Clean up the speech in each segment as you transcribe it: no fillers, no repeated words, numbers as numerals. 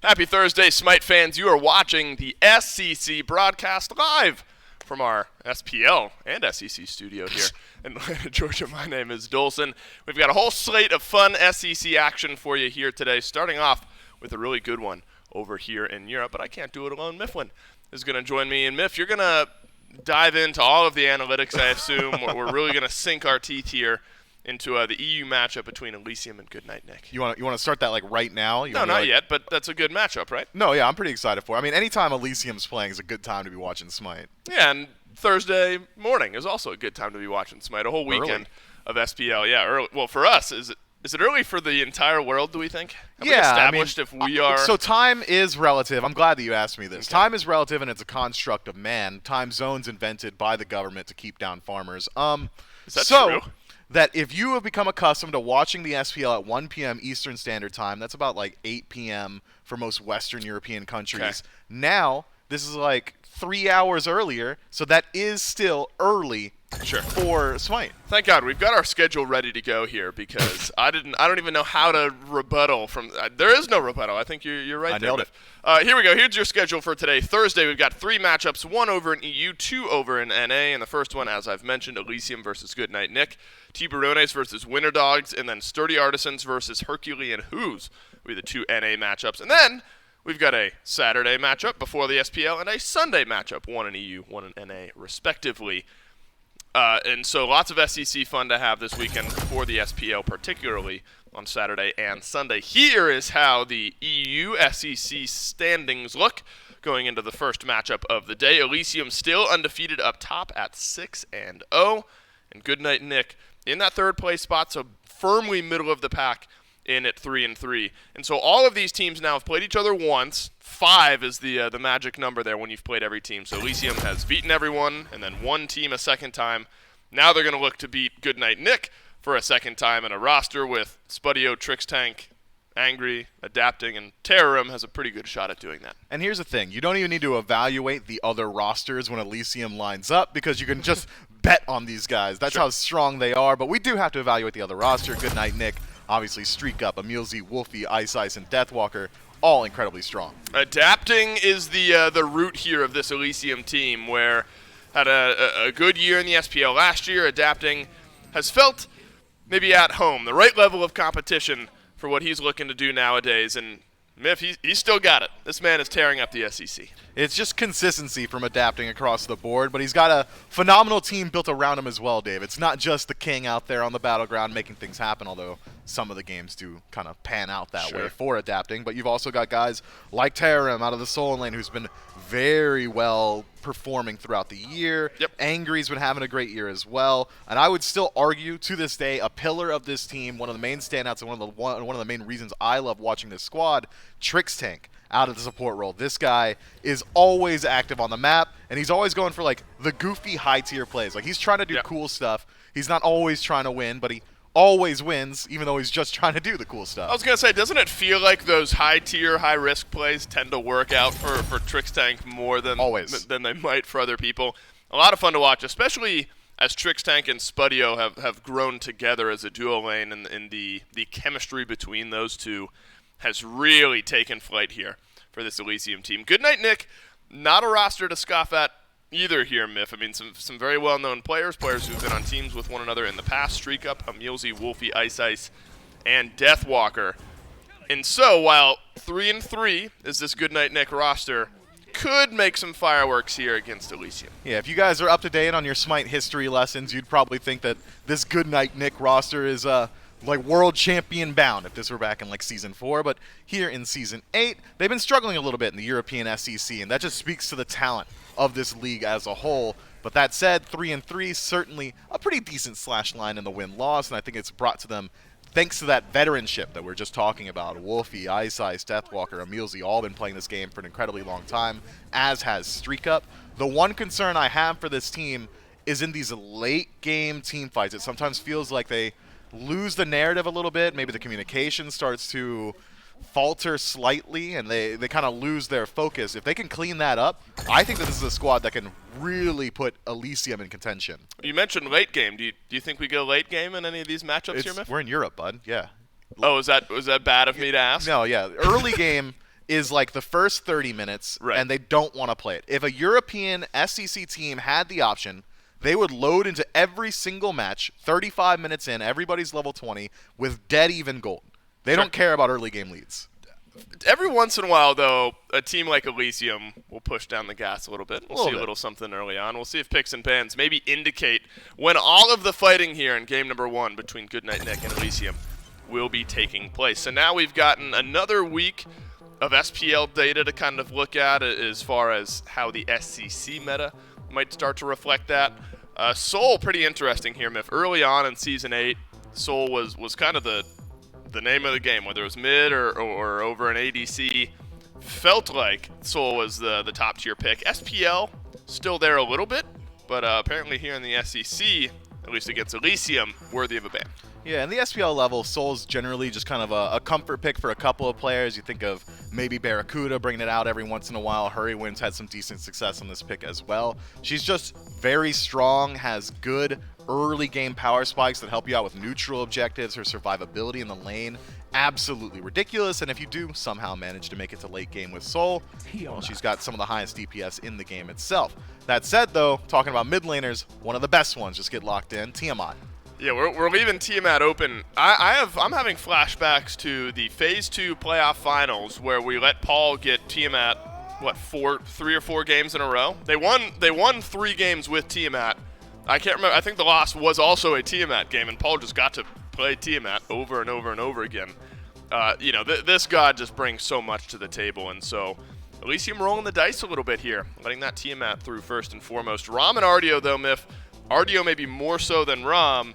Happy Thursday, Smite fans. You are watching the SCC broadcast live from our SPL and SCC studio here in Atlanta, Georgia. My name is Dolson. We've got a whole slate of fun SCC action for you here today, starting off with a really good one over here in Europe, but I can't do it alone. Mifflin is going to join me, and Miff, you're going to dive into all of the analytics, I assume. We're really going to sink our teeth here into the EU matchup between Elysium and Goodnight Nick. You want to start that like right now? No, not yet, but that's a good matchup, right? No, yeah, I'm pretty excited for it. I mean, anytime Elysium's playing is a good time to be watching Smite. Yeah, and Thursday morning is also a good time to be watching Smite. A whole weekend of SPL. Yeah, early. Well, for us, is it early for the entire world, do we think? Have we established if we are... So time is relative. I'm glad that you asked me this. Okay. Time is relative, and it's a construct of man. Time zones invented by the government to keep down farmers. Is that true? That if you have become accustomed to watching the SPL at 1 p.m. Eastern Standard Time, that's about like 8 p.m. for most Western European countries. Okay. Now, this is like 3 hours earlier, so that is still early for Smite. Thank God we've got our schedule ready to go here because I don't even know how to rebuttal from. There is no rebuttal. I think you're right. I nailed it. Here we go. Here's your schedule for today. Thursday we've got 3 matchups: 1 over in EU, 2 over in NA, and the first one, as I've mentioned, Elysium versus Goodnight Nick, Tiburones versus Winter Dogs, and then Sturdy Artisans versus Herculean Who's will be the 2 NA matchups, and then we've got a Saturday matchup before the SPL and a Sunday matchup, 1 in EU, 1 in NA, respectively. And so lots of SCC fun to have this weekend for the SPL, particularly on Saturday and Sunday. Here is how the EU SCC standings look going into the first matchup of the day. Elysium still undefeated up top at 6-0, and Goodnight Nick in that third place spot, so firmly middle of the pack in at 3-3. And so all of these teams now have played each other once. 5 is the magic number there when you've played every team. So Elysium has beaten everyone, and then one team a second time. Now they're going to look to beat Goodnight Nick for a second time in a roster with Spudio, Trixtank, Angry, Adapting, and Terrorum has a pretty good shot at doing that. And here's the thing. You don't even need to evaluate the other rosters when Elysium lines up because you can just bet on these guys. That's how strong they are. But we do have to evaluate the other roster. Goodnight Nick, obviously Streak Up, Emilzy, Wolfie, Ice, and Deathwalker, all incredibly strong. Adapting is the root here of this Elysium team, where had a good year in the SPL last year. Adapting has felt maybe at home, the right level of competition for what he's looking to do nowadays. And Miff, he's still got it. This man is tearing up the SEC. It's just consistency from Adapting across the board, but he's got a phenomenal team built around him as well, Dave. It's not just the king out there on the battleground making things happen, although some of the games do kind of pan out that way for Adapting. But you've also got guys like Terrorum out of the Soul Lane who's been very well performing throughout the year. Yep. Angry's been having a great year as well. And I would still argue to this day a pillar of this team, one of the main standouts and one of the main reasons I love watching this squad, Trixtank out of the support role. This guy is always active on the map, and he's always going for like the goofy high-tier plays. Like he's trying to do cool stuff. He's not always trying to win, but he always wins, even though he's just trying to do the cool stuff. I was going to say, doesn't it feel like those high-tier, high-risk plays tend to work out for Trixtank more than they might for other people? A lot of fun to watch, especially as Trixtank and Spudio have grown together as a duo lane, and the chemistry between those two has really taken flight here for this Elysium team. Goodnight Nick, not a roster to scoff at either here, Miff. I mean, some very well-known players who've been on teams with one another in the past. Streak Up, Emilzy, Wolfie, Ice, and Deathwalker. And so, while 3-3 is this Goodnight Nick roster, could make some fireworks here against Elysium. Yeah, if you guys are up to date on your Smite history lessons, you'd probably think that this Goodnight Nick roster is like world champion bound if this were back in like season 4, but here in season 8 they've been struggling a little bit in the European SCC, and that just speaks to the talent of this league as a whole. But that said, 3-3 certainly a pretty decent slash line in the win-loss, and I think it's brought to them thanks to that veteranship that we're just talking about. Wolfie, Ice, Deathwalker, Emilzy all been playing this game for an incredibly long time, as has Streak Up. The one concern I have for this team is in these late game team fights. It sometimes feels like they lose the narrative a little bit. Maybe the communication starts to falter slightly, and they kind of lose their focus. If they can clean that up, I think that this is a squad that can really put Elysium in contention. You mentioned late game. Do you think we go late game in any of these matchups here, Miff? We're in Europe, bud. Yeah. Oh, was that bad of me to ask? No, yeah. Early game is like the first 30 minutes, Right. and they don't want to play it. If a European SCC team had the option, they would load into every single match, 35 minutes in, everybody's level 20, with dead even gold. They don't care about early game leads. Every once in a while, though, a team like Elysium will push down the gas a little bit. We'll see a little something early on. We'll see if picks and pans maybe indicate when all of the fighting here in game number 1 between Goodnight Nick and Elysium will be taking place. So now we've gotten another week of SPL data to kind of look at as far as how the SCC meta might start to reflect that. Soul, pretty interesting here, Miff. Early on in Season 8, Soul was kind of the name of the game, whether it was mid or over an ADC. Felt like Soul was the top tier pick. SPL, still there a little bit, but apparently here in the SCC, at least against Elysium, worthy of a ban. Yeah, in the SPL level, Soul's generally just kind of a comfort pick for a couple of players. You think of maybe Barracuda bringing it out every once in a while. Hurrywind's had some decent success on this pick as well. She's just very strong, has good early game power spikes that help you out with neutral objectives. Her survivability in the lane, absolutely ridiculous. And if you do somehow manage to make it to late game with Soul, well, she's got some of the highest DPS in the game itself. That said, though, talking about mid laners, one of the best ones just get locked in, Tiamat. Yeah, we're leaving Tiamat open. I'm having flashbacks to the Phase 2 playoff finals where we let Paul get Tiamat, what, 3 or 4 games in a row? They won 3 games with Tiamat. I can't remember. I think the loss was also a Tiamat game, and Paul just got to play Tiamat over and over and over again. This god just brings so much to the table, and so Elysium rolling the dice a little bit here, letting that Tiamat through first and foremost. Rom and Ardio, though, Miff. Ardio maybe more so than Rom,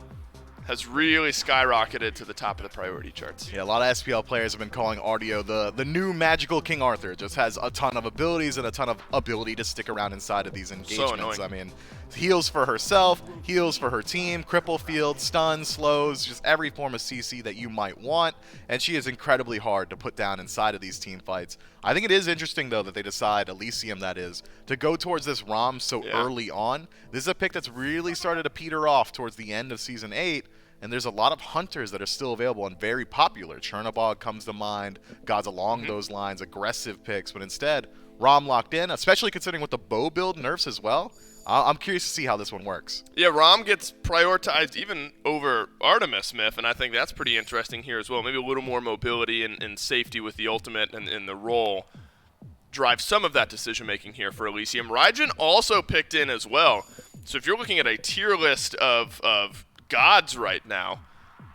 has really skyrocketed to the top of the priority charts. Yeah, a lot of SPL players have been calling Ardio the new magical King Arthur. Just has a ton of abilities and a ton of ability to stick around inside of these engagements. So annoying. I mean, heals for herself, heals for her team, cripple field, stuns, slows, just every form of CC that you might want. And she is incredibly hard to put down inside of these team fights. I think it is interesting, though, that they decide, Elysium that is, to go towards this ROM so early on. This is a pick that's really started to peter off towards the end of Season 8. And there's a lot of hunters that are still available and very popular. Chernobog comes to mind, gods along those lines, aggressive picks. But instead, ROM locked in, especially considering with the bow build nerfs as well. I'm curious to see how this one works. Yeah, ROM gets prioritized even over Artemis Myth, and I think that's pretty interesting here as well. Maybe a little more mobility and safety with the ultimate and the role drive some of that decision-making here for Elysium. Raijin also picked in as well. So if you're looking at a tier list of gods right now,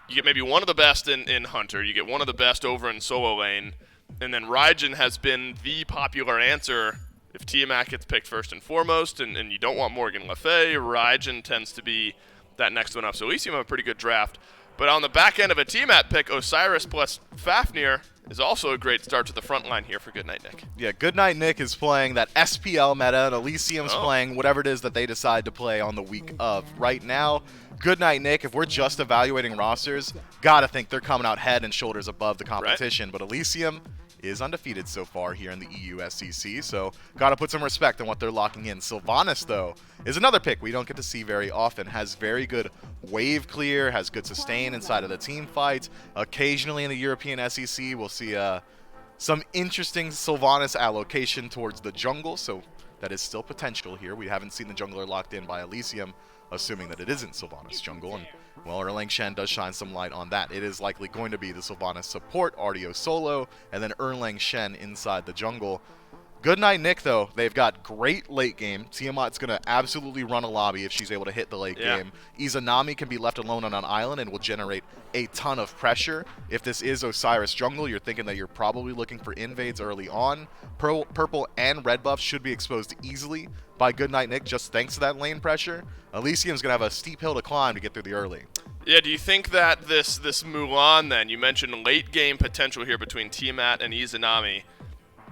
you get maybe one of the best in Hunter, you get one of the best over in solo lane, and then Raijin has been the popular answer if Tiamat gets picked first and foremost, and you don't want Morgan Le Fay. Raijin tends to be that next one up. So Elysium have a pretty good draft. But on the back end of a Tiamat pick, Osiris plus Fafnir is also a great start to the front line here for Goodnight Nick. Yeah, Goodnight Nick is playing that SPL meta, and Elysium's playing whatever it is that they decide to play on the week of. Right now, Goodnight Nick, if we're just evaluating rosters, gotta think they're coming out head and shoulders above the competition. Right. But Elysium is undefeated so far here in the EU SCC, so gotta put some respect on what they're locking in. Sylvanas, though, is another pick we don't get to see very often. Has very good wave clear, has good sustain inside of the team fights. Occasionally in the European SCC, we'll see some interesting Sylvanas allocation towards the jungle, so that is still potential here. We haven't seen the jungler locked in by Elysium, assuming that it isn't Sylvanas jungle, and well, Erlang Shen does shine some light on that. It is likely going to be the Sylvanas support, Ardio solo, and then Erlang Shen inside the jungle. Goodnight Nick, though, they've got great late game. Tiamat's going to absolutely run a lobby if she's able to hit the late game. Izanami can be left alone on an island and will generate a ton of pressure. If this is Osiris jungle, you're thinking that you're probably looking for invades early on. Purple and red buff should be exposed easily by Goodnight Nick just thanks to that lane pressure. Elysium's going to have a steep hill to climb to get through the early. Yeah, do you think that this Mulan then, you mentioned late game potential here between Tiamat and Izanami,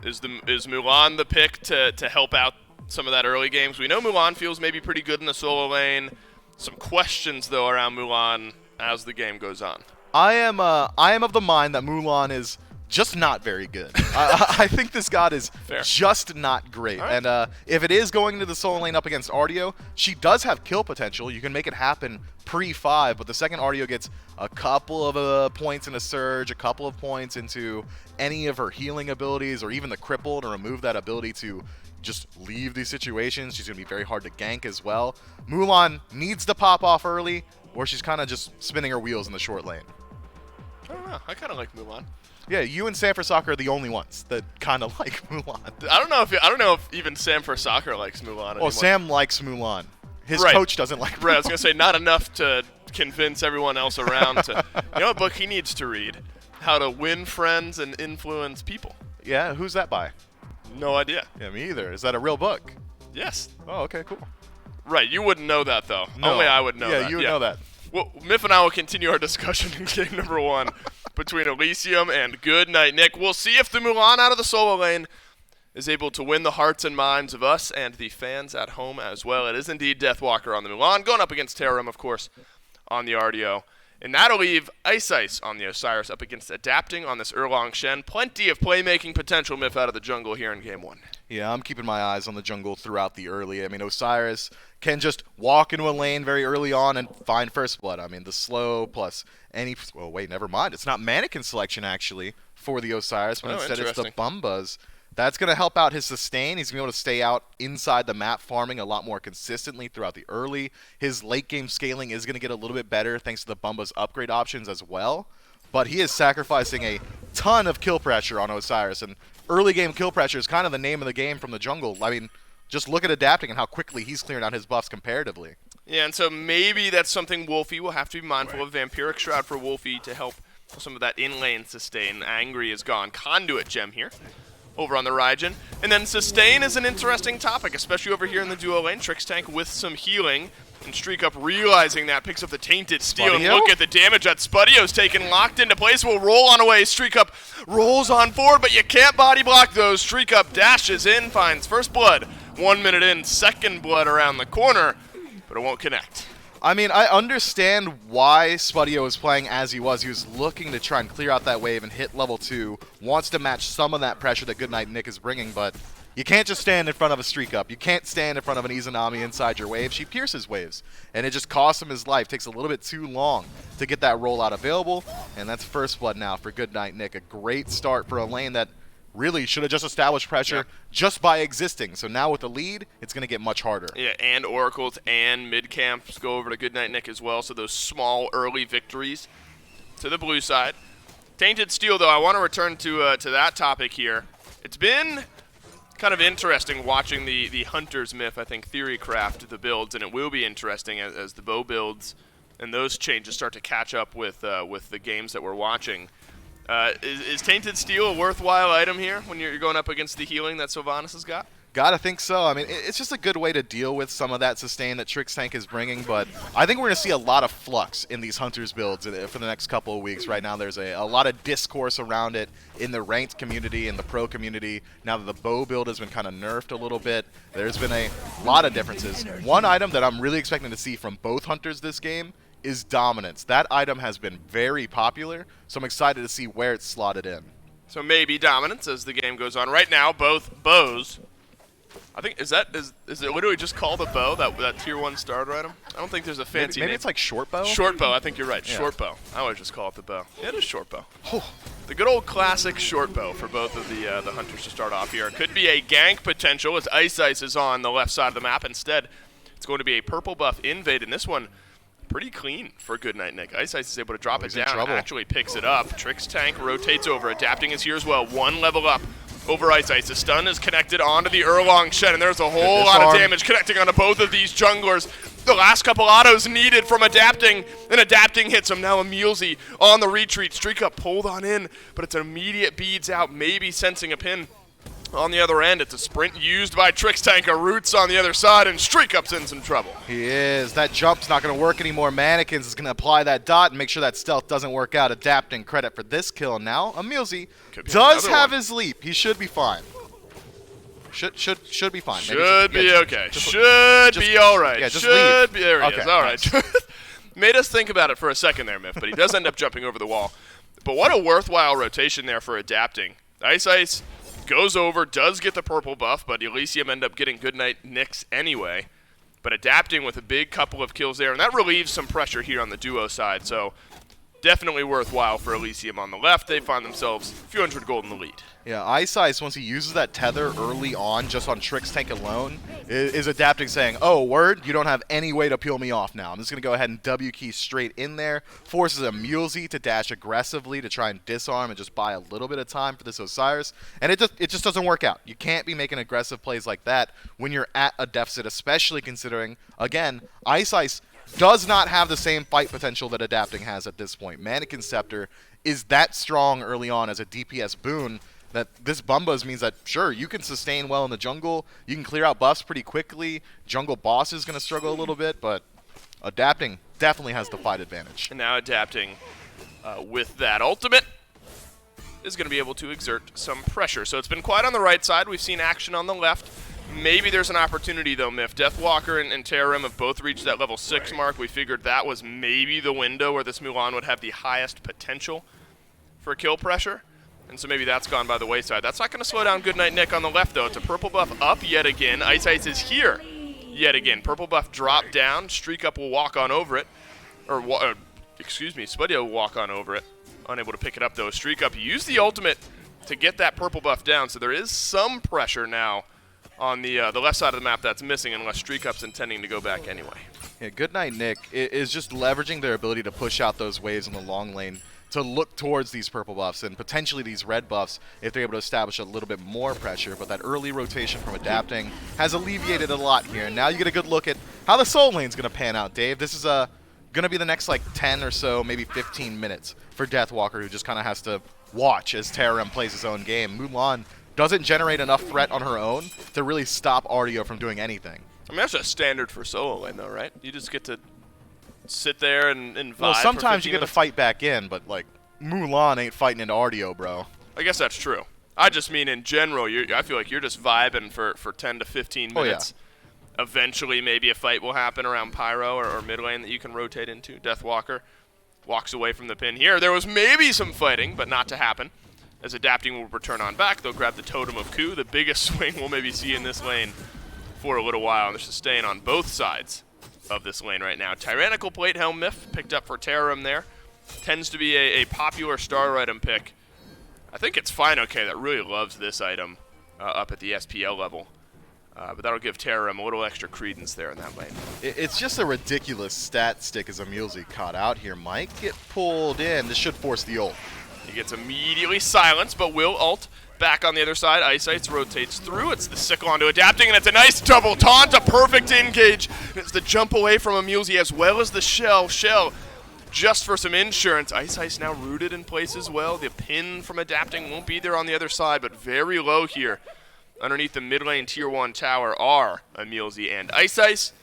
is Mulan the pick to help out some of that early games? We know Mulan feels maybe pretty good in the solo lane. Some questions, though, around Mulan as the game goes on. I am of the mind that Mulan is just not very good. I think this god is Fair. just not great. Right. And if it is going into the solo lane up against Artio, she does have kill potential. You can make it happen pre-5, but the second Artio gets a couple of points in a surge, a couple of points into any of her healing abilities, or even the cripple to remove that ability to just leave these situations, she's going to be very hard to gank as well. Mulan needs to pop off early, or she's kind of just spinning her wheels in the short lane. I don't know. I kind of like Mulan. Yeah, you and Sanford Soccer are the only ones that kind of like Mulan. I don't know if even Sam for soccer likes Mulan anymore. Well, Sam likes Mulan. His Right. coach doesn't like Mulan. Right, I was gonna say not enough to convince everyone else around to. You know what book he needs to read? How to Win Friends and Influence People. Yeah, who's that by? No idea. Yeah, me either. Is that a real book? Yes. Oh, okay, cool. Right, you wouldn't know that though. No. Only I would know yeah, that. you would know that. Well, Miff and I will continue our discussion in game number 1 between Elysium and Goodnight Nick. We'll see if the Mulan out of the solo lane is able to win the hearts and minds of us and the fans at home as well. It is indeed Deathwalker on the Mulan, going up against Terram, of course, on the RDO. And that'll leave Ice on the Osiris up against Adapting on this Erlong Shen. Plenty of playmaking potential, Miff, out of the jungle here in game 1. Yeah, I'm keeping my eyes on the jungle throughout the early. I mean, Osiris can just walk into a lane very early on and find first blood. I mean, the slow plus any... Well, wait, never mind. It's not mannequin selection, actually, for the Osiris, but instead it's the interesting. Bumbas. That's going to help out his sustain. He's going to be able to stay out inside the map, farming a lot more consistently throughout the early. His late-game scaling is going to get a little bit better thanks to the Bumba's upgrade options as well. But he is sacrificing a ton of kill pressure on Osiris, and early-game kill pressure is kind of the name of the game from the jungle. I mean, just look at Adapting and how quickly he's clearing out his buffs comparatively. Yeah, and so maybe that's something Wolfie will have to be mindful of. Vampiric Shroud for Wolfie to help some of that in-lane sustain. Angry is gone. Conduit Gem here over on the Raijin. And then sustain is an interesting topic, especially over here in the duo lane. Trix Tank with some healing. And Streak Up realizing that picks up the Tainted Steel. And look at the damage that Spudio's taken. Locked into place. Will roll on away. Streak Up rolls on forward, but you can't body block those. Streak Up dashes in, finds first blood. 1 minute in, second blood around the corner, but it won't connect. I mean, I understand why Spudio was playing as he was. He was looking to try and clear out that wave and hit level 2. Wants to match some of that pressure that Goodnight Nick is bringing, but you can't just stand in front of a Streak Up. You can't stand in front of an Izanami inside your wave. She pierces waves, and it just costs him his life. Takes a little bit too long to get that rollout available, and that's first blood now for Goodnight Nick. A great start for a lane that really should have just established pressure just by existing. So now with the lead, it's going to get much harder. Yeah, and Oracles and mid-camps go over to Goodnight Nick as well, so those small early victories to the blue side. Tainted Steel, though, I want to return to that topic here. It's been kind of interesting watching the Hunter's Myth, I think, theory craft the builds, and it will be interesting as the bow builds and those changes start to catch up with the games that we're watching. Is Tainted Steel a worthwhile item here when you're going up against the healing that Sylvanas has got? Gotta think so. I mean, it's just a good way to deal with some of that sustain that Trix Tank is bringing, but I think we're going to see a lot of flux in these Hunters builds for the next couple of weeks. Right now, there's a lot of discourse around it in the ranked community and the pro community. Now that the bow build has been kind of nerfed a little bit, there's been a lot of differences. One item that I'm really expecting to see from both Hunters this game is Dominance. That item has been very popular, so I'm excited to see where it's slotted in. So maybe Dominance as the game goes on. Right now, both bows. I think, is it literally just called a bow, that tier 1 starter item? I don't think there's a fancy Maybe name. it's like short bow? Short bow, I think you're right. Yeah. Short bow. I always just call it the bow. Yeah, it is short bow. The good old classic short bow for both of the Hunters to start off here. It could be a gank potential as Ice is on the left side of the map. Instead, it's going to be a purple buff invade, and this one pretty clean for Goodnight Nick. Ice is able to drop it down, actually picks it up. Trix Tank rotates over. Adapting is here as well. One level up over Ice. The stun is connected onto the Erlong Shen, and there's a whole lot of damage connecting onto both of these junglers. The last couple autos needed from Adapting, and Adapting hits him. Now Emilzy on the retreat. Streak Up pulled on in, but it's an immediate beads out, maybe sensing a pin. On the other end, it's a sprint used by Trix Tank. Roots on the other side, and Streak Up's in some trouble. He is. That jump's not going to work anymore. Mannequins is going to apply that dot and make sure that stealth doesn't work out. Adapting credit for this kill now. Emilzy does have his leap. He should be fine. Should be fine. Should be okay. Should be all right. Yeah, just should leave. be. There he Okay, is. All right. Made us think about it for a second there, Miff, but he does end up jumping over the wall. But what a worthwhile rotation there for adapting. Ice goes over, does get the purple buff, but Elysium end up getting Goodnight Nicks anyway. But adapting with a big couple of kills there, and that relieves some pressure here on the duo side. So definitely worthwhile for Elysium on the left. They find themselves a few hundred gold in the lead. Yeah, Ice, once he uses that tether early on, just on Trick's tank alone, is adapting, saying, oh, word, you don't have any way to peel me off now. I'm just going to go ahead and W key straight in there, forces a Mulesy to dash aggressively to try and disarm and just buy a little bit of time for this Osiris, and it just doesn't work out. You can't be making aggressive plays like that when you're at a deficit, especially considering, again, Ice does not have the same fight potential that adapting has at this point. Mannequin Scepter is that strong early on as a DPS boon that this Bumbas means that, sure, you can sustain well in the jungle, you can clear out buffs pretty quickly, jungle boss is going to struggle a little bit, but adapting definitely has the fight advantage. And now adapting with that ultimate is going to be able to exert some pressure. So it's been quiet on the right side. We've seen action on the left. Maybe there's an opportunity, though, Miff. Deathwalker and Terram have both reached that level 6 mark. We figured that was maybe the window where this Mulan would have the highest potential for kill pressure. And so maybe that's gone by the wayside. That's not going to slow down Goodnight Nick on the left, though. It's a purple buff up yet again. Ice is here yet again. Purple buff dropped down. Streak Up will walk on over it. Excuse me, Spudio will walk on over it. Unable to pick it up, though. Streak Up used the ultimate to get that purple buff down, so there is some pressure now on the left side of the map that's missing, unless Streak Up's intending to go back anyway. Yeah, Goodnight Nick is just leveraging their ability to push out those waves in the long lane to look towards these purple buffs and potentially these red buffs if they're able to establish a little bit more pressure. But that early rotation from adapting has alleviated a lot here. And now you get a good look at how the soul lane's going to pan out, Dave. This is going to be the next like 10 or so, maybe 15 minutes for Deathwalker, who just kind of has to watch as Terram plays his own game. Mulan doesn't generate enough threat on her own to really stop Artio from doing anything. I mean, that's just standard for solo lane, though, right? You just get to sit there and vibe. Well, sometimes you get minutes. to fight back in, but like Mulan ain't fighting into Artio, bro. I guess that's true. I just mean in general, I feel like you're just vibing for 10 to 15 minutes. Oh, yeah. Eventually, maybe a fight will happen around Pyro or mid lane that you can rotate into. Deathwalker walks away from the pin here. There was maybe some fighting, but not to happen, as adapting will return on back. They'll grab the Totem of Ku, the biggest swing we'll maybe see in this lane for a little while. And they're staying on both sides of this lane right now. Tyrannical Plate Helm Myth picked up for Terram there. Tends to be a popular star item pick. I think it's FineOK that really loves this item up at the SPL level. But that'll give Terram a little extra credence there in that lane. It's just a ridiculous stat stick as a Mulesy caught out here. Might get pulled in. This should force the ult. He gets immediately silenced, but will ult. Back on the other side, Ice rotates through. It's the sickle onto adapting, and it's a nice double taunt, a perfect engage. And it's the jump away from a Mulesy as well as the shell. Just for some insurance. Ice now rooted in place as well. The pin from adapting won't be there on the other side, but very low here. Underneath the mid lane tier 1 tower are a Mulesy and Ice.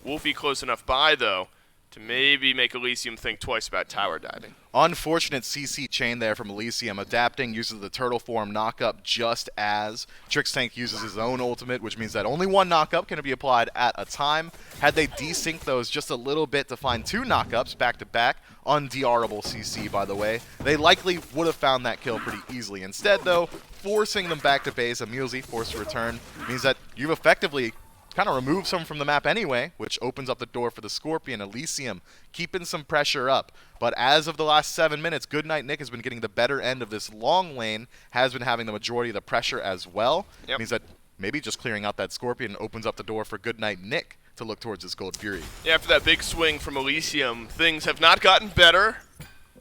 Wolfie close enough by, though, to maybe make Elysium think twice about tower diving. Unfortunate CC chain there from Elysium. Adapting uses the turtle form knockup just as Trick's tank uses his own ultimate, which means that only one knockup can be applied at a time. Had they desynced those just a little bit to find 2 knockups back-to-back, undrable CC, by the way, they likely would have found that kill pretty easily. Instead, though, forcing them back to base, a Mulesy forced to return, means that you've effectively kind of removed some from the map anyway, which opens up the door for the Scorpion. Elysium keeping some pressure up. But as of the last 7 minutes, Goodnight Nick has been getting the better end of this long lane, has been having the majority of the pressure as well. Yep. Means that maybe just clearing out that Scorpion opens up the door for Goodnight Nick to look towards his Gold Fury. Yeah, after that big swing from Elysium, things have not gotten better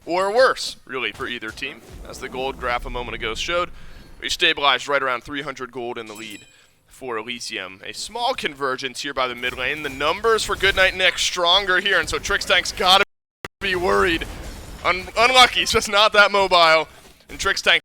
or worse, really, for either team. As the gold graph a moment ago showed, we stabilized right around 300 gold in the lead for Elysium. A small convergence here by the mid lane. The numbers for Goodnight Nick stronger here, and so Trick's tank's got to be worried. Unlucky, it's just not that mobile. And Trick's tank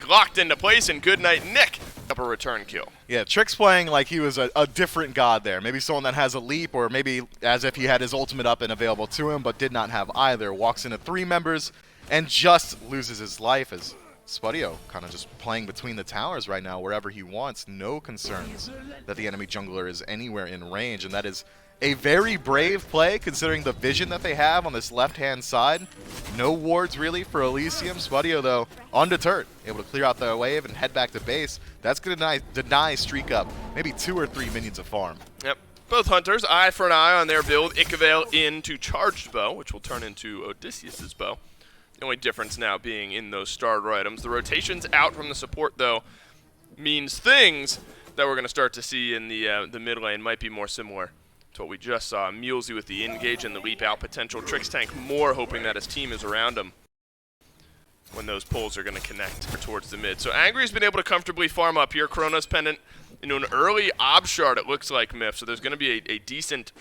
locked into place, and Goodnight Nick up a return kill. Yeah, Trick's playing like he was a different god there. Maybe someone that has a leap, or maybe as if he had his ultimate up and available to him, but did not have either. Walks into 3 members and just loses his life as Spudio kind of just playing between the towers right now wherever he wants. No concerns that the enemy jungler is anywhere in range, and that is a very brave play considering the vision that they have on this left-hand side. No wards really for Elysium. Spudio, though, undeterred, able to clear out the wave and head back to base. That's going to deny Streak Up maybe 2 or 3 minions of farm. Yep. Both hunters, eye for an eye on their build. Icavale into Charged Bow, which will turn into Odysseus's bow. The only difference now being in those starter items. The rotations out from the support, though, means things that we're going to start to see in the mid lane might be more similar to what we just saw. Mulesy with the engage and the leap out potential. Trix Tank more hoping that his team is around him when those pulls are going to connect towards the mid. So Angry's been able to comfortably farm up here. Chronos Pendant into an early Ob Shard, it looks like, Myth. So there's going to be a decent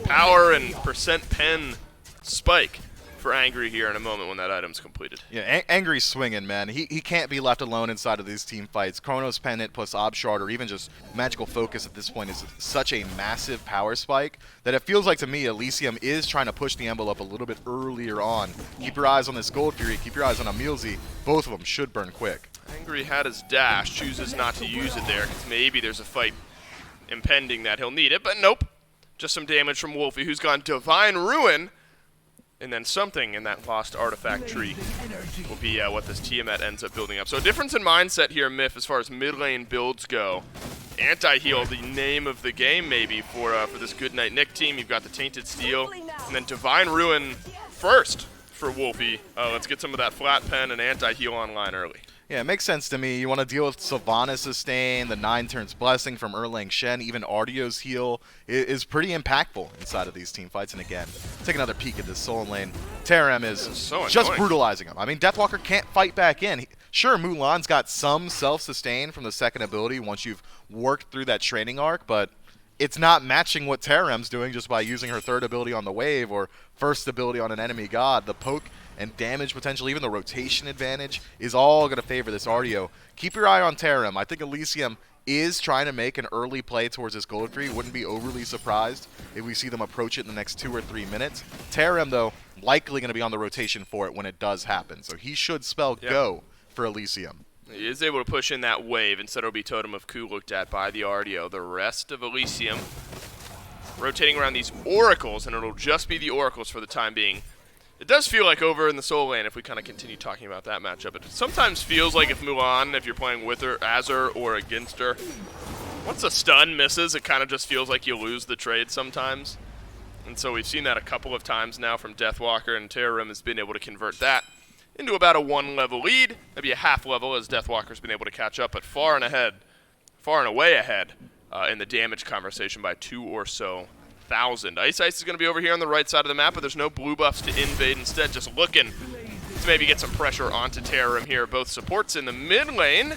power and percent pen spike for Angry here in a moment when that item's completed. Yeah, Angry's swinging, man. He can't be left alone inside of these team fights. Chronos Pendant plus Ob Shard or even just Magical Focus at this point is such a massive power spike that it feels like to me Elysium is trying to push the envelope a little bit earlier on. Keep your eyes on this Gold Fury, keep your eyes on a Mulesy. Both of them should burn quick. Angry had his dash, chooses not to use it there because maybe there's a fight impending that he'll need it, but nope. Just some damage from Wolfie, who's gone Divine Ruin. And then something in that lost artifact tree will be what this Tiamat ends up building up. So a difference in mindset here, Myth, as far as mid lane builds go. Anti-heal, the name of the game maybe for this Goodnight Nick team. You've got the Tainted Steel, and then Divine Ruin first for Wolfie. Let's get some of that flat pen and anti-heal online early. Yeah, it makes sense to me. You want to deal with Sylvanas Sustain, the 9 turns Blessing from Erlang Shen, even Ardio's heal is pretty impactful inside of these team fights. And again, take another peek at this Soul Lane. Terem is so just annoying. brutalizing him. I mean, Deathwalker can't fight back in. Sure, Mulan's got some self-sustain from the second ability once you've worked through that training arc, but it's not matching what Terem's doing just by using her third ability on the wave or first ability on an enemy god. The poke and damage potential, even the rotation advantage, is all going to favor this Ardio. Keep your eye on Terem. I think Elysium is trying to make an early play towards this gold tree. Wouldn't be overly surprised if we see them approach it in the next 2 or 3 minutes. Terem, though, likely going to be on the rotation for it when it does happen. So he should spell go for Elysium. He is able to push in that wave. Instead it'll be Totem of Ku looked at by the Ardio. The rest of Elysium rotating around these oracles, and it'll just be the oracles for the time being. It does feel like over in the Soul Lane, if we kind of continue talking about that matchup, it sometimes feels like if Mulan, if you're playing with her, as her, or against her, once a stun misses, it kind of just feels like you lose the trade sometimes. And so we've seen that a couple of times now from Deathwalker, and Terrorim has been able to convert that into about a 1-level lead, maybe a half level as Deathwalker's been able to catch up, but far and away ahead in the damage conversation by 2 or so thousand. Ice is going to be over here on the right side of the map, but there's no blue buffs to invade. Instead, just looking to maybe get some pressure onto Terrorim here. Both supports in the mid lane.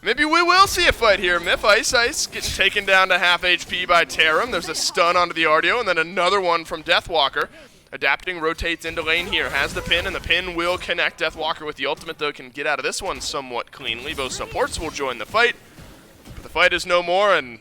Maybe we will see a fight here. Myth Ice getting taken down to half HP by Terrorim. There's a stun onto the Ardio, and then another one from Deathwalker. Adapting, rotates into lane here, has the pin, and the pin will connect. Deathwalker with the ultimate, though, can get out of this one somewhat cleanly. Both supports will join the fight, but the fight is no more, and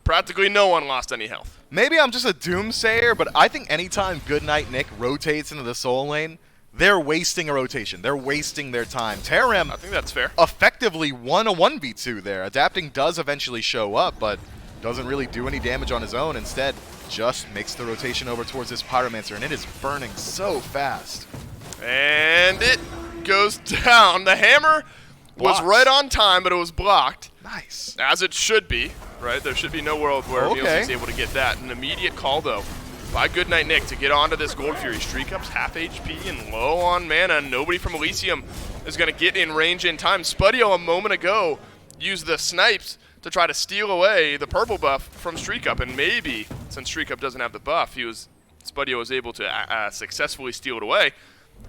practically no one lost any health. Maybe I'm just a doomsayer, but I think anytime Goodnight Nick rotates into the Soul Lane, they're wasting a rotation. They're wasting their time. Terem, I think that's fair, effectively won a 1v2 there. Adapting does eventually show up, but doesn't really do any damage on his own. Instead, just makes the rotation over towards this Pyromancer, and it is burning so fast. And it goes down. The hammer was right on time, but it was blocked. Nice. As it should be, right? There should be no world where Mulesy able to get that. An immediate call, though, by Goodnight Nick to get onto this Gold Fury. Streak Up's half HP and low on mana. Nobody from Elysium is going to get in range in time. Spudio a moment ago used the snipes to try to steal away the purple buff from Streak Up, and maybe, since Streak Up doesn't have the buff, Spudio was able to successfully steal it away.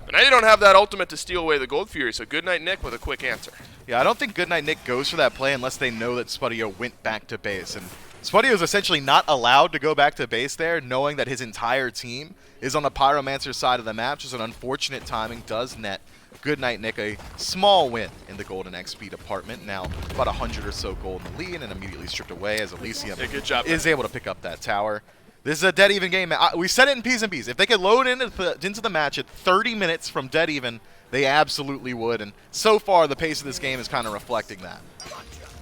But now you don't have that ultimate to steal away the Gold Fury, so Goodnight Nick with a quick answer. Yeah, I don't think Goodnight Nick goes for that play unless they know that Spudio went back to base. And Spudio is essentially not allowed to go back to base there, knowing that his entire team is on the Pyromancer side of the map. Just an unfortunate timing does net Goodnight Nick a small win in the Golden XP department. Now about 100 or so gold in the lead and immediately stripped away as Elysium good job, is able to pick up that tower. This is a dead even game. We said it in P's and P's. If they could load into the match at 30 minutes from dead even, they absolutely would. And so far, the pace of this game is kind of reflecting that.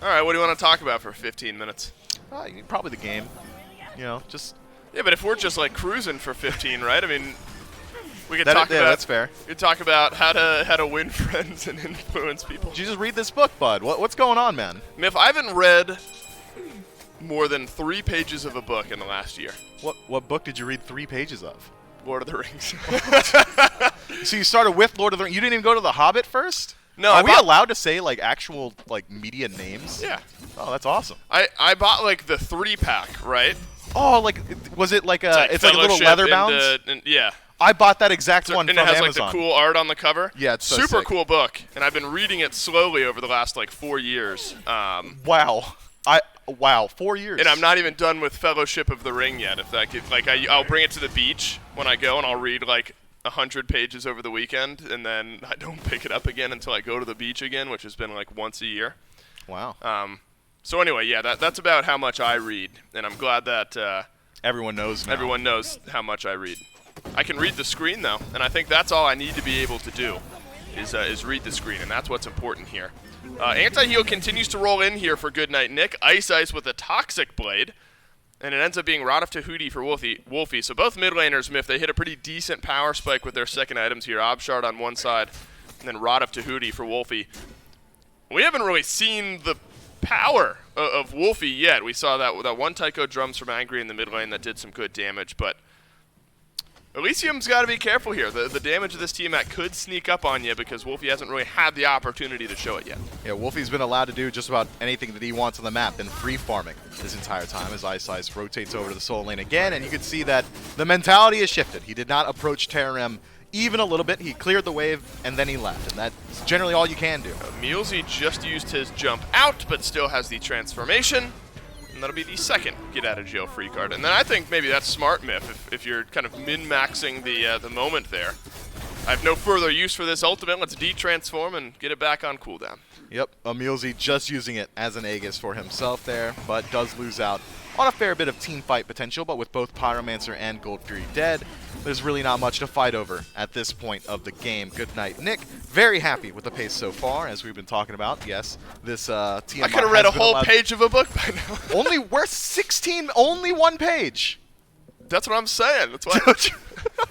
All right, what do you want to talk about for 15 minutes? Probably the game. You know, just Yeah, but if we're just like cruising for 15, right? I mean, we could Yeah, talk about that's fair. we could talk about how to win friends and influence people. Did you just read this book, bud? What's going on, man? Miff, I haven't read more than 3 pages of a book in the last year. What book did you read 3 pages of? Lord of the Rings. So you started with Lord of the Rings. You didn't even go to The Hobbit first? No, Are we allowed to say like actual like media names? Yeah. Oh, that's awesome. I bought like the 3-pack, right? Oh, like was it like a? It's like a little Fellowship leather bound. Yeah. I bought that exact one And from it has Amazon. like the cool art on the cover. Yeah, it's so super sick. cool book, and I've been reading it slowly over the last like 4 years. Wow, 4 years. And I'm not even done with Fellowship of the Ring yet. If that could, like, I'll bring it to the beach when I go, and I'll read like 100 pages over the weekend, and then I don't pick it up again until I go to the beach again, which has been like once a year. Wow. So anyway, yeah, that's about how much I read, and I'm glad that Everyone knows now. everyone knows how much I read. I can read the screen though, and I think that's all I need to be able to do is read the screen, and that's what's important here. Anti-heal continues to roll in here for Goodnight Nick. Ice with a Toxic Blade. And it ends up being Rod of Tahuti for Wolfie. So both mid laners, Miff, they hit a pretty decent power spike with their second items here. Obshard on one side, and then Rod of Tahuti for Wolfie. We haven't really seen the power of Wolfie yet. We saw that one Tycho drums from Angry in the mid lane that did some good damage, but Elysium's got to be careful here. The damage of this Tiamat could sneak up on you because Wolfie hasn't really had the opportunity to show it yet. Yeah, Wolfie's been allowed to do just about anything that he wants on the map, been free farming this entire time as Ice rotates over to the solo lane again, and you can see that the mentality has shifted. He did not approach Terrarem even a little bit. He cleared the wave, and then he left, and that's generally all you can do. Mealsy just used his jump out, but still has the transformation. And that'll be the second get out of jail free card. And then I think maybe that's smart, Miff, if you're kind of min-maxing the moment there. I have no further use for this ultimate. Let's de-transform and get it back on cooldown. Yep, Emilzy just using it as an Aegis for himself there, but does lose out on a fair bit of team fight potential, but with both Pyromancer and Gold Fury dead, there's really not much to fight over at this point of the game. Goodnight Nick, very happy with the pace so far, as we've been talking about. Yes, this TMI I could have read a whole page of a book by now. Only worth 16, only one page. That's what I'm saying. That's why.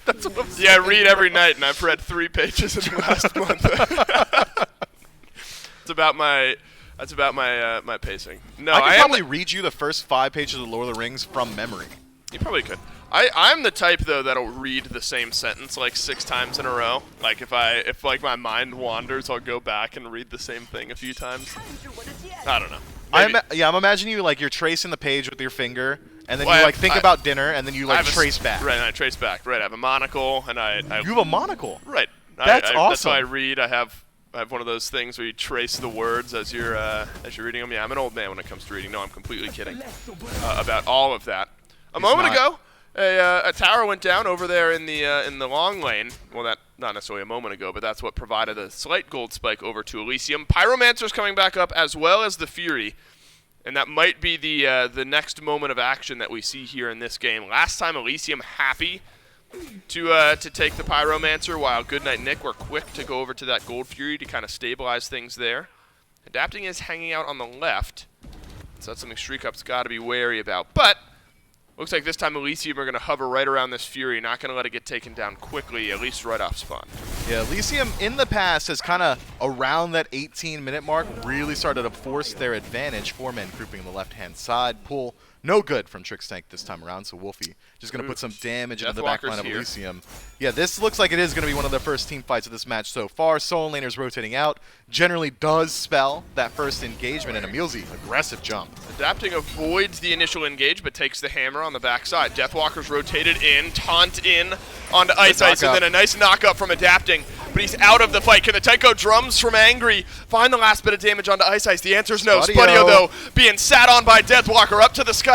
That's what I'm saying. Yeah, I read every night, and I've read 3 pages in the last month. That's about my pacing. No, I could I probably read you the first 5 pages of Lord of the Rings from memory. You probably could. I'm the type though that'll read the same sentence like 6 times in a row. Like if like my mind wanders, I'll go back and read the same thing a few times. I don't know. I'm imagining you like you're tracing the page with your finger, and then you think about dinner, and then you like trace back. Right, and I trace back. Right, I have a monocle, and I you have a monocle. Right. That's awesome. That's how I read. I have one of those things where you trace the words as you're reading them. Yeah, I'm an old man when it comes to reading. No, I'm completely kidding about all of that. A moment ago, a tower went down over there in the long lane. Well, that not necessarily a moment ago, but that's what provided a slight gold spike over to Elysium. Pyromancer's coming back up as well as the Fury, and that might be the next moment of action that we see here in this game. Last time, Elysium happy to take the Pyromancer, while Goodnight Nick were quick to go over to that Gold Fury to kind of stabilize things there. Adapting is hanging out on the left, so that's something Streak Up's got to be wary about. But looks like this time Elysium are going to hover right around this Fury, not going to let it get taken down quickly, at least right off spawn. Yeah, Elysium in the past has kind of around that 18-minute mark really started to force their advantage. 4 men grouping on the left-hand side. Pull no good from Trickstank this time around, so Wolfie just going to put some damage into the back line of Elysium. Yeah, this looks like it is going to be one of the first team fights of this match so far. Solo laners rotating out. Generally does spell that first engagement, and Emilzy, aggressive jump. Adapting avoids the initial engage, but takes the hammer on the backside. Deathwalker's rotated in, taunt in onto Ice, and then a nice knock-up from Adapting. But he's out of the fight. Can the Tycho drums from Angry find the last bit of damage onto Ice? The answer is no. Spudio, though, being sat on by Deathwalker up to the sky.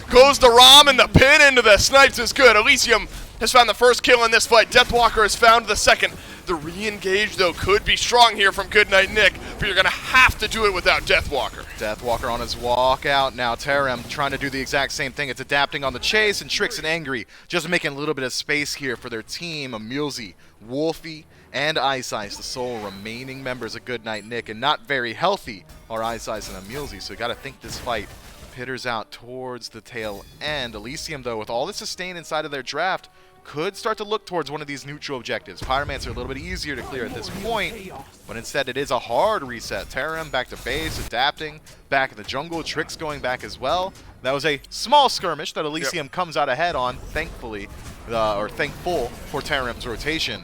Goes the Rom, and the pin into the snipes is good. Elysium has found the first kill in this fight. Deathwalker has found the second. The re-engage, though, could be strong here from Goodnight Nick, but you're going to have to do it without Deathwalker. Deathwalker on his walk out now. Terrarem trying to do the exact same thing. It's adapting on the chase, and Trix and Angry just making a little bit of space here for their team. Emilzy, Wolfie, and Ice, the sole remaining members of Goodnight Nick, and not very healthy are Ice and Emilzy, so you got to think this fight hitters out towards the tail end. Elysium, though, with all the sustain inside of their draft, could start to look towards one of these neutral objectives. Pyromancer a little bit easier to clear at this point, but instead it is a hard reset. Terram back to base, adapting, back in the jungle, Tricks going back as well. That was a small skirmish that Elysium comes out ahead on, thankfully, or thankful for Terram's rotation.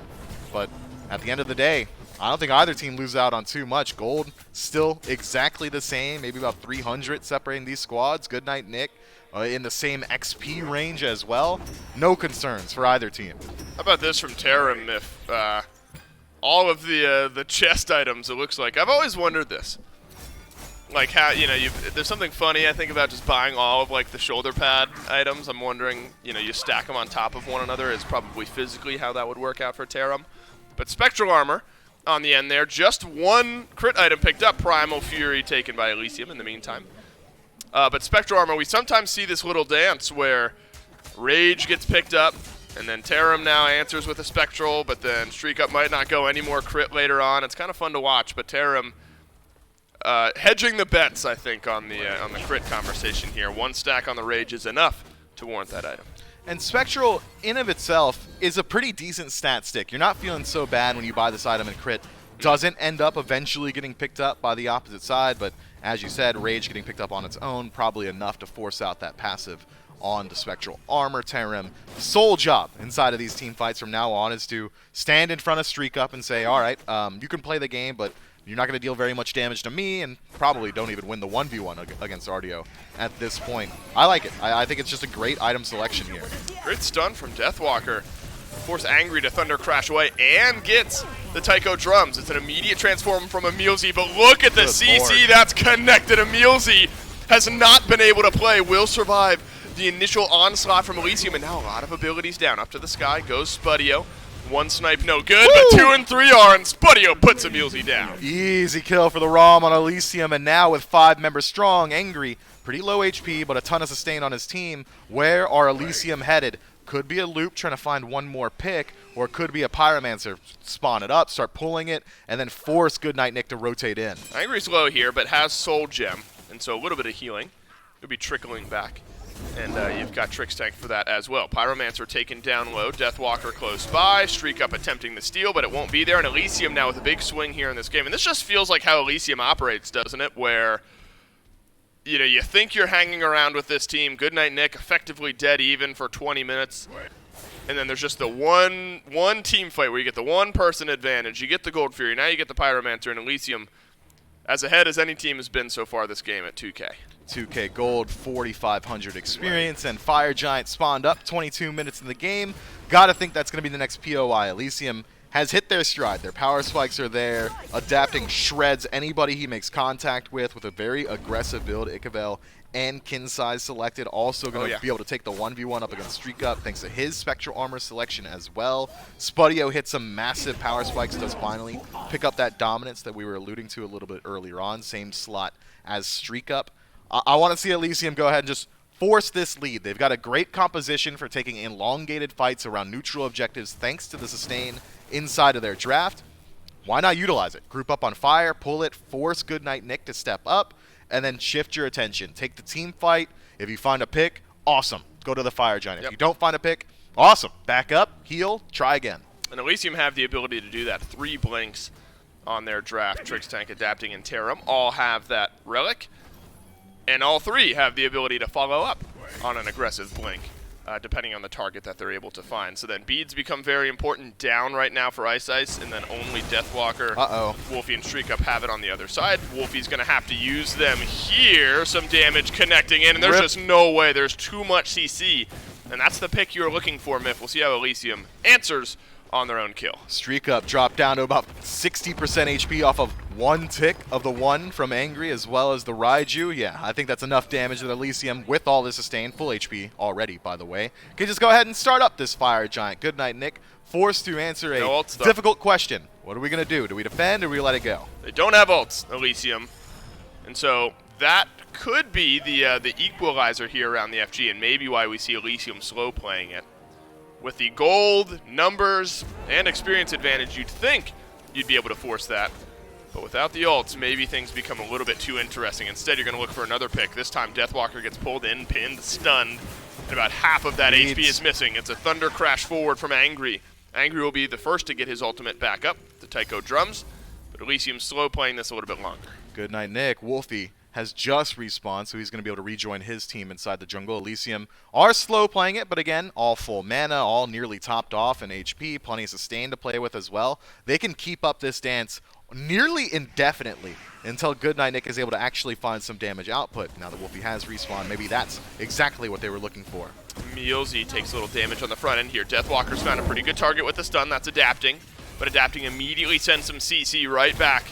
But at the end of the day, I don't think either team loses out on too much. Gold still exactly the same, maybe about 300 separating these squads. Goodnight Nick in the same XP range as well. No concerns for either team. How about this from Terram? If all of the chest items, it looks like. I've always wondered this. Like how, you know, there's something funny I think about just buying all of like the shoulder pad items. I'm wondering, you know, you stack them on top of one another is probably physically how that would work out for Terram. But Spectral Armor on the end there, just one crit item picked up, Primal Fury taken by Elysium in the meantime. But Spectral Armor, we sometimes see this little dance where Rage gets picked up, and then Terram now answers with a Spectral, but then Streak Up might not go any more crit later on. It's kind of fun to watch, but Terram hedging the bets, I think, on the crit conversation here. One stack on the Rage is enough to warrant that item. And Spectral, in of itself, is a pretty decent stat stick. You're not feeling so bad when you buy this item and crit. Doesn't end up eventually getting picked up by the opposite side, but as you said, Rage getting picked up on its own, probably enough to force out that passive on the Spectral Armor. Terram, sole job inside of these team fights from now on is to stand in front of Streak Up and say, all right, you can play the game, but you're not going to deal very much damage to me, and probably don't even win the 1v1 against Ardio at this point. I like it. I think it's just a great item selection here. Great stun from Deathwalker. Force Angry to Thunder Crash away and gets the Taiko drums. It's an immediate transform from Emilzy, but look at the CC that's connected. Emilzy has not been able to play, will survive the initial onslaught from Elysium, and now a lot of abilities down. Up to the sky goes Spudio. One snipe no good, but 2 and 3 are, and Spudio puts Emilzy down. Easy kill for the ROM on Elysium, and now with 5 members strong, Angry, pretty low HP, but a ton of sustain on his team. Where are Elysium headed? Could be a loop trying to find one more pick, or it could be a Pyromancer. Spawn it up, start pulling it, and then force Goodnight Nick to rotate in. Angry's low here, but has Soul Gem, and so a little bit of healing. It'll be trickling back. And you've got Tricks Tank for that as well. Pyromancer taken down low, Deathwalker close by, Streak Up attempting the steal, but it won't be there, and Elysium now with a big swing here in this game. And this just feels like how Elysium operates, doesn't it? Where, you know, you think you're hanging around with this team, Goodnight Nick effectively dead even for 20 minutes, and then there's just the one team fight where you get the one person advantage, you get the Gold Fury, now you get the Pyromancer, and Elysium as ahead as any team has been so far this game at 2K. 2K Gold, 4,500 experience, and Fire Giant spawned up 22 minutes in the game. Gotta think that's going to be the next POI. Elysium has hit their stride. Their power spikes are there. Adapting shreds anybody he makes contact with a very aggressive build. Ikavel and Kinsai selected. Also going to be able to take the 1v1 up against Streak Up thanks to his Spectral Armor selection as well. Spudio hits some massive power spikes, does finally pick up that dominance that we were alluding to a little bit earlier on. Same slot as Streak Up. I want to see Elysium go ahead and just force this lead. They've got a great composition for taking elongated fights around neutral objectives thanks to the sustain inside of their draft. Why not utilize it? Group up on fire, pull it, force Goodnight Nick to step up, and then shift your attention. Take the team fight. If you find a pick, awesome. Go to the Fire Giant. If you don't find a pick, awesome. Back up, heal, try again. And Elysium have the ability to do that. 3 blinks on their draft. Tricks Tank, Adapting, and Terram all have that relic. And all 3 have the ability to follow up on an aggressive blink, depending on the target that they're able to find. So then beads become very important down right now for Ice, and then only Deathwalker, Wolfie, and Streak Up have it on the other side. Wolfie's going to have to use them here. Some damage connecting in, and there's just no way. There's too much CC, and that's the pick you're looking for, Myth. We'll see how Elysium answers on their own kill. Streak Up dropped down to about 60% HP off of one tick of the 1 from Angry as well as the Raiju. Yeah, I think that's enough damage that Elysium, with all the sustain, full HP already, by the way, can just go ahead and start up this Fire Giant. Goodnight Nick, forced to answer a difficult question. What are we going to do? Do we defend or do we let it go? They don't have ults, Elysium, and so that could be the equalizer here around the FG, and maybe why we see Elysium slow playing it. With the gold, numbers, and experience advantage, you'd think you'd be able to force that. But without the ults, maybe things become a little bit too interesting. Instead, you're going to look for another pick. This time, Deathwalker gets pulled in, pinned, stunned, and about half of that HP is missing. It's a Thunder Crash forward from Angry. Angry will be the first to get his ultimate back up, the Tycho drums, but Elysium's slow playing this a little bit longer. Good night, Nick. Wolfie has just respawned, so he's going to be able to rejoin his team inside the jungle. Elysium are slow playing it, but again, all full mana, all nearly topped off in HP, plenty of sustain to play with as well. They can keep up this dance nearly indefinitely until Goodnight Nick is able to actually find some damage output. Now that Wolfie has respawned, maybe that's exactly what they were looking for. Mealsy takes a little damage on the front end here. Deathwalker's found a pretty good target with the stun. That's adapting, but adapting immediately sends some CC right back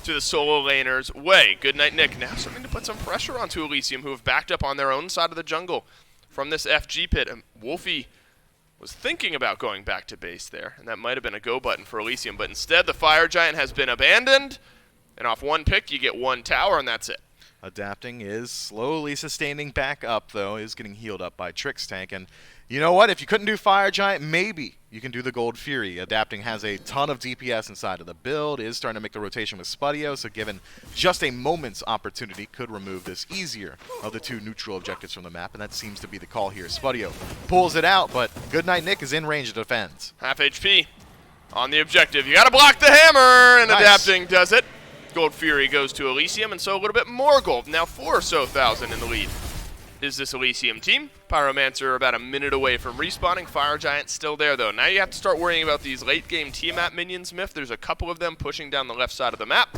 to the solo laner's way. Goodnight Nick now starting to put some pressure onto Elysium, who have backed up on their own side of the jungle from this FG pit. And Wolfie was thinking about going back to base there, and that might have been a go button for Elysium, but instead the Fire Giant has been abandoned, and off one pick you get one tower, and that's it. Adapting is slowly sustaining back up, though, is getting healed up by Trix Tank, and you know what? If you couldn't do Fire Giant, maybe you can do the Gold Fury. Adapting has a ton of DPS inside of the build, is starting to make the rotation with Spudio, so given just a moment's opportunity, could remove this easier of the two neutral objectives from the map, and that seems to be the call here. Spudio pulls it out, but Goodnight Nick is in range to defend. Half HP on the objective. You gotta block the hammer, and nice. Adapting does it. Gold Fury goes to Elysium, and so a little bit more gold. Now 4 or so thousand in the lead is this Elysium team. Pyromancer about a minute away from respawning. Fire Giant still there, though. Now you have to start worrying about these late-game Tiamat minions, Myth. There's a couple of them pushing down the left side of the map,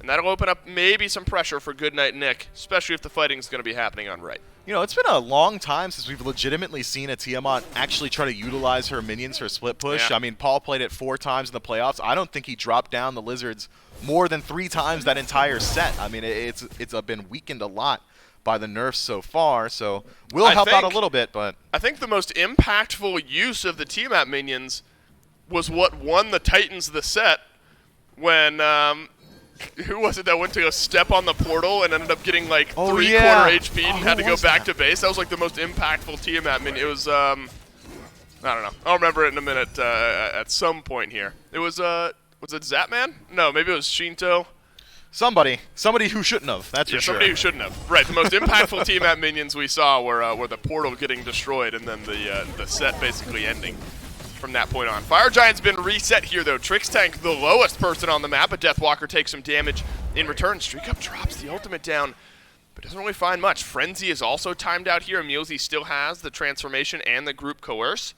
and that'll open up maybe some pressure for Goodnight Nick, especially if the fighting's going to be happening on right. You know, it's been a long time since we've legitimately seen a Tiamat actually try to utilize her minions for split push. Yeah. I mean, Paul played it 4 times in the playoffs. I don't think he dropped down the Lizards more than 3 times that entire set. I mean, it's been weakened a lot by the nerfs so far, so we'll help out a little bit, but I think the most impactful use of the Tiamat minions was what won the Titans the set when who was it that went to go step on the portal and ended up getting like 3/4 HP and had to go back to base? That was like the most impactful Tiamat minion. It was I don't know. I'll remember it in a minute at some point here. It was it Zapman? No, maybe it was Shinto. somebody who shouldn't have. That's for sure. Somebody who shouldn't have. Right. The most impactful Tiamat minions we saw were the portal getting destroyed and then the set basically ending from that point on. Fire Giant's been reset here, though. Trix Tank, the lowest person on the map, but Deathwalker takes some damage in return. Streak Up drops the ultimate down, but doesn't really find much. Frenzy is also timed out here. Mealsy still has the transformation and the group coerce,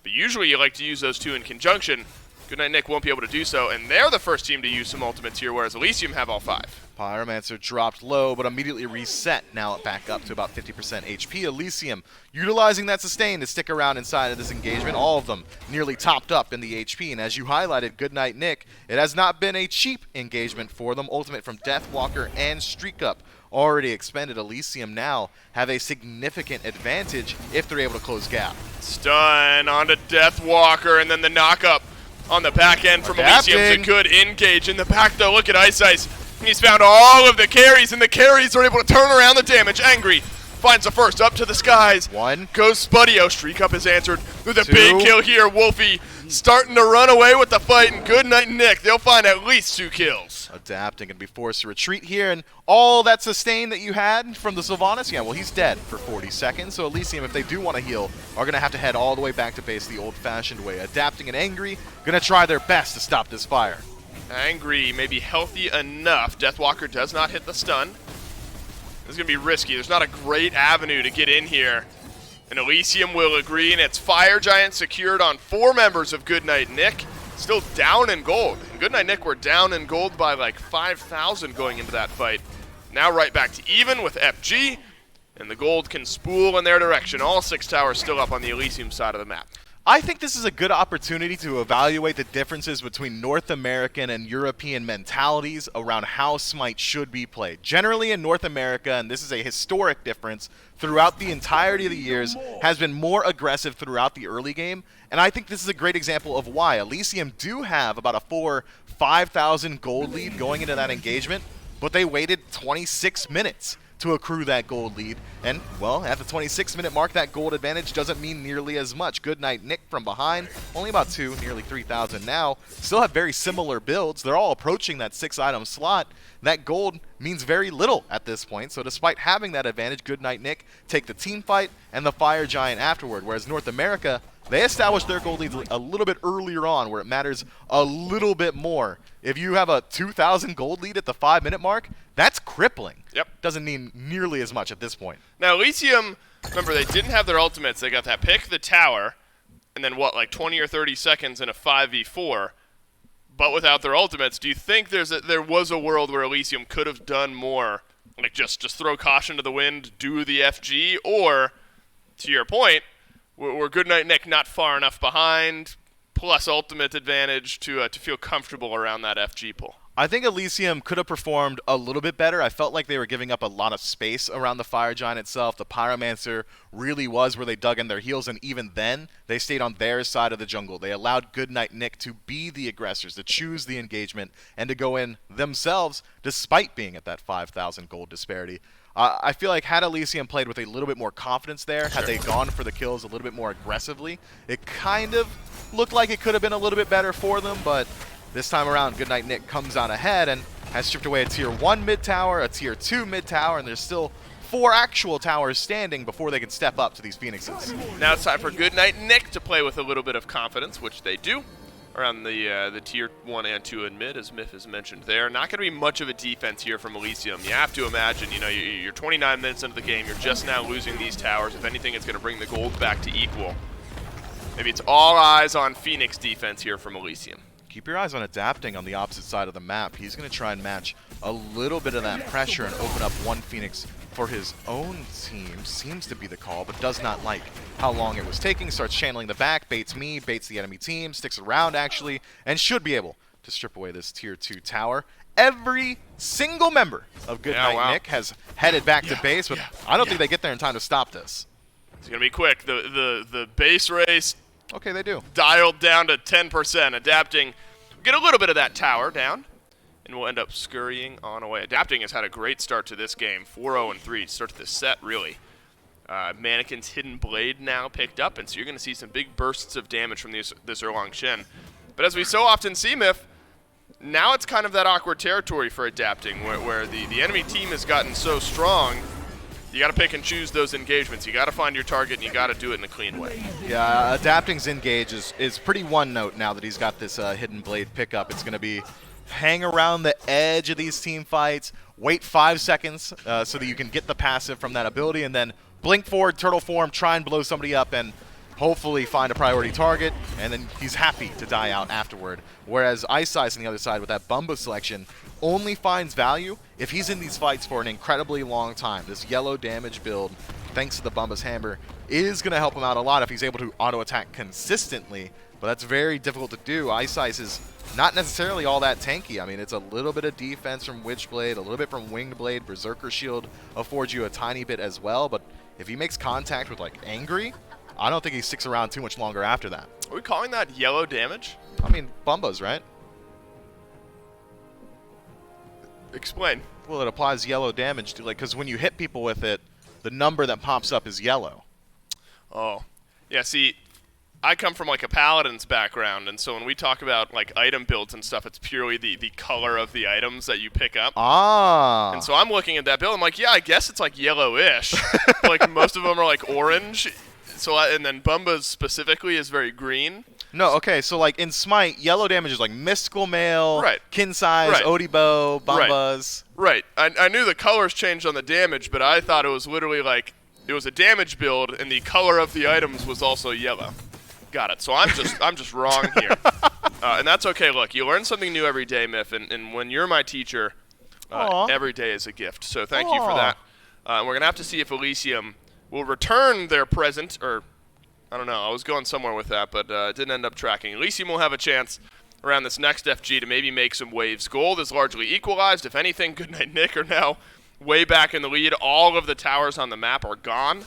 but usually you like to use those two in conjunction. Goodnight Nick won't be able to do so, and they're the first team to use some ultimates here, whereas Elysium have all 5. Pyromancer dropped low, but immediately reset. Now back up to about 50% HP. Elysium utilizing that sustain to stick around inside of this engagement. All of them nearly topped up in the HP, and as you highlighted, Goodnight Nick, it has not been a cheap engagement for them. Ultimate from Deathwalker and Streak Up already expended. Elysium now have a significant advantage if they're able to close gap. Stun onto Deathwalker, and then the knock-up on the back end from Elysium. It's a good engage in the back, though. Look at Ice Ice. He's found all of the carries, and the carries are able to turn around the damage. Angry finds the first up to the skies. 1. Goes Spudio. Streak Up is answered with a 2. big kill here. Wolfie starting to run away with the fight, and Goodnight Nick, they'll find at least 2 kills. Adapting and be forced to retreat here, and all that sustain that you had from the Sylvanas, yeah, well, he's dead for 40 seconds, so Elysium, if they do want to heal, are going to have to head all the way back to base the old-fashioned way. Adapting and Angry, going to try their best to stop this fire. Angry may be healthy enough. Deathwalker does not hit the stun. This is going to be risky. There's not a great avenue to get in here. And Elysium will agree, and it's Fire Giant secured on 4 members of Goodnight Nick. Still down in gold. And Goodnight Nick were down in gold by like 5,000 going into that fight. Now right back to even with FG, and the gold can spool in their direction. All 6 towers still up on the Elysium side of the map. I think this is a good opportunity to evaluate the differences between North American and European mentalities around how Smite should be played. Generally in North America, and this is a historic difference throughout the entirety of the years, has been more aggressive throughout the early game, and I think this is a great example of why. Elysium do have about a 5,000 gold lead going into that engagement, but they waited 26 minutes to accrue that gold lead. And, well, at the 26-minute mark, that gold advantage doesn't mean nearly as much. Goodnight Nick from behind, only about 2, nearly 3,000 now. Still have very similar builds. They're all approaching that 6-item slot. That gold means very little at this point. So despite having that advantage, Goodnight Nick take the team fight and the Fire Giant afterward. Whereas North America, they established their gold leads a little bit earlier on, where it matters a little bit more. If you have a 2,000 gold lead at the 5-minute mark, that's crippling. Yep. Doesn't mean nearly as much at this point. Now, Elysium, remember, they didn't have their ultimates. They got that pick the tower, and then what, like 20 or 30 seconds in a 5v4. But without their ultimates, do you think there was a world where Elysium could have done more, like just throw caution to the wind, do the FG, or, to your point, were Goodnight Nick not far enough behind, plus ultimate advantage to feel comfortable around that FG pull? I think Elysium could have performed a little bit better. I felt like they were giving up a lot of space around the Fire Giant itself. The Pyromancer really was where they dug in their heels, and even then, they stayed on their side of the jungle. They allowed Goodnight Nick to be the aggressors, to choose the engagement, and to go in themselves, despite being at that 5,000 gold disparity. I feel like had Elysium played with a little bit more confidence there, had they gone for the kills a little bit more aggressively, it kind of looked like it could have been a little bit better for them, but this time around, Goodnight Nick comes out ahead and has stripped away a Tier 1 mid-tower, a Tier 2 mid-tower, and there's still 4 actual towers standing before they can step up to these Phoenixes. Now it's time for Goodnight Nick to play with a little bit of confidence, which they do, around the Tier 1 and 2 in mid, as Myth has mentioned there. Not going to be much of a defense here from Elysium. You have to imagine, you're 29 minutes into the game, you're just now losing these towers. If anything, it's going to bring the gold back to equal. Maybe it's all eyes on Phoenix defense here from Elysium. Keep your eyes on Adapting on the opposite side of the map. He's going to try and match a little bit of that pressure and open up one Phoenix for his own team. Seems to be the call, but does not like how long it was taking. Starts channeling the back, baits me, baits the enemy team, sticks around actually, and should be able to strip away this Tier 2 tower. Every single member of Goodnight Nick has headed back to base, but I don't think they get there in time to stop this. It's going to be quick. The base race, okay, they do. Dialed down to 10%. Adapting, get a little bit of that tower down, and we'll end up scurrying on away. Adapting has had a great start to this game, 4-0-3, start to this set, really. Mannequin's Hidden Blade now picked up, and so you're going to see some big bursts of damage from this Erlang Shen. But as we so often see, Myth, now it's kind of that awkward territory for Adapting, where the enemy team has gotten so strong. You got to pick and choose those engagements. You got to find your target, and you got to do it in a clean way. Yeah, Adapting's engage is pretty one note now that he's got this Hidden Blade pickup. It's going to be hang around the edge of these team fights, wait 5 seconds so that you can get the passive from that ability, and then blink forward, turtle form, try and blow somebody up, and hopefully find a priority target, and then he's happy to die out afterward. Whereas Ice Eyes on the other side with that Bumba selection only finds value if he's in these fights for an incredibly long time. This yellow damage build, thanks to the Bumba's Hammer, is going to help him out a lot if he's able to auto-attack consistently, but that's very difficult to do. Ice Ice is not necessarily all that tanky. I mean, it's a little bit of defense from Witchblade, a little bit from Winged Blade. Berserker Shield affords you a tiny bit as well, but if he makes contact with, like, Angry, I don't think he sticks around too much longer after that. Are we calling that yellow damage? I mean, Bumba's, right? Explain. Well, it applies yellow damage to, like, because when you hit people with it, the number that pops up is yellow. Oh. Yeah, see, I come from, like, a Paladin's background, and so when we talk about, like, item builds and stuff, it's purely the color of the items that you pick up. Ah. And so I'm looking at that build, I'm like, yeah, I guess it's, like, yellowish. Like, most of them are, like, orange. So, and then Bumba's specifically is very green. No, okay, so like in Smite, yellow damage is like Mystical Mail, right. Kinsize, right. Odibo, Bumbas. Right. I knew the colors changed on the damage, but I thought it was literally like it was a damage build, and the color of the items was also yellow. Got it. So I'm just wrong here, and that's okay. Look, you learn something new every day, Myth, and when you're my teacher, every day is a gift. So thank you for that. And we're gonna have to see if Elysium will return their present, or I don't know. I was going somewhere with that, but it didn't end up tracking. Elysium will have a chance around this next FG to maybe make some waves. Gold is largely equalized. If anything, Goodnight Nick are now way back in the lead. All of the towers on the map are gone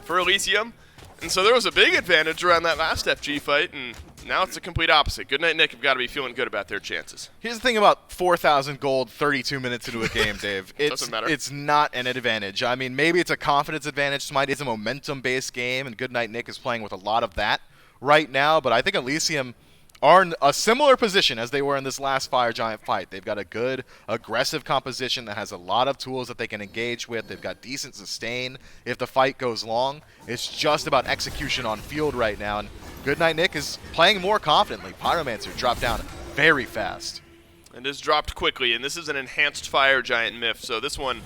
for Elysium. And so there was a big advantage around that last FG fight, and Now it's the complete opposite. Goodnight Nick have got to be feeling good about their chances. Here's the thing about 4,000 gold 32 minutes into a game, Dave. Doesn't matter. It's not an advantage. I mean, maybe it's a confidence advantage. Smite is a momentum-based game, and Goodnight Nick is playing with a lot of that right now. But I think Elysium are in a similar position as they were in this last Fire Giant fight. They've got a good, aggressive composition that has a lot of tools that they can engage with. They've got decent sustain if the fight goes long. It's just about execution on field right now, and Goodnight Nick is playing more confidently. Pyromancer dropped down very fast. And is dropped quickly, and this is an enhanced Fire Giant myth, so this one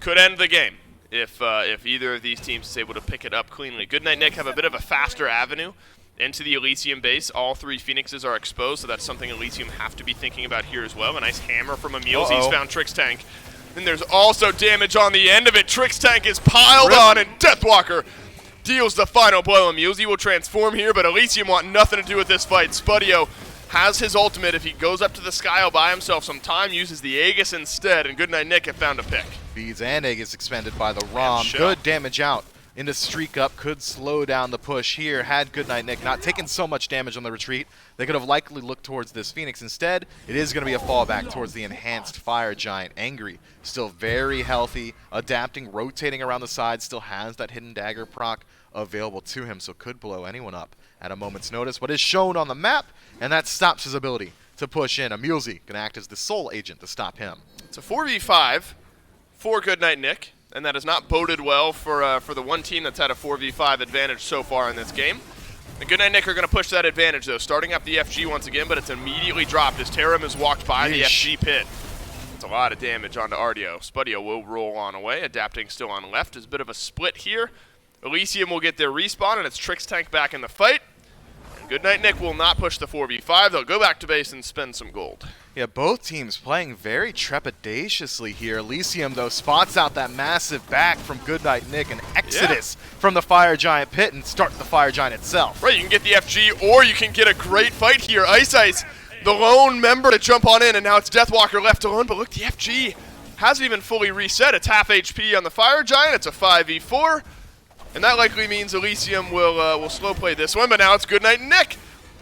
could end the game if either of these teams is able to pick it up cleanly. Goodnight Nick have a bit of a faster avenue into the Elysium base. All three Phoenixes are exposed, so that's something Elysium have to be thinking about here as well. A nice hammer from Emils. He's found Trix Tank. Then there's also damage on the end of it. Trix Tank is piled on, and Deathwalker deals the final blow. Emils will transform here, but Elysium want nothing to do with this fight. Spudio has his ultimate. If he goes up to the sky, he'll buy himself some time, uses the Aegis instead, and Goodnight Nick have found a pick. Beads and Aegis expended by the ROM. Good damage out into Streak Up. Could slow down the push here. Had Goodnight Nick not taken so much damage on the retreat, they could have likely looked towards this Phoenix. Instead, it is going to be a fallback towards the enhanced Fire Giant. Angry, still very healthy, adapting, rotating around the side, still has that hidden dagger proc available to him, so could blow anyone up at a moment's notice. What is shown on the map, and that stops his ability to push in. Emils going to act as the sole agent to stop him. It's a 4v5 for Goodnight Nick, and that has not boded well for the one team that's had a 4v5 advantage so far in this game. And Goodnight Nick are going to push that advantage, though, starting up the FG once again, but it's immediately dropped as Tarim has walked by the FG pit. It's a lot of damage onto Ardio. Spudio will roll on away, adapting still on left. There's a bit of a split here. Elysium will get their respawn, and it's Trix Tank back in the fight. And Goodnight Nick will not push the 4v5. They'll go back to base and spend some gold. Yeah, both teams playing very trepidatiously here. Elysium, though, spots out that massive back from Goodnight Nick and Exodus from the Fire Giant pit and start the Fire Giant itself. Right, you can get the FG, or you can get a great fight here. Ice, the lone member to jump on in, and now it's Deathwalker left alone. But look, the FG hasn't even fully reset. It's half HP on the Fire Giant. It's a 5v4. And that likely means Elysium will slow play this one, but now it's Goodnight Nick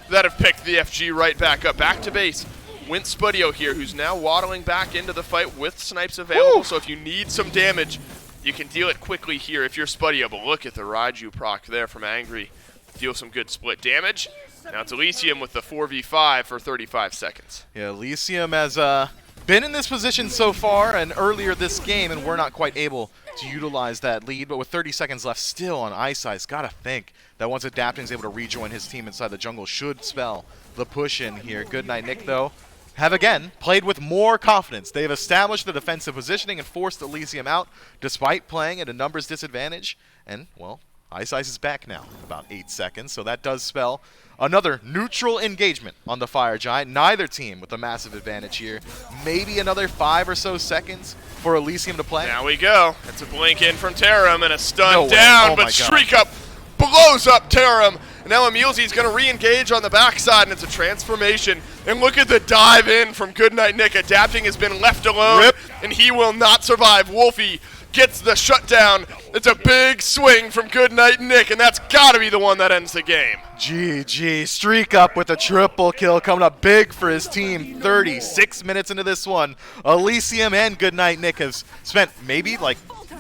that have picked the FG right back up, back to base. Wint Spudio here, who's now waddling back into the fight with snipes available, so if you need some damage, you can deal it quickly here if you're Spudio. But look at the Raiju proc there from Angry. Deal some good split damage. Now it's Elysium with the 4v5 for 35 seconds. Yeah, Elysium has been in this position so far and earlier this game, and we're not quite able to utilize that lead. But with 30 seconds left still on Ice, gotta think that once Adapting is able to rejoin his team inside the jungle, should spell the push in here. Goodnight Nick, though, have again played with more confidence. They've established the defensive positioning and forced Elysium out despite playing at a numbers disadvantage. And, well, Ice is back now, about 8 seconds, so that does spell another neutral engagement on the Fire Giant. Neither team with a massive advantage here. Maybe another 5 or so seconds for Elysium to play. Now we go. It's a blink in from Tarim and a stun No down, way. Oh but my God. Streak Up blows up Tarim. And now Emilzi's going to re-engage on the backside, and it's a transformation. And look at the dive in from Goodnight Nick. Adapting has been left alone, and he will not survive. Wolfie gets the shutdown. It's a big swing from Goodnight Nick, and that's got to be the one that ends the game. GG. Streak Up with a triple kill, coming up big for his team. 36 minutes into this one. Elysium and Goodnight Nick have spent maybe like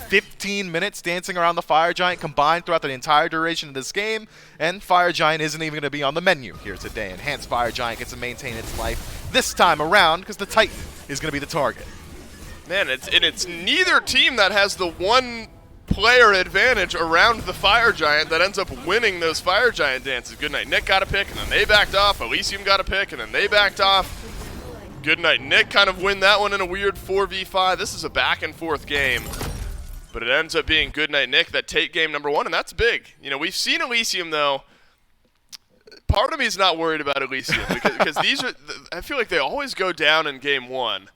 15 minutes dancing around the Fire Giant combined throughout the entire duration of this game, and Fire Giant isn't even going to be on the menu here today. Enhanced Fire Giant gets to maintain its life this time around because the Titan is going to be the target. Man, it's neither team that has the one player advantage around the Fire Giant that ends up winning those Fire Giant dances. Goodnight Nick got a pick, and then they backed off. Elysium got a pick, and then they backed off. Goodnight Nick kind of win that one in a weird 4v5. This is a back-and-forth game. But it ends up being Goodnight Nick that take game number one, and that's big. You know, we've seen Elysium, though. Part of me is not worried about Elysium because these are, I feel like they always go down in game one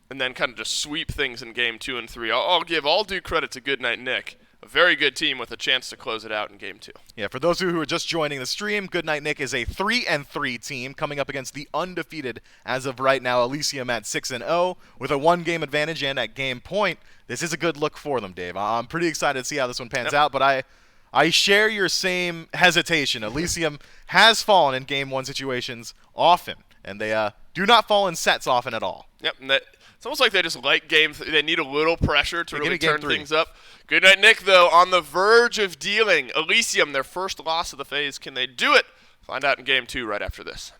and then kind of just sweep things in game 2 and 3. I'll give all due credit to Goodnight Nick. A very good team with a chance to close it out in game 2. Yeah, for those of you who are just joining the stream, Goodnight Nick is a 3-3 team coming up against the undefeated, as of right now, Elysium at 6-0 with a 1-game advantage, and at game point, this is a good look for them, Dave. I'm pretty excited to see how this one pans out, but I share your same hesitation. Elysium has fallen in Game 1 situations often, and they do not fall in sets often at all. Yep, and it's almost like they just like games. They need a little pressure to really turn 3. things up. Good Night Nick, though, on the verge of dealing Elysium their first loss of the phase. Can they do it? Find out in Game 2 right after this.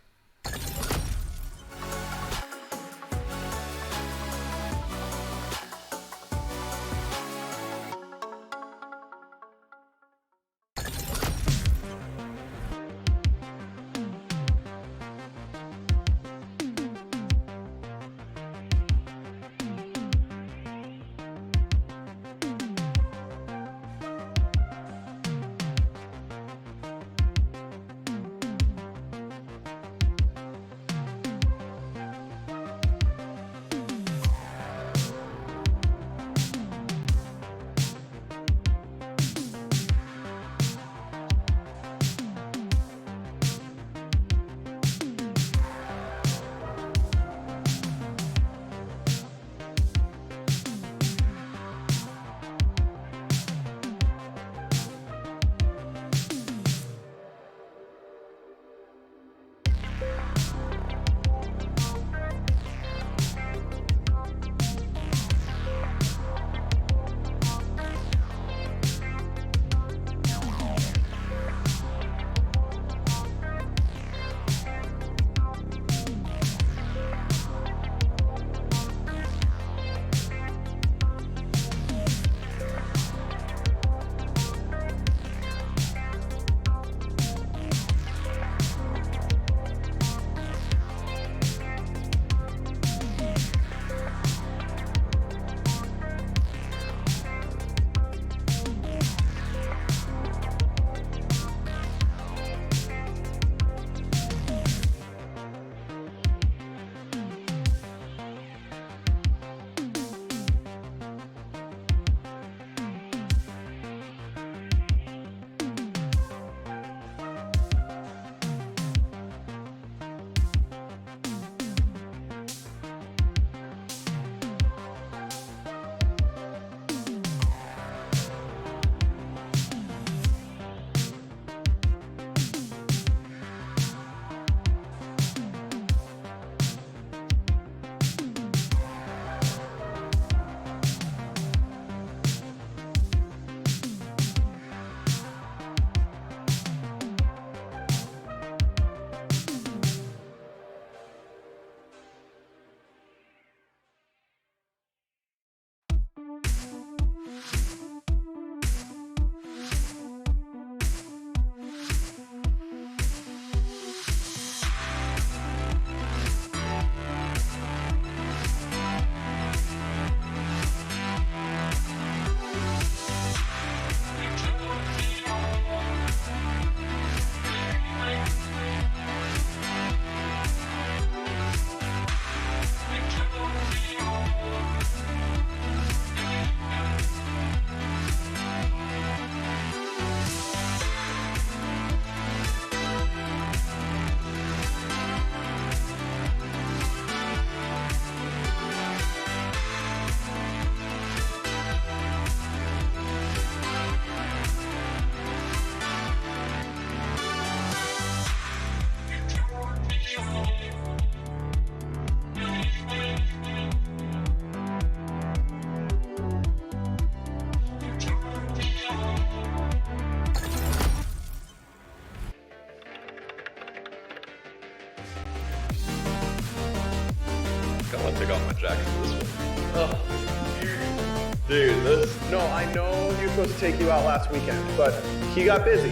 I want to take off my jacket for this one. Oh, dude, this. No, I know he was supposed to take you out last weekend, but he got busy.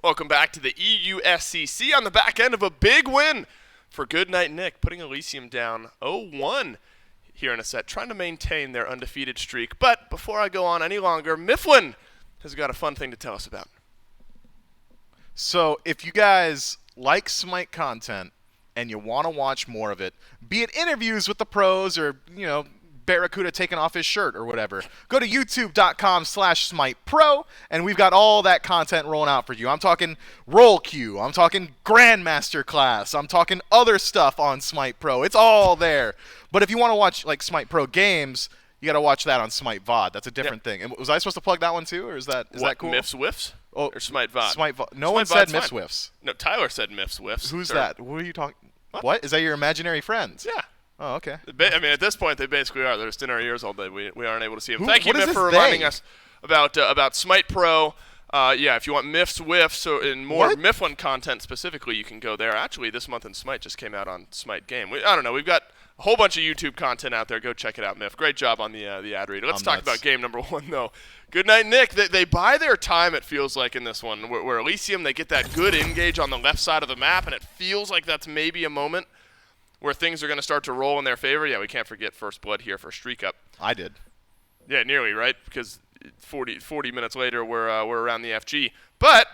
Welcome back to the EU SCC on the back end of a big win for Good Night Nick, putting Elysium down 0-1 here in a set, trying to maintain their undefeated streak. But before I go on any longer, Mifflin has got a fun thing to tell us about. So if you guys like Smite content and you want to watch more of it, be it interviews with the pros or, Barracuda taking off his shirt or whatever. Go to youtube.com/SmitePro, and we've got all that content rolling out for you. I'm talking roll queue. I'm talking Grandmaster class. I'm talking other stuff on Smite Pro. It's all there. But if you want to watch like Smite Pro games, you got to watch that on Smite VOD. That's a different thing. And was I supposed to plug that one too, or is that cool? Miffs Whiffs? Oh, or Smite VOD? Smite VOD. No Smite one said VOD's Miffs fine. Whiffs. No, Tyler said Miffs Whiffs. Who's that? What are you talking? What? Is that your imaginary friends? Yeah. Oh, okay. I mean, at this point, they basically are. They're just in our ears all day. We aren't able to see them. Who- Thank you, what is Miff, this for reminding they? us about Smite Pro. Yeah, if you want Miffs Whiffs and more What? Mifflin content specifically, you can go there. Actually, this month in Smite just came out on Smite Game. I don't know. We've got a whole bunch of YouTube content out there. Go check it out, Miff. Great job on the ad read. Let's I'm talk nuts. about game number 1, though. Good night, Nick. They buy their time, it feels like, in this one. Where Elysium, they get that good engage on the left side of the map, and it feels like that's maybe a moment where things are going to start to roll in their favor. Yeah, we can't forget first blood here for Streak Up. I did. Yeah, nearly, right? Because 40 minutes later, we're around the FG. But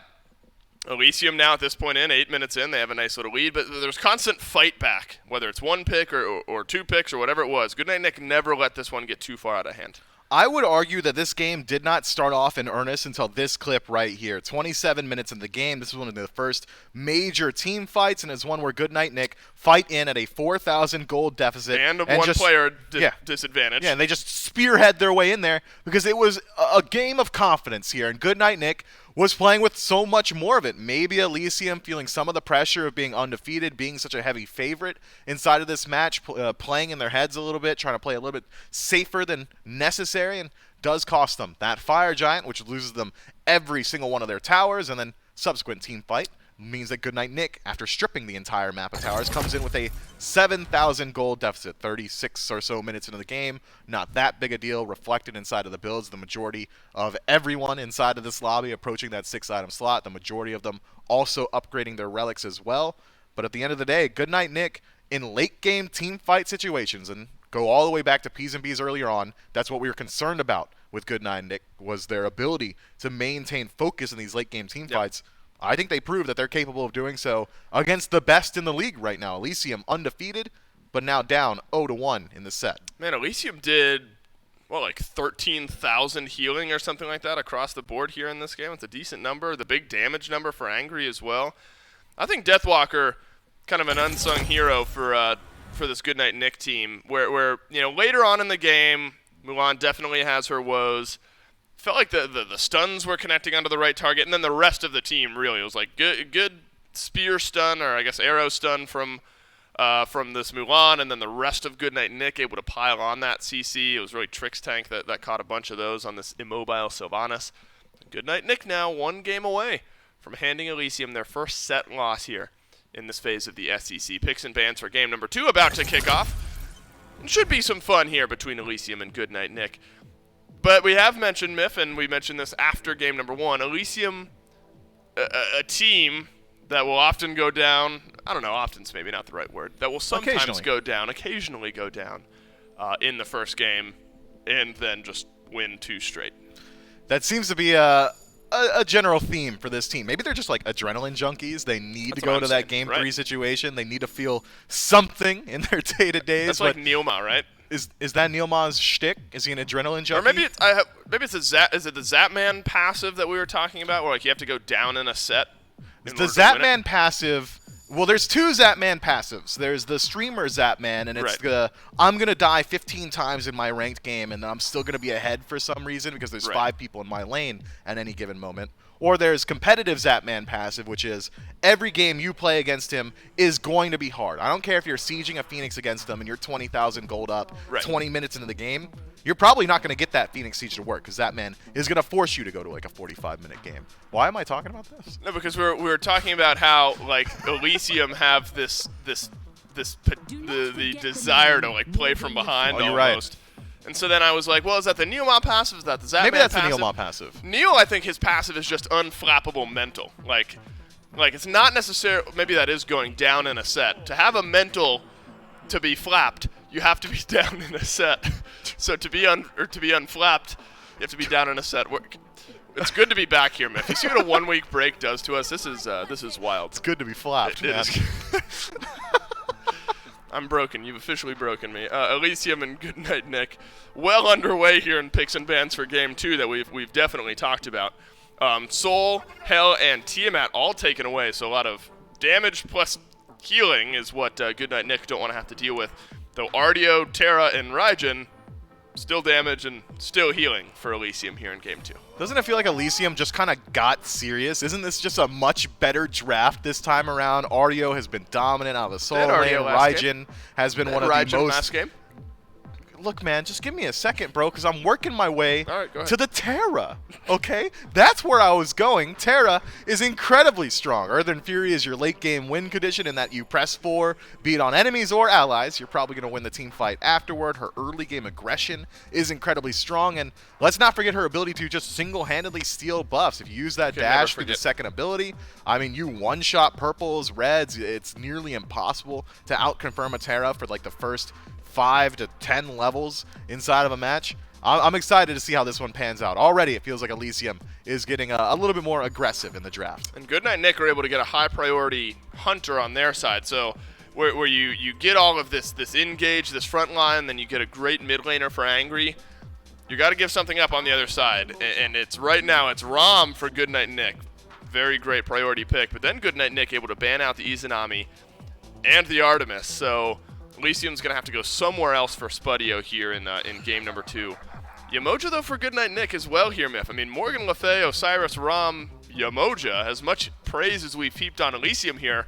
Elysium now at this point 8 minutes in, they have a nice little lead, but there's constant fight back, whether it's one pick or 2 picks or whatever it was. Goodnight Nick never let this one get too far out of hand. I would argue that this game did not start off in earnest until this clip right here. 27 minutes into the game. This is one of the first major team fights, and it's one where Goodnight Nick fight in at a 4,000 gold deficit. And one just, player yeah. disadvantage. Yeah, and they just spearhead their way in there because it was a game of confidence here, and Goodnight Nick was playing with so much more of it. Maybe Elysium feeling some of the pressure of being undefeated, being such a heavy favorite inside of this match, playing in their heads a little bit, trying to play a little bit safer than necessary, and does cost them that Fire Giant, which loses them every single one of their towers, and then subsequent team fight means that Goodnight Nick, after stripping the entire map of towers, comes in with a 7,000 gold deficit, 36 or so minutes into the game. Not that big a deal, reflected inside of the builds. The majority of everyone inside of this lobby approaching that 6-item slot, the majority of them also upgrading their relics as well. But at the end of the day, Goodnight Nick, in late game team fight situations, and go all the way back to P's and B's earlier on, that's what we were concerned about with Goodnight Nick, was their ability to maintain focus in these late game team fights. I think they proved that they're capable of doing so against the best in the league right now. Elysium undefeated, but now down 0-1 in the set. Man, Elysium did, like 13,000 healing or something like that across the board here in this game. It's a decent number. The big damage number for Angry as well. I think Deathwalker, kind of an unsung hero for this Goodnight Nick team, where later on in the game, Mulan definitely has her woes. Felt like the stuns were connecting onto the right target, and then the rest of the team really was like good spear stun, or I guess arrow stun from this Mulan, and then the rest of Goodnight Nick able to pile on that CC. It was really Trix Tank that caught a bunch of those on this immobile Sylvanas. Goodnight Nick now 1 game away from handing Elysium their first set loss here in this phase of the SCC. Picks and bans for game number 2 about to kick off. It should be some fun here between Elysium and Goodnight Nick. But we have mentioned, Miff, and we mentioned this after game number 1, Elysium, a team that will often go down, I don't know, often's maybe not the right word, that will sometimes occasionally go down in the first game, and then just win 2 straight. That seems to be a general theme for this team. Maybe they're just like adrenaline junkies. They need to go to that game 3 situation. They need to feel something in their day-to-days. That's like Neilma, right? Is that Neilma's shtick? Is he an adrenaline junkie? Or maybe it's is it the Zapman passive that we were talking about, where like you have to go down in a set? The Zapman passive. Well, there's 2 Zapman passives. There's the streamer Zapman, and it's I'm gonna die 15 times in my ranked game, and I'm still gonna be ahead for some reason because there's 5 people in my lane at any given moment. Or there's competitive Zapman passive, which is every game you play against him is going to be hard. I don't care if you're sieging a Phoenix against him and you're 20,000 gold up 20 minutes into the game. You're probably not going to get that Phoenix siege to work because Zapman is going to force you to go to like a 45-minute game. Why am I talking about this? No, because we were talking about how like Elysium have the desire to like play from behind almost. Right. And so then I was like, well, is that the Neilma passive? Is that the Zapman passive? Maybe that's the Neilma passive. Neil, I think his passive is just unflappable mental. Like it's not necessarily, maybe that is going down in a set. To have a mental to be flapped, you have to be down in a set. So to be unflapped, you have to be down in a set. It's good to be back here, man. If you see what a 1-week break does to us, this is wild. It's good to be flapped, man. I'm broken. You've officially broken me. Elysium and Goodnight Nick, well underway here in picks and bans for Game 2 that we've definitely talked about. Soul, Hell, and Tiamat all taken away, so a lot of damage plus healing is what Goodnight Nick don't want to have to deal with. Though Ardio, Terra, and Raijin still damage and still healing for Elysium here in Game 2. Doesn't it feel like Elysium just kind of got serious? Isn't this just a much better draft this time around? Ardio has been dominant out of the Soul lane. Raijin has been one of the most... last game? Look, man, just give me a second, bro, because I'm working my way Go to the Terra, okay? That's where I was going. Terra is incredibly strong. Earthen Fury is your late-game win condition in that you press 4, be it on enemies or allies. You're probably going to win the team fight afterward. Her early-game aggression is incredibly strong, and let's not forget her ability to just single-handedly steal buffs. If you use that dash through the second ability, I mean, you one-shot purples, reds. It's nearly impossible to out-confirm a Terra for, like, the first 5 to 10 levels inside of a match. I'm excited to see how this one pans out. Already, it feels like Elysium is getting a little bit more aggressive in the draft. And Goodnight Nick are able to get a high-priority hunter on their side. So where you get all of this engage, this front line, then you get a great mid laner for Angry. You got to give something up on the other side. And it's right now, it's Rom for Goodnight Nick. Very great priority pick. But then Goodnight Nick able to ban out the Izanami and the Artemis. So Elysium's going to have to go somewhere else for Spudio here in game number 2. Yamoja, though, for Goodnight Nick as well here, Myth. I mean, Morgan Le Fay, Osiris, Rom, Yamoja, as much praise as we've heaped on Elysium here,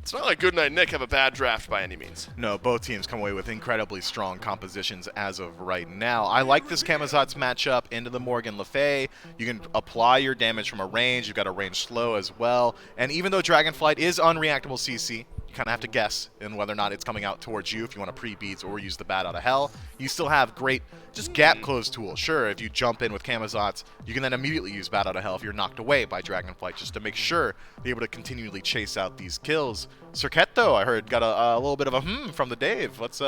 it's not like Goodnight Nick have a bad draft by any means. No, both teams come away with incredibly strong compositions as of right now. I like this Camazotz matchup into the Morgan Le Fay. You can apply your damage from a range. You've got a range slow as well. And even though Dragonflight is unreactable CC, you kind of have to guess in whether or not it's coming out towards you if you want to pre-beats or use the Bat Out of Hell. You still have great just gap close tools. Sure, if you jump in with Camazotz, you can then immediately use Bat Out of Hell if you're knocked away by Dragonflight just to make sure you're able to continually chase out these kills. Circuit, though, I heard, got a little bit of a from the Dave. What's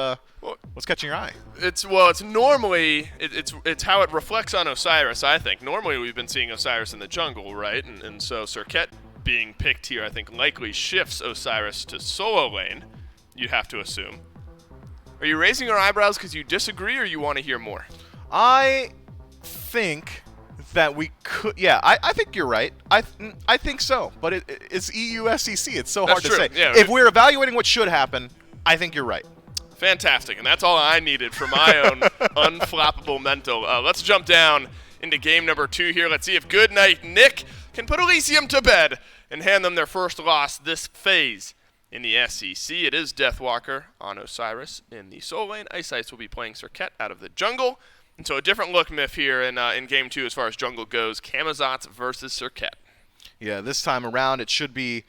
catching your eye? It's normally it's how it reflects on Osiris, I think. Normally we've been seeing Osiris in the jungle, right? And so Circuit being picked here, I think, likely shifts Osiris to solo lane, you'd have to assume. Are you raising your eyebrows because you disagree or you want to hear more? I think that we could, yeah, I think you're right. I think so, but it's EU SCC. It's so hard to say. Yeah, if we're evaluating what should happen, I think you're right. Fantastic, and that's all I needed for my own unflappable mental. Let's jump down into game number 2 here. Let's see if Goodnight Nick can put Elysium to bed and hand them their first loss this phase in the SCC. It is Deathwalker on Osiris in the Soul Lane. Ice will be playing Circuit out of the jungle. And so a different look, Myth, here in game 2 as far as jungle goes. Camazotz versus Circuit. Yeah, this time around it should be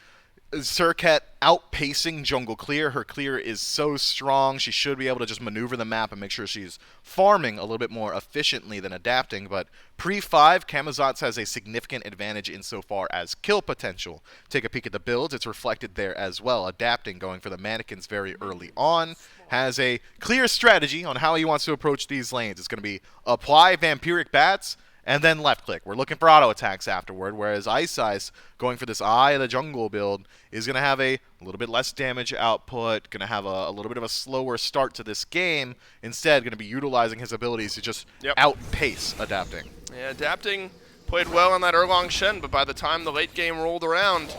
Circuit outpacing Jungle Clear. Her clear is so strong. She should be able to just maneuver the map and make sure she's farming a little bit more efficiently than adapting. But pre-5, Camazotz has a significant advantage insofar as kill potential. Take a peek at the builds. It's reflected there as well. Adapting, going for the mannequins very early on, has a clear strategy on how he wants to approach these lanes. It's going to be apply Vampiric Bats, and then left click. We're looking for auto attacks afterward, whereas Ice going for this Eye of the Jungle build is going to have a little bit less damage output, going to have a little bit of a slower start to this game. Instead, going to be utilizing his abilities to just outpace adapting. Yeah, adapting played well on that Erlong Shen, but by the time the late game rolled around,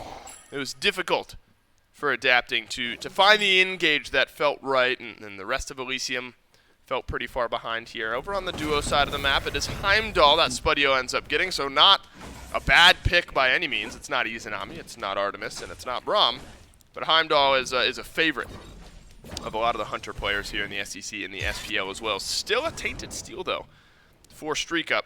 it was difficult for adapting to find the engage that felt right, and the rest of Elysium felt pretty far behind here. Over on the duo side of the map, it is Heimdall that Spudio ends up getting, so not a bad pick by any means. It's not Izanami, it's not Artemis, and it's not Braum, but Heimdall is a favorite of a lot of the Hunter players here in the SCC and the SPL as well. Still a Tainted Steel, though, for Streak Up,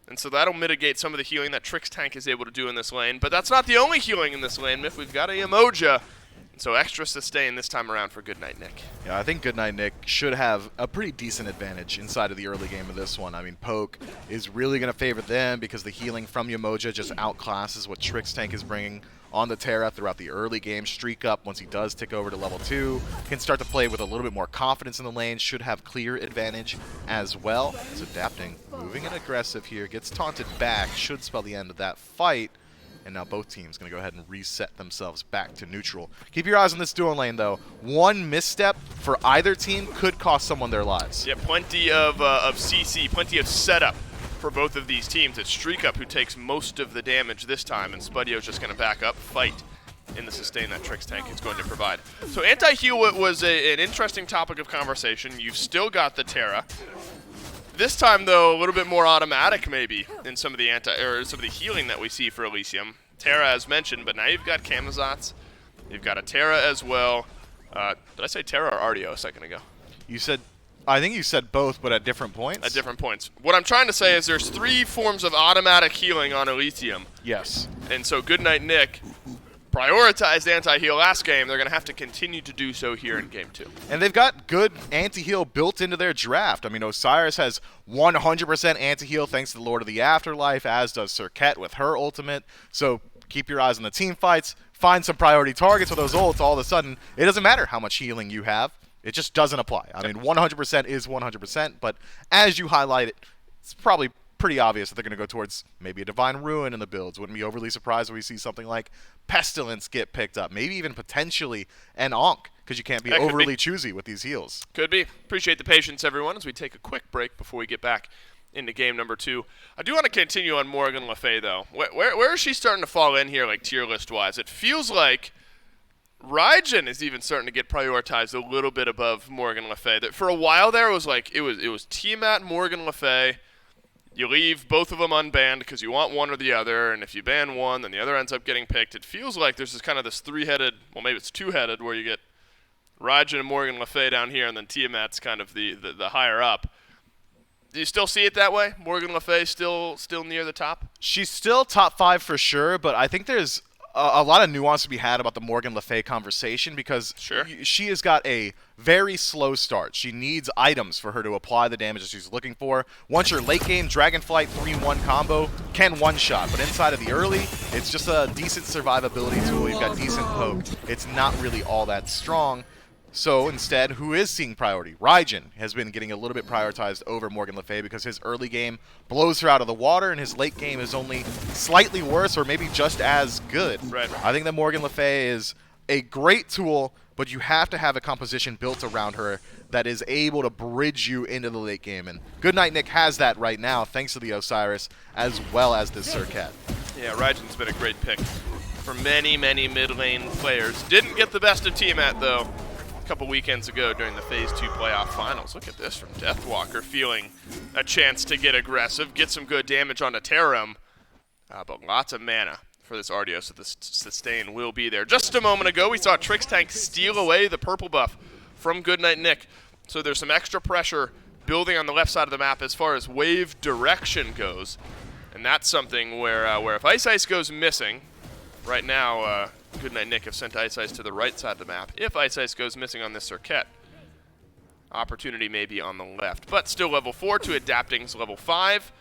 and so that'll mitigate some of the healing that Trix Tank is able to do in this lane, but that's not the only healing in this lane, Myth. We've got a Yamoja, so extra sustain this time around for Goodnight Nick. Yeah, I think Goodnight Nick should have a pretty decent advantage inside of the early game of this one. I mean, Poke is really going to favor them because the healing from Yamoja just outclasses what Trix Tank is bringing on the Terra throughout the early game. Streak Up, once he does tick over to level 2, can start to play with a little bit more confidence in the lane, should have clear advantage as well. It's adapting, moving and aggressive here, gets taunted back, should spell the end of that fight. And now both teams going to go ahead and reset themselves back to neutral. Keep your eyes on this duo lane, though. One misstep for either team could cost someone their lives. Yeah, plenty of CC, plenty of setup for both of these teams. It's Streak Up who takes most of the damage this time, and Spudio's just going to back up, fight in the sustain that Trix tank is going to provide. So anti-heal was an interesting topic of conversation. You've still got the Terra. This time, though, a little bit more automatic, maybe, in some of the some of the healing that we see for Elysium. Terra, as mentioned, but now you've got Camazotz. You've got a Terra as well. Did I say Terra or Ardio a second ago? You said, I think you said both, but at different points. At different points. What I'm trying to say is there's 3 forms of automatic healing on Elysium. Yes. And so Goodnight Nick prioritized anti-heal last game. They're going to have to continue to do so here in Game 2. And they've got good anti-heal built into their draft. I mean, Osiris has 100% anti-heal thanks to the Lord of the Afterlife, as does Serket with her ultimate. So keep your eyes on the team fights. Find some priority targets with those ults. All of a sudden, it doesn't matter how much healing you have. It just doesn't apply. I mean, 100% is 100%, but as you highlight it, it's probably pretty obvious that they're going to go towards maybe a Divine Ruin in the builds. Wouldn't be overly surprised if we see something like Pestilence get picked up. Maybe even potentially an Ankh, because you can't be overly choosy with these heals. Could be. Appreciate the patience, everyone, as we take a quick break before we get back into game number 2. I do want to continue on Morgan Le Fay, though. Where is she starting to fall in here, like tier list-wise? It feels like Raijin is even starting to get prioritized a little bit above Morgan Le Fay. That for a while there, it was like it was Tiamat, Morgan Le Fay. You leave both of them unbanned because you want one or the other, and if you ban one, then the other ends up getting picked. It feels like there's this kind of this 3-headed, well, maybe it's 2-headed, where you get Raijin and Morgan Le Fay down here, and then Tiamat's kind of the higher up. Do you still see it that way? Morgan Le Fay still near the top? She's still top 5 for sure, but I think there's a lot of nuance to be had about the Morgan Le Fay conversation because she has got a very slow start. She needs items for her to apply the damage that she's looking for. Once your late game Dragonflight 3-1 combo can one-shot, but inside of the early, it's just a decent survivability tool. You've got decent poke. It's not really all that strong. So instead, who is seeing priority? Raijin has been getting a little bit prioritized over Morgan Le Fay because his early game blows her out of the water and his late game is only slightly worse or maybe just as good. Right. I think that Morgan Le Fay is a great tool, but you have to have a composition built around her that is able to bridge you into the late game. And Goodnight Nick has that right now thanks to the Osiris as well as this Serket. Yeah, Raijin's been a great pick for many, many mid-lane players. Didn't get the best of Tiamat, though, couple weekends ago during the Phase 2 playoff finals. Look at this from Deathwalker, feeling a chance to get aggressive, get some good damage on a Terram, but lots of mana for this Ardio, so the sustain will be there. Just a moment ago, we saw Trix Tank steal away the purple buff from Goodnight Nick, so there's some extra pressure building on the left side of the map as far as wave direction goes, and that's something where if Ice goes missing, right now, Goodnight Nick have sent Ice to the right side of the map. If Ice goes missing on this Serket, opportunity may be on the left. But still level 4 to Adapting's level 5.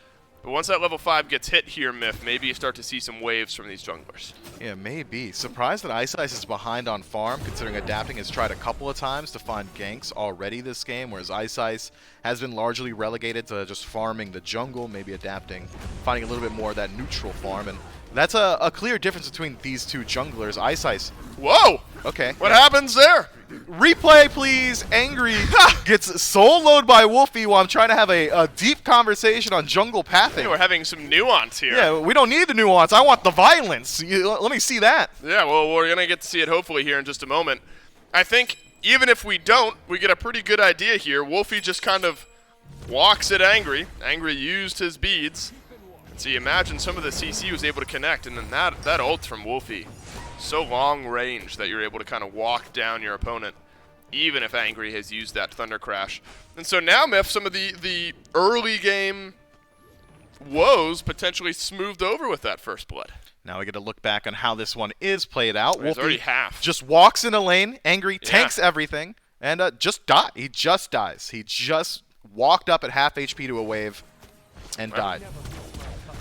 But once that level 5 gets hit here, Myth, maybe you start to see some waves from these junglers. Yeah, maybe. Surprised that Ice is behind on farm, considering Adapting has tried a couple of times to find ganks already this game, whereas Ice has been largely relegated to just farming the jungle, maybe Adapting, finding a little bit more of that neutral farm. And that's a clear difference between these two junglers. Ice. Whoa! Okay. What happens there? Replay, please. Angry gets soloed by Wolfie while I'm trying to have a deep conversation on jungle pathing. Hey, we're having some nuance here. Yeah, we don't need the nuance. I want the violence. Let me see that. Yeah, well, we're going to get to see it hopefully here in just a moment. I think even if we don't, we get a pretty good idea here. Wolfie just kind of walks at Angry. Angry used his beads. So you imagine some of the CC was able to connect, and then that ult from Wolfie, so long range that you're able to kind of walk down your opponent, even if Angry has used that Thunder Crash. And so now, Myth, some of the early game woes potentially smoothed over with that first blood. Now we get to look back on how this one is played out. Wolfie already half. Just walks in a lane, Angry tanks everything, and just died. He just dies. He just walked up at half HP to a wave and died.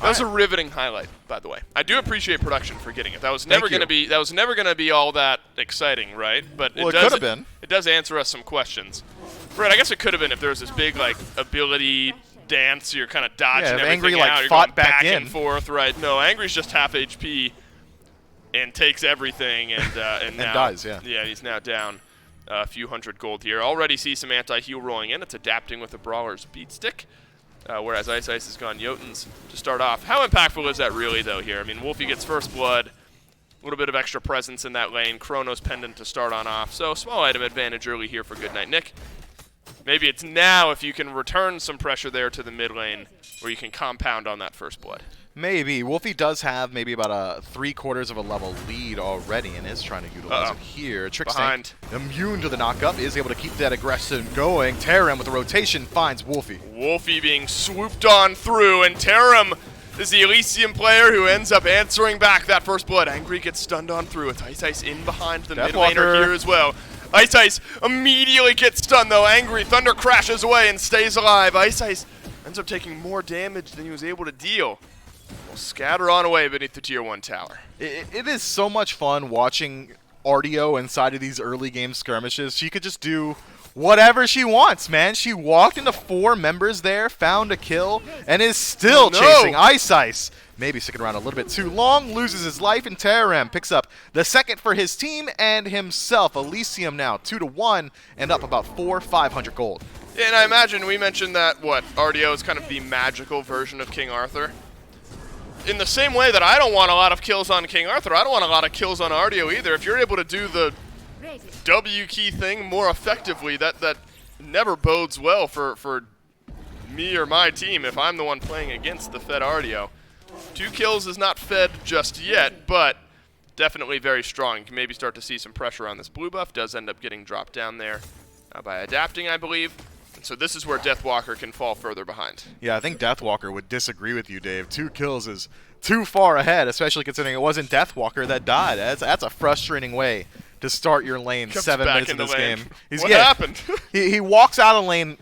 That was a riveting highlight, by the way. I do appreciate production for getting it. That was never going to be all that exciting, right? But well, it could have been. It does answer us some questions. Right, I guess it could have been if there was this big like ability dance, you're kind of dodging everything Angry out, like you're fought going back in and forth, right? No, Angry's just half HP, and takes everything and now dies, yeah. Yeah, he's now down a few hundred gold here. Already see some anti-heal rolling in. It's adapting with the Brawler's Beat Stick, whereas Ice has gone Jotuns to start off. How impactful is that really, though, here? I mean, Wolfie gets first blood, a little bit of extra presence in that lane, Chronos Pendant to start on off, so small item advantage early here for Goodnight Nick. Maybe it's now if you can return some pressure there to the mid lane where you can compound on that first blood. Maybe. Wolfie does have maybe about a 3/4 of a level lead already and is trying to utilize it here. Trickstank, immune to the knockup, is able to keep that aggression going. Tarim with the rotation finds Wolfie. Wolfie being swooped on through, and Tarim is the Elysium player who ends up answering back that first blood. Angry gets stunned on through with Ice in behind the mid laner here as well. Ice immediately gets stunned though. Angry, Thunder crashes away and stays alive. Ice ends up taking more damage than he was able to deal. Will scatter on away beneath the tier 1 tower. It is so much fun watching Artio inside of these early game skirmishes. She could just do whatever she wants, man. She walked into 4 members there, found a kill, and is still chasing Ice. Maybe sticking around a little bit too long, loses his life, and Taram picks up the second for his team and himself. Elysium now 2-1 and up about 500 gold. Yeah, and I imagine we mentioned that, Artio is kind of the magical version of King Arthur. In the same way that I don't want a lot of kills on King Arthur, I don't want a lot of kills on Artio either. If you're able to do the W key thing more effectively, that never bodes well for me or my team if I'm the one playing against the fed Artio. 2 kills is not fed just yet, but definitely very strong. You can maybe start to see some pressure on this blue buff. Does end up getting dropped down there by adapting, I believe. And so this is where Deathwalker can fall further behind. Yeah, I think Deathwalker would disagree with you, Dave. 2 kills is too far ahead, especially considering it wasn't Deathwalker that died. That's a frustrating way to start your lane 7 minutes in this game. What happened? he walks out of lane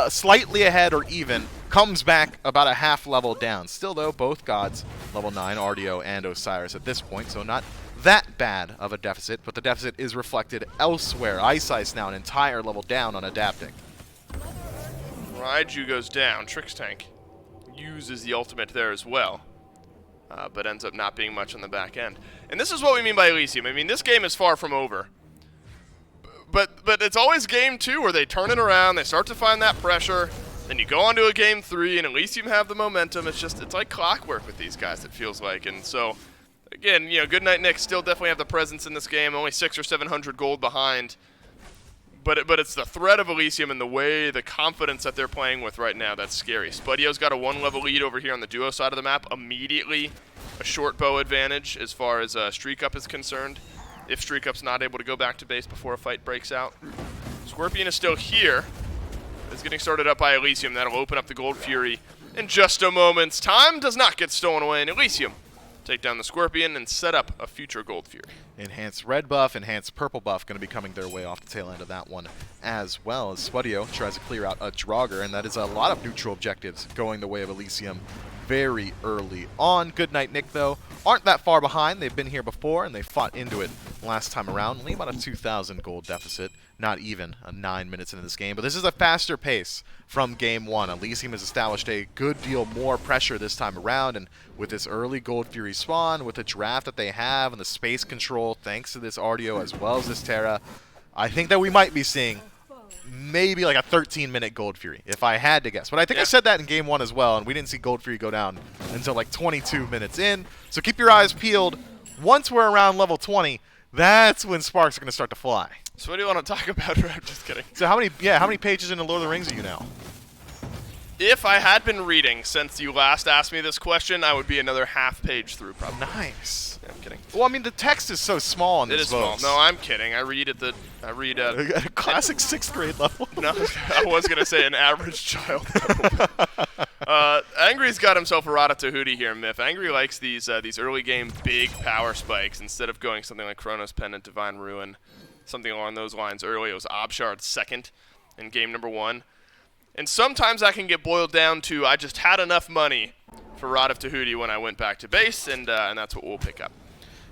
slightly ahead or even, comes back about a half level down. Still, though, both gods, level 9, Artio and Osiris at this point, so not that bad of a deficit, but the deficit is reflected elsewhere. Ice now an entire level down on adapting. Raiju goes down. Trickstank uses the ultimate there as well, but ends up not being much on the back end. And this is what we mean by Elysium. I mean, this game is far from over. But it's always game 2 where they turn it around, they start to find that pressure, then you go on to a game 3, and Elysium have the momentum. It's like clockwork with these guys, it feels like. And so, again, Goodnight Nick still definitely have the presence in this game, only 600 or 700 gold behind. But it's the threat of Elysium and the confidence that they're playing with right now that's scary. Spudio's got a 1-level lead over here on the duo side of the map. Immediately a short bow advantage as far as Streak Up is concerned, if Streak Up's not able to go back to base before a fight breaks out. Scorpion is still here. It's getting started up by Elysium. That'll open up the Gold Fury in just a moment's time. Does not get stolen away, and Elysium take down the Scorpion and set up a future Gold Fury. Enhanced red buff, enhanced purple buff going to be coming their way off the tail end of that one, as well as Spudio tries to clear out a Draugr, and that is a lot of neutral objectives going the way of Elysium very early on. Goodnight Nick, though, aren't that far behind. They've been here before, and they fought into it last time around. Only about a 2,000 gold deficit, not even 9 minutes into this game. But this is a faster pace from game 1. Elysium has established a good deal more pressure this time around, and with this early Gold Fury spawn, with the draft that they have, and the space control, thanks to this Artio as well as this Terra, I think that we might be seeing maybe like a 13-minute Gold Fury, if I had to guess. But I think I said that in game 1 as well, and we didn't see Gold Fury go down until like 22 minutes in. So keep your eyes peeled. Once we're around level 20, that's when sparks are going to start to fly. So what do you want to talk about? I'm just kidding. So how many pages into Lord of the Rings are you now? If I had been reading since you last asked me this question, I would be another half page through probably. Nice. Yeah, I'm kidding. Well, I mean, the text is so small on this. It is small. No, I'm kidding. I read at a classic 6th grade level. No, I was gonna say an average child. Angry's got himself a Rada Tahuti here, Myth. Angry likes these early game big power spikes instead of going something like Chronos Pendant, Divine Ruin, something along those lines. Early it was Abshard 2nd in game number 1. And sometimes that can get boiled down to I just had enough money for Rod of Tahuti when I went back to base, and that's what we'll pick up.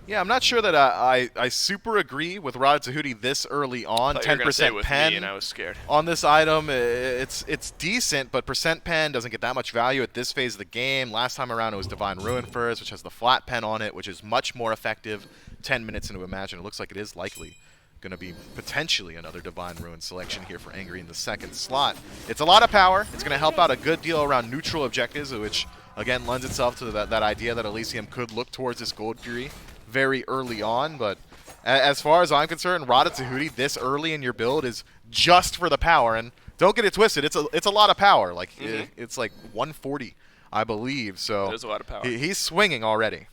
Yeah, I'm not sure that I super agree with Rod of Tahuti this early on. 10% pen me and I was scared. On this item. It's decent, but percent pen doesn't get that much value at this phase of the game. Last time around it was Divine Ruin first, which has the flat pen on it, which is much more effective 10 minutes into a match, and it looks like it is likely going to be potentially another Divine Ruin selection here for Angry in the second slot. It's a lot of power. It's going to help out a good deal around neutral objectives, which, again, lends itself to that idea that Elysium could look towards this Gold Fury very early on. But as far as I'm concerned, Rada Tahuti this early in your build is just for the power. And don't get it twisted. It's a lot of power. Like it's like 140, I believe. So there's a lot of power. He's swinging already.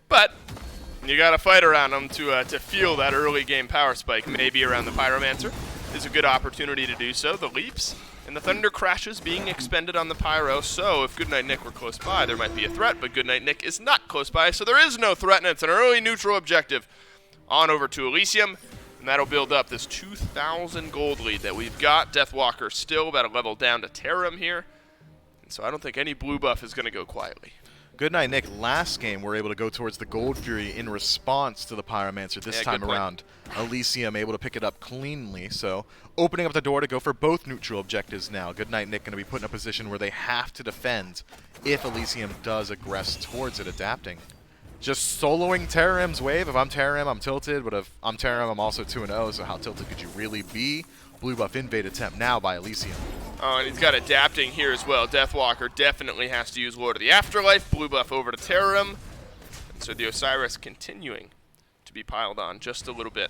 But you got to fight around him to feel that early game power spike. Maybe around the Pyromancer is a good opportunity to do so. The leaps and the Thunder Crashes being expended on the Pyro. So if Goodnight Nick were close by, there might be a threat. But Goodnight Nick is not close by, so there is no threat, and it's an early neutral objective. On over to Elysium, and that'll build up this 2,000 gold lead that we've got. Deathwalker still about a level down to Tarim here. And so I don't think any blue buff is going to go quietly. Goodnight Nick last game were able to go towards the Gold Fury in response to the Pyromancer. This time around, Elysium able to pick it up cleanly. So opening up the door to go for both neutral objectives now. Goodnight Nick going to be put in a position where they have to defend if Elysium does aggress towards it, adapting. Just soloing Tarim's wave. If I'm Tarim, I'm tilted, but if I'm Tarim, I'm also 2-0, so how tilted could you really be? Blue buff invade attempt now by Elysium. Oh, and he's got adapting here as well. Deathwalker definitely has to use Lord of the Afterlife. Blue buff over to Tarim. And so the Osiris continuing to be piled on just a little bit.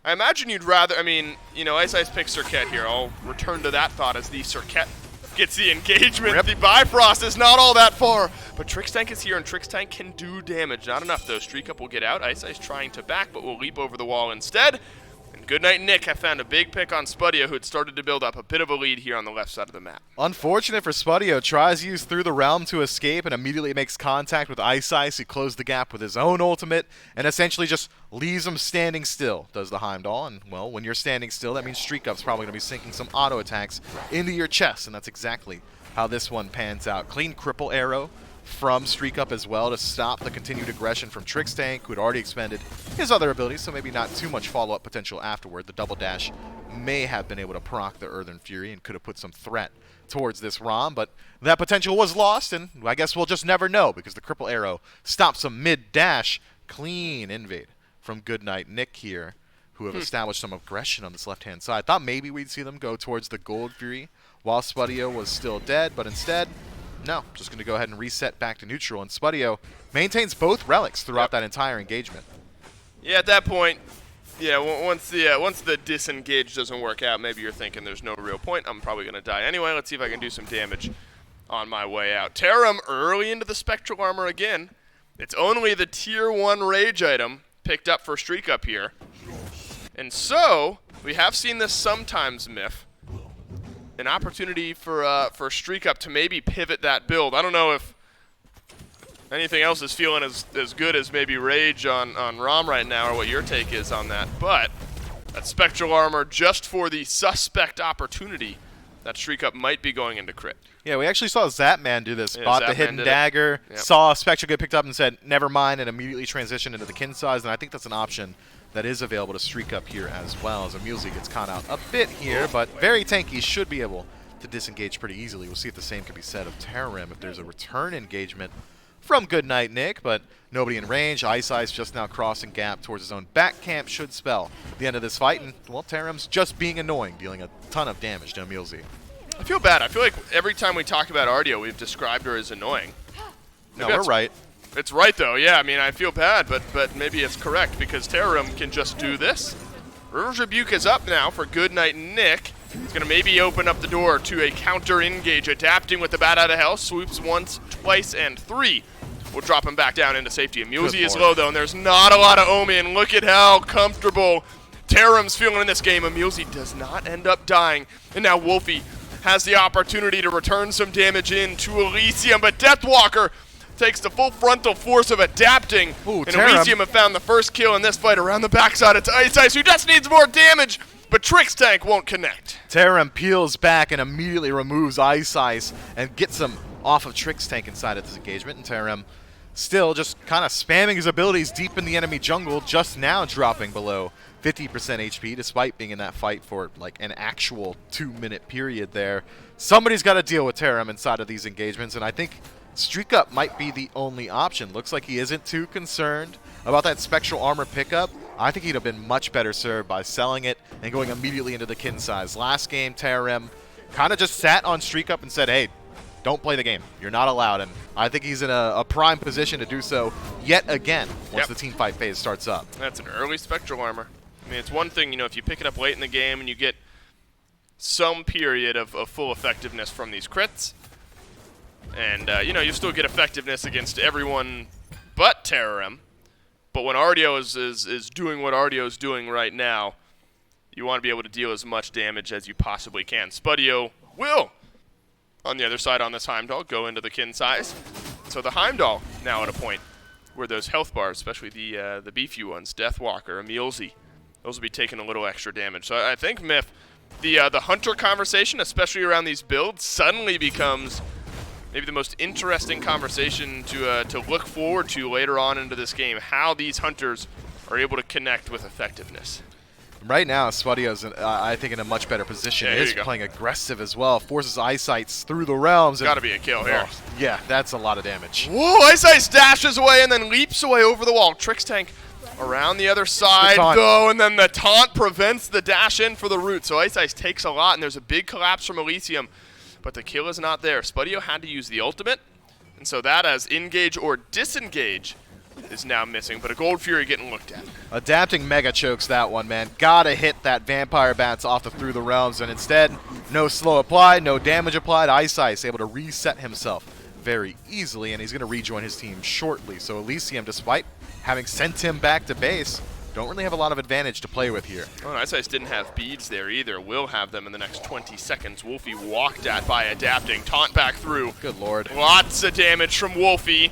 I imagine you'd rather, I mean, you know, Ice picks Cirquette here. I'll return to that thought as the Cirquette gets the engagement. Rip. The Bifrost is not all that far, but Trix Tank is here, and Trix Tank can do damage. Not enough, though. Streak Up will get out. Ice trying to back, but will leap over the wall instead. And Goodnight Nick have found a big pick on Spudio, who had started to build up a bit of a lead here on the left side of the map. Unfortunate for Spudio. Tries to use Through the Realm to escape and immediately makes contact with Ice, who closed the gap with his own ultimate and essentially just leaves him standing still, does the Heimdall. And, well, when you're standing still, that means Streak Up's probably going to be sinking some auto attacks into your chest, and that's exactly how this one pans out. Clean cripple arrow from Streak Up as well to stop the continued aggression from Trix Tank, who had already expended his other abilities, so maybe not too much follow-up potential afterward. The double dash may have been able to proc the Earthen Fury and could have put some threat towards this ROM, but that potential was lost, and I guess we'll just never know because the cripple arrow stops him mid-dash. Clean invade from Goodnight Nick here, who have established some aggression on this left-hand side. Thought maybe we'd see them go towards the Gold Fury while Spudio was still dead, but instead, no, just going to go ahead and reset back to neutral, and Spudio maintains both relics throughout that entire engagement. Yeah, at that point, yeah, once the disengage doesn't work out, maybe you're thinking there's no real point. I'm probably going to die anyway. Let's see if I can do some damage on my way out. Tarim early into the Spectral Armor again. It's only the Tier 1 Rage item picked up for Streak Up here. And so, we have seen this sometimes, Miff. An opportunity for Streak Up to maybe pivot that build. I don't know if anything else is feeling as good as maybe Rage on ROM right now, or what your take is on that. But that Spectral Armor just for the suspect opportunity that Streak Up might be going into crit. Yeah, we actually saw Zapman do this. Yeah, Bought Zapman the Hidden did it. Dagger, Yep. saw Spectral get picked up and said, never mind, and immediately transitioned into the kin size, and I think that's an option that is available to Streak Up here as well, as Amusi gets caught out a bit here, but very tanky, should be able to disengage pretty easily. We'll see if the same can be said of Tarim if there's a return engagement from Goodnight Nick, but nobody in range. Ice just now crossing gap towards his own back camp should spell the end of this fight, and, well, Tarim's just being annoying, dealing a ton of damage to Amusi. I feel bad. I feel like every time we talk about Ardio, we've described her as annoying. No, Maybe we're right. It's right, though. Yeah, I mean, I feel bad, but maybe it's correct because Tarim can just do this. River's Rebuke is up now for Goodnight Nick. He's going to maybe open up the door to a counter-engage, adapting with the Bat Out of Hell. Swoops once, twice, and three. We'll drop him back down into safety. Amusi is low, though, and there's not a lot of Omi, and look at how comfortable Tarim's feeling in this game. Amusi does not end up dying, and now Wolfie has the opportunity to return some damage in to Elysium, but Deathwalker takes the full frontal force of adapting. Ooh, and Tarim. Elysium have found the first kill in this fight around the backside. It's Ice, who just needs more damage, but Trix Tank won't connect. Tarim peels back and immediately removes Ice and gets him off of Trix Tank inside of this engagement. And Tarim still just kind of spamming his abilities deep in the enemy jungle, just now dropping below 50% HP despite being in that fight for like an actual 2-minute period there. Somebody's got to deal with Tarim inside of these engagements, and I think Streak Up might be the only option. Looks like he isn't too concerned about that Spectral Armor pickup. I think he'd have been much better served by selling it and going immediately into the kin size. Last game, TRM kind of just sat on Streak Up and said, hey, don't play the game. You're not allowed. And I think he's in a prime position to do so yet again once the team fight phase starts up. That's an early Spectral Armor. I mean, it's one thing, you know, if you pick it up late in the game and you get some period of full effectiveness from these crits, and, you know, you still get effectiveness against everyone but TRM. But when Ardio is doing what Ardio is doing right now, you want to be able to deal as much damage as you possibly can. Spudio will, on the other side on this Heimdall, go into the kin size. So the Heimdall now at a point where those health bars, especially the beefy ones, Deathwalker, Emilzy, those will be taking a little extra damage. So I think, Myth, the Hunter conversation, especially around these builds, suddenly becomes maybe the most interesting conversation to look forward to later on into this game, how these Hunters are able to connect with effectiveness. Right now, Spudio's, I think, in a much better position. Yeah, He is playing aggressive as well. Forces Eyesights through the realms. Got to be a kill here. Oh, yeah, that's a lot of damage. Whoa, Eyesight dashes away and then leaps away over the wall. Trix Tank around the other side, though, and then the taunt prevents the dash in for the root. So Eyesight takes a lot, and there's a big collapse from Elysium. But the kill is not there. Spudio had to use the ultimate, and so that as engage or disengage is now missing, but a Gold Fury getting looked at. Adapting Mega chokes that one, man. Gotta hit that Vampire Bats off the Through the Realms, and instead, no slow applied, no damage applied. Eyesight able to reset himself very easily, and he's going to rejoin his team shortly. So Elysium, despite having sent him back to base, don't really have a lot of advantage to play with here. Oh, Eyesight didn't have beads there either. Will have them in the next 20 seconds. Wolfie walked at by adapting. Taunt back through. Good lord. Lots of damage from Wolfie.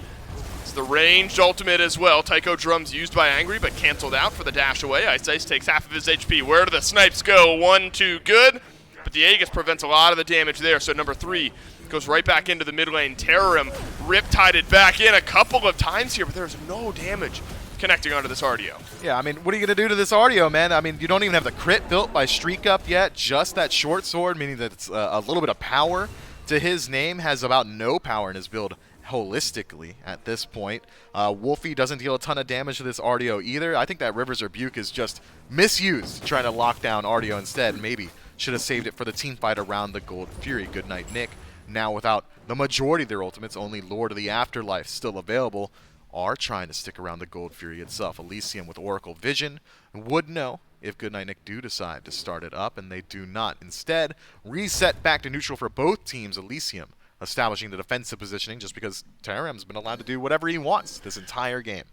It's the ranged ultimate as well. Tycho Drums used by Angry, but canceled out for the dash away. Eyesight takes half of his HP. Where do the snipes go? 1-2, good. But the Aegis prevents a lot of the damage there. So number 3 goes right back into the mid lane. Terrorim rip-tied it back in a couple of times here, but there's no damage connecting onto this Ardio. Yeah, I mean, what are you going to do to this Ardio, man? I mean, you don't even have the crit built by Streak Up yet. Just that short sword, meaning that it's a little bit of power to his name. Has about no power in his build holistically at this point. Wolfie doesn't deal a ton of damage to this Ardio either. I think that River's Rebuke is just misused, trying to lock down Ardio instead. Maybe should have saved it for the team fight around the Gold Fury. Goodnight Nick, now without the majority of their ultimates, only Lord of the Afterlife still available, are trying to stick around the Gold Fury itself. Elysium with Oracle Vision would know if Goodnight Nick do decide to start it up, and they do not. Instead, reset back to neutral for both teams. Elysium establishing the defensive positioning just because Terram's been allowed to do whatever he wants this entire game.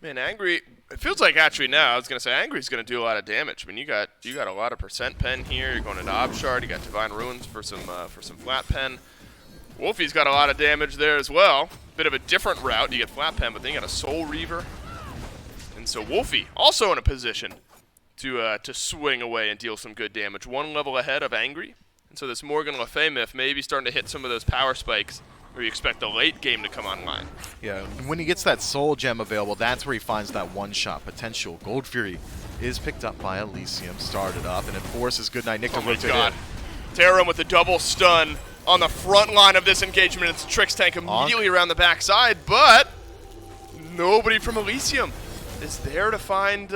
Man, Angry, it feels like actually now, I was going to say Angry's going to do a lot of damage. I mean, you got a lot of percent pen here. You're going into Obshard. You got Divine Ruins for some flat pen. Wolfie's got a lot of damage there as well. Bit of a different route. You get flat pen, but then you got a Soul Reaver. And so Wolfie also in a position to swing away and deal some good damage. One level ahead of Angry. And so this Morgan Le Fay myth maybe starting to hit some of those power spikes where you expect the late game to come online. Yeah, when he gets that Soul Gem available, that's where he finds that one-shot potential. Gold Fury is picked up by Elysium, started up, and it forces Goodnight Nick to rotate in. Oh my god. Terram with a double stun on the front line of this engagement. It's Trix Tank immediately around the backside, but nobody from Elysium is there to find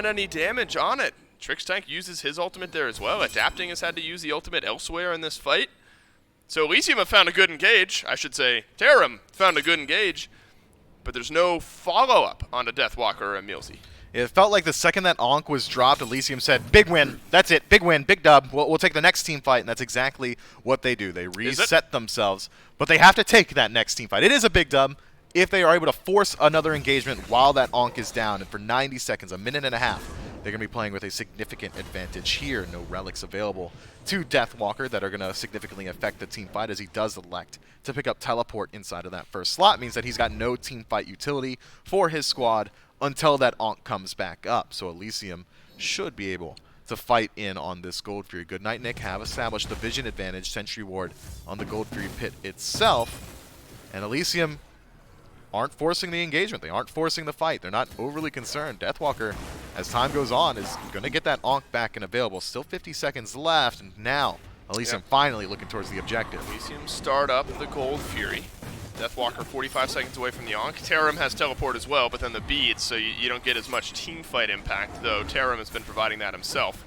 any damage on it. Trix Tank uses his ultimate there as well. Adapting has had to use the ultimate elsewhere in this fight. So Elysium have found a good engage. I should say Terram found a good engage, but there's no follow-up onto Deathwalker or Emilzy. It felt like the second that Ankh was dropped, Elysium said, big win, that's it, big win, big dub, we'll take the next team fight, and that's exactly what they do. They reset themselves, but they have to take that next team fight. It is a big dub if they are able to force another engagement while that Ankh is down, and for 90 seconds, a minute and a half, they're going to be playing with a significant advantage here. No relics available to Deathwalker that are going to significantly affect the team fight, as he does elect to pick up Teleport inside of that first slot. It means that he's got no team fight utility for his squad until that Ankh comes back up. So Elysium should be able to fight in on this Gold Fury. Goodnight Nick have established the vision advantage, Sentry Ward on the Gold Fury pit itself, and Elysium aren't forcing the engagement. They aren't forcing the fight. They're not overly concerned. Deathwalker, as time goes on, is going to get that Ankh back and available. Still 50 seconds left, and now Elysium finally looking towards the objective. Elysium start up the Gold Fury. Deathwalker 45 seconds away from the Ankh. Tarim has teleport as well, but then the beads, so you don't get as much team fight impact, though Tarim has been providing that himself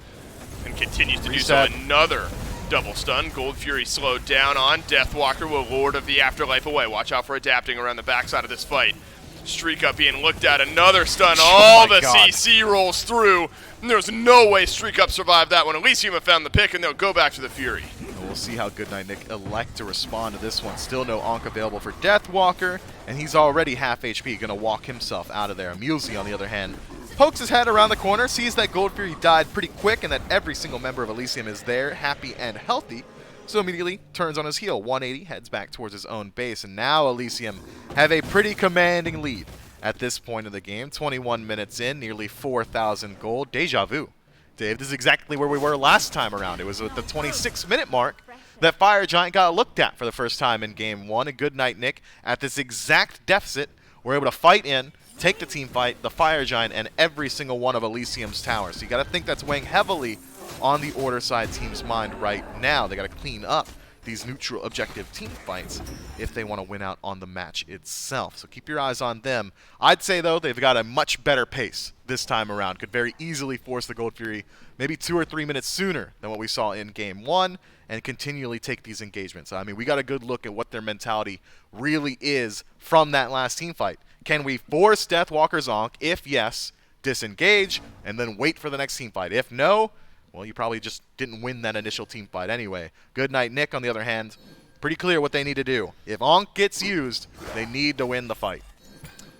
and continues to do so. Another double stun. Gold Fury slowed down on. Deathwalker will Lord of the Afterlife away. Watch out for adapting around the backside of this fight. Streak Up being looked at. Another stun. All the CC rolls through. And there's no way Streak Up survived that one. Elysium have found the pick, and they'll go back to the Fury. We'll see how Goodnight Nick elect to respond to this one. Still no Ankh available for Deathwalker, and he's already half HP, going to walk himself out of there. Mulesy, on the other hand, pokes his head around the corner, sees that Gold Fury died pretty quick and that every single member of Elysium is there, happy and healthy, so immediately turns on his heel. 180, heads back towards his own base, and now Elysium have a pretty commanding lead at this point of the game. 21 minutes in, nearly 4,000 gold. Deja vu. Dave, this is exactly where we were last time around. It was at the 26-minute mark that Fire Giant got looked at for the first time in Game 1. And Goodnight Nick, at this exact deficit, were able to fight in, take the team fight, the Fire Giant, and every single one of Elysium's towers. So you got to think that's weighing heavily on the Order side team's mind right now. They got to clean up these neutral objective team fights if they want to win out on the match itself. So keep your eyes on them. I'd say, though, they've got a much better pace this time around. Could very easily force the Gold Fury maybe 2 or 3 minutes sooner than what we saw in Game 1 and continually take these engagements. I mean, we got a good look at what their mentality really is from that last team fight. Can we force Deathwalker's Ankh? If yes, disengage and then wait for the next team fight. If no, well, you probably just didn't win that initial team fight anyway. Goodnight Nick, on the other hand, pretty clear what they need to do. If Ankh gets used, they need to win the fight.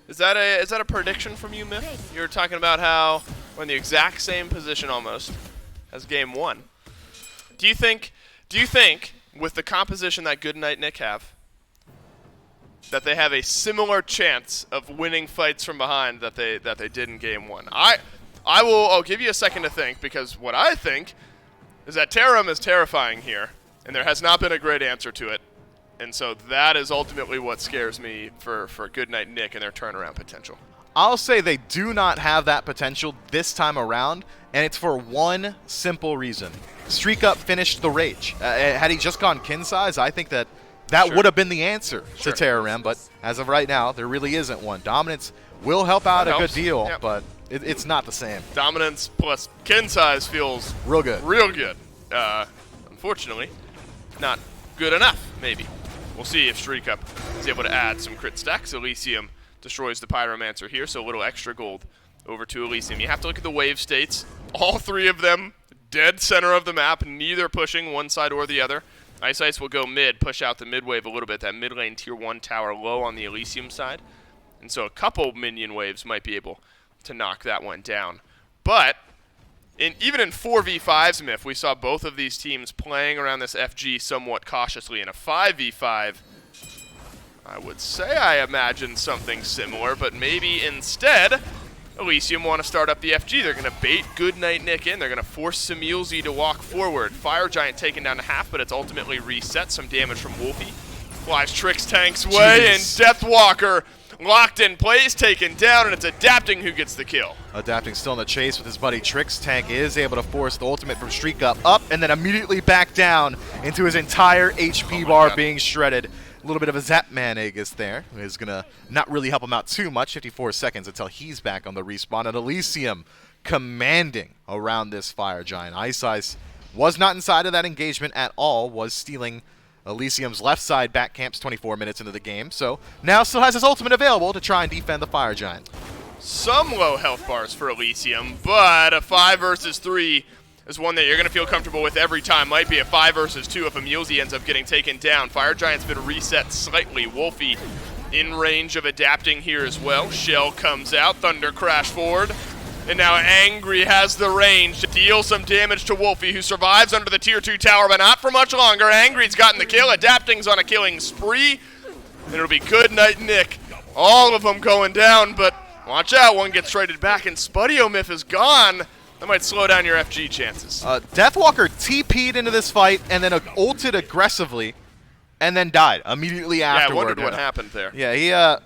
Is that a prediction from you, Myth? You're talking about how we're in the exact same position almost as Game 1. Do you think with the composition that Goodnight Nick have, that they have a similar chance of winning fights from behind that they did in Game 1? I'll give you a second to think, because what I think is that Tarim is terrifying here, and there has not been a great answer to it. And so that is ultimately what scares me for Goodnight Nick and their turnaround potential. I'll say they do not have that potential this time around, and it's for one simple reason. Streak Up finished the Rage. Had he just gone kin size, I think that Sure. would have been the answer Sure. to Tarim, but as of right now, there really isn't one. Dominance will help out a good deal, Yep. but it's not the same. Dominance plus kin size feels Real good. Real good. Unfortunately, not good enough, maybe. We'll see if Streak Up is able to add some crit stacks. Elysium destroys the Pyromancer here, so a little extra gold over to Elysium. You have to look at the wave states. All three of them dead center of the map, neither pushing one side or the other. Ice will go mid, push out the mid wave a little bit. That mid lane tier 1 tower low on the Elysium side. And so a couple minion waves might be able to knock that one down. But even in 4v5s, Myth, we saw both of these teams playing around this FG somewhat cautiously. In a 5v5, I would say I imagine something similar, but maybe instead Elysium want to start up the FG. They're going to bait Goodnight Nick in. They're going to force Simulzy to walk forward. Fire Giant taken down to half, but it's ultimately reset. Some damage from Wolfie. Flies Trix Tank's way, and Deathwalker locked in place, taken down, and it's Adapting who gets the kill. Adapting still in the chase with his buddy Trix. Tank is able to force the ultimate from Streak Up, and then immediately back down into his entire HP bar being shredded. A little bit of a Zapman Aegis there is going to not really help him out too much. 54 seconds until he's back on the respawn. And Elysium commanding around this Fire Giant. Ice was not inside of that engagement at all, was stealing Elysium's left side back camps 24 minutes into the game. So now still has his ultimate available to try and defend the Fire Giant. Some low health bars for Elysium, but a 5 versus 3 is one that you're going to feel comfortable with every time. Might be a 5 versus 2 if Mulesy ends up getting taken down. Fire Giant's been reset slightly. Wolfie in range of Adapting here as well. Shell comes out, Thunder Crash forward, and now Angry has the range to deal some damage to Wolfie, who survives under the tier 2 tower, but not for much longer. Angry's gotten the kill. Adapting's on a killing spree, and it'll be Goodnight Nick. All of them going down, but watch out, one gets traded back, and Spudiomyth is gone. That might slow down your FG chances. Deathwalker TP'd into this fight and then ulted aggressively and then died immediately afterward. Yeah, I wondered what happened there. Yeah,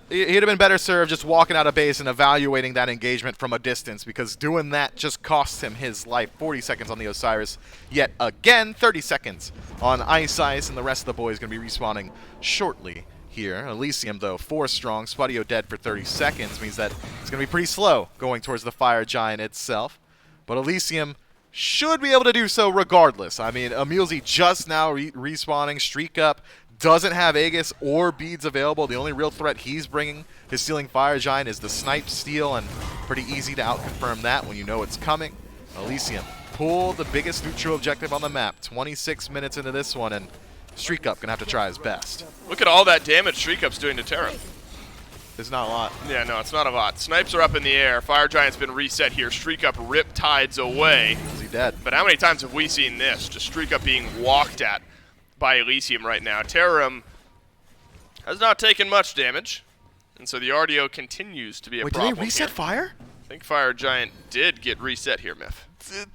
he'd have been better served just walking out of base and evaluating that engagement from a distance, because doing that just cost him his life. 40 seconds on the Osiris yet again, 30 seconds on Ice, and the rest of the boys going to be respawning shortly here. Elysium, though, 4 strong. Spudio dead for 30 seconds means that it's going to be pretty slow going towards the Fire Giant itself. But Elysium should be able to do so regardless. I mean, Emilzy just now respawning. Streak Up doesn't have Aegis or beads available. The only real threat he's bringing his Stealing Fire Giant is the Snipe Steal, and pretty easy to out-confirm that when you know it's coming. Elysium pull the biggest neutral objective on the map. 26 minutes into this one, and Streak Up gonna have to try his best. Look at all that damage Streak Up's doing to Terra. It's not a lot. Yeah, no, it's not a lot. Snipes are up in the air. Fire Giant's been reset here. Streak Up rip tides away. Is he dead? But how many times have we seen this? Just Streak Up being walked at by Elysium right now. Terram has not taken much damage, and so the RDO continues to be a problem. Did they reset here. Fire? I think Fire Giant did get reset here, Myth.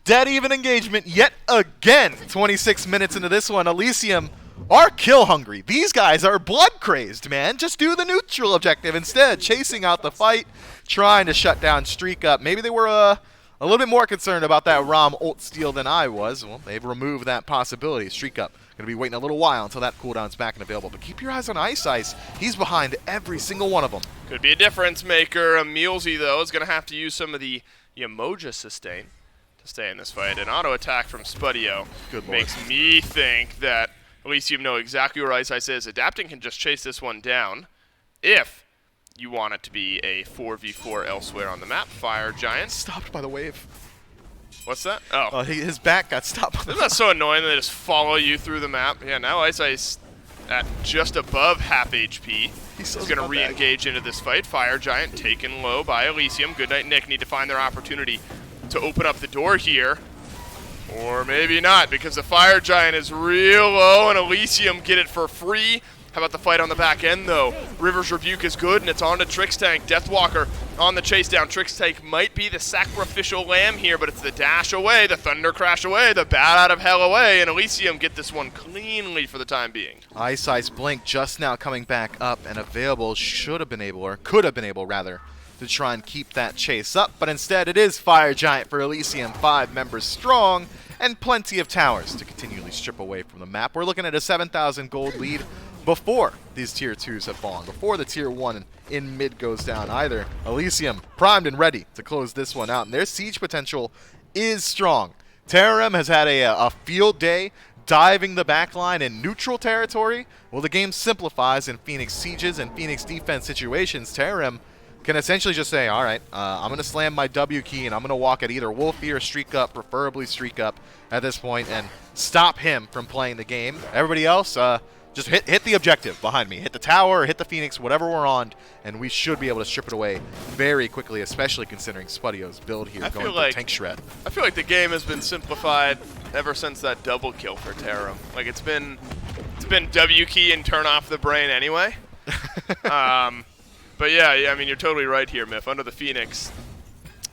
Dead even engagement yet again. 26 minutes into this one. Elysium are kill hungry. These guys are blood crazed, man. Just do the neutral objective instead. Chasing out the fight, trying to shut down Streak Up. Maybe they were a little bit more concerned about that Rom ult steal than I was. Well, they've removed that possibility. Streak Up going to be waiting a little while until that cooldown's back and available. But keep your eyes on Ice. He's behind every single one of them. Could be a difference maker. Emilzy, though, is going to have to use some of the Yamoja sustain to stay in this fight. An auto attack from Spudio makes me think that Elysium know exactly where Ice is. Adapting can just chase this one down if you want it to be a 4v4 elsewhere on the map. Fire Giant. Stopped by the wave. What's that? Oh. His back got stopped. Isn't that so annoying that they just follow you through the map? Yeah, now Ice at just above half HP. He's going to re-engage into this fight. Fire Giant taken low by Elysium. Goodnight Nick need to find their opportunity to open up the door here. Or maybe not, because the Fire Giant is real low and Elysium get it for free. How about the fight on the back end, though? River's Rebuke is good, and it's on to Trixtank. Deathwalker on the chase down. Trixtank might be the sacrificial lamb here, but it's the dash away, the thunder crash away, the bat out of hell away, and Elysium get this one cleanly for the time being. Ice Blink just now coming back up and available. Should have been able, or could have been able, rather, to try and keep that chase up, but instead it is Fire Giant for Elysium, 5 members strong, and plenty of towers to continually strip away from the map. We're looking at a 7,000 gold lead before these tier 2s have fallen, before the tier 1 in mid goes down either. Elysium primed and ready to close this one out, and their siege potential is strong. Terram has had a field day diving the backline in neutral territory. Well, the game simplifies in Phoenix sieges and Phoenix defense situations. Terram can essentially just say, all right, I'm going to slam my W key and I'm going to walk at either Wolfie or Streak Up, preferably Streak Up at this point, and stop him from playing the game. Everybody else, just hit the objective behind me. Hit the tower, hit the Phoenix, whatever we're on, and we should be able to strip it away very quickly, especially considering Spudio's build here going for tank shred. I feel like the game has been simplified ever since that double kill for Terram. Like it's been W key and turn off the brain anyway. But yeah, I mean, you're totally right here, Myth. Under the Phoenix,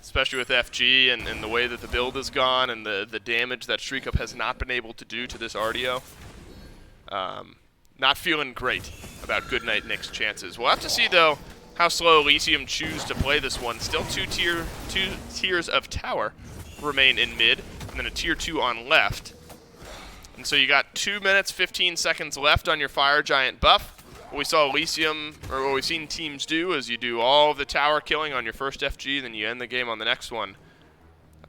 especially with FG and the way that the build has gone and the damage that Streak Up has not been able to do to this RDO, not feeling great about Goodnight Nick's chances. We'll have to see, though, how slow Elysium choose to play this one. Still two tiers of tower remain in mid, and then a tier 2 on left. And so you got 2 minutes, 15 seconds left on your Fire Giant buff. What we saw Elysium, or what we've seen teams do, is you do all of the tower killing on your first FG, then you end the game on the next one.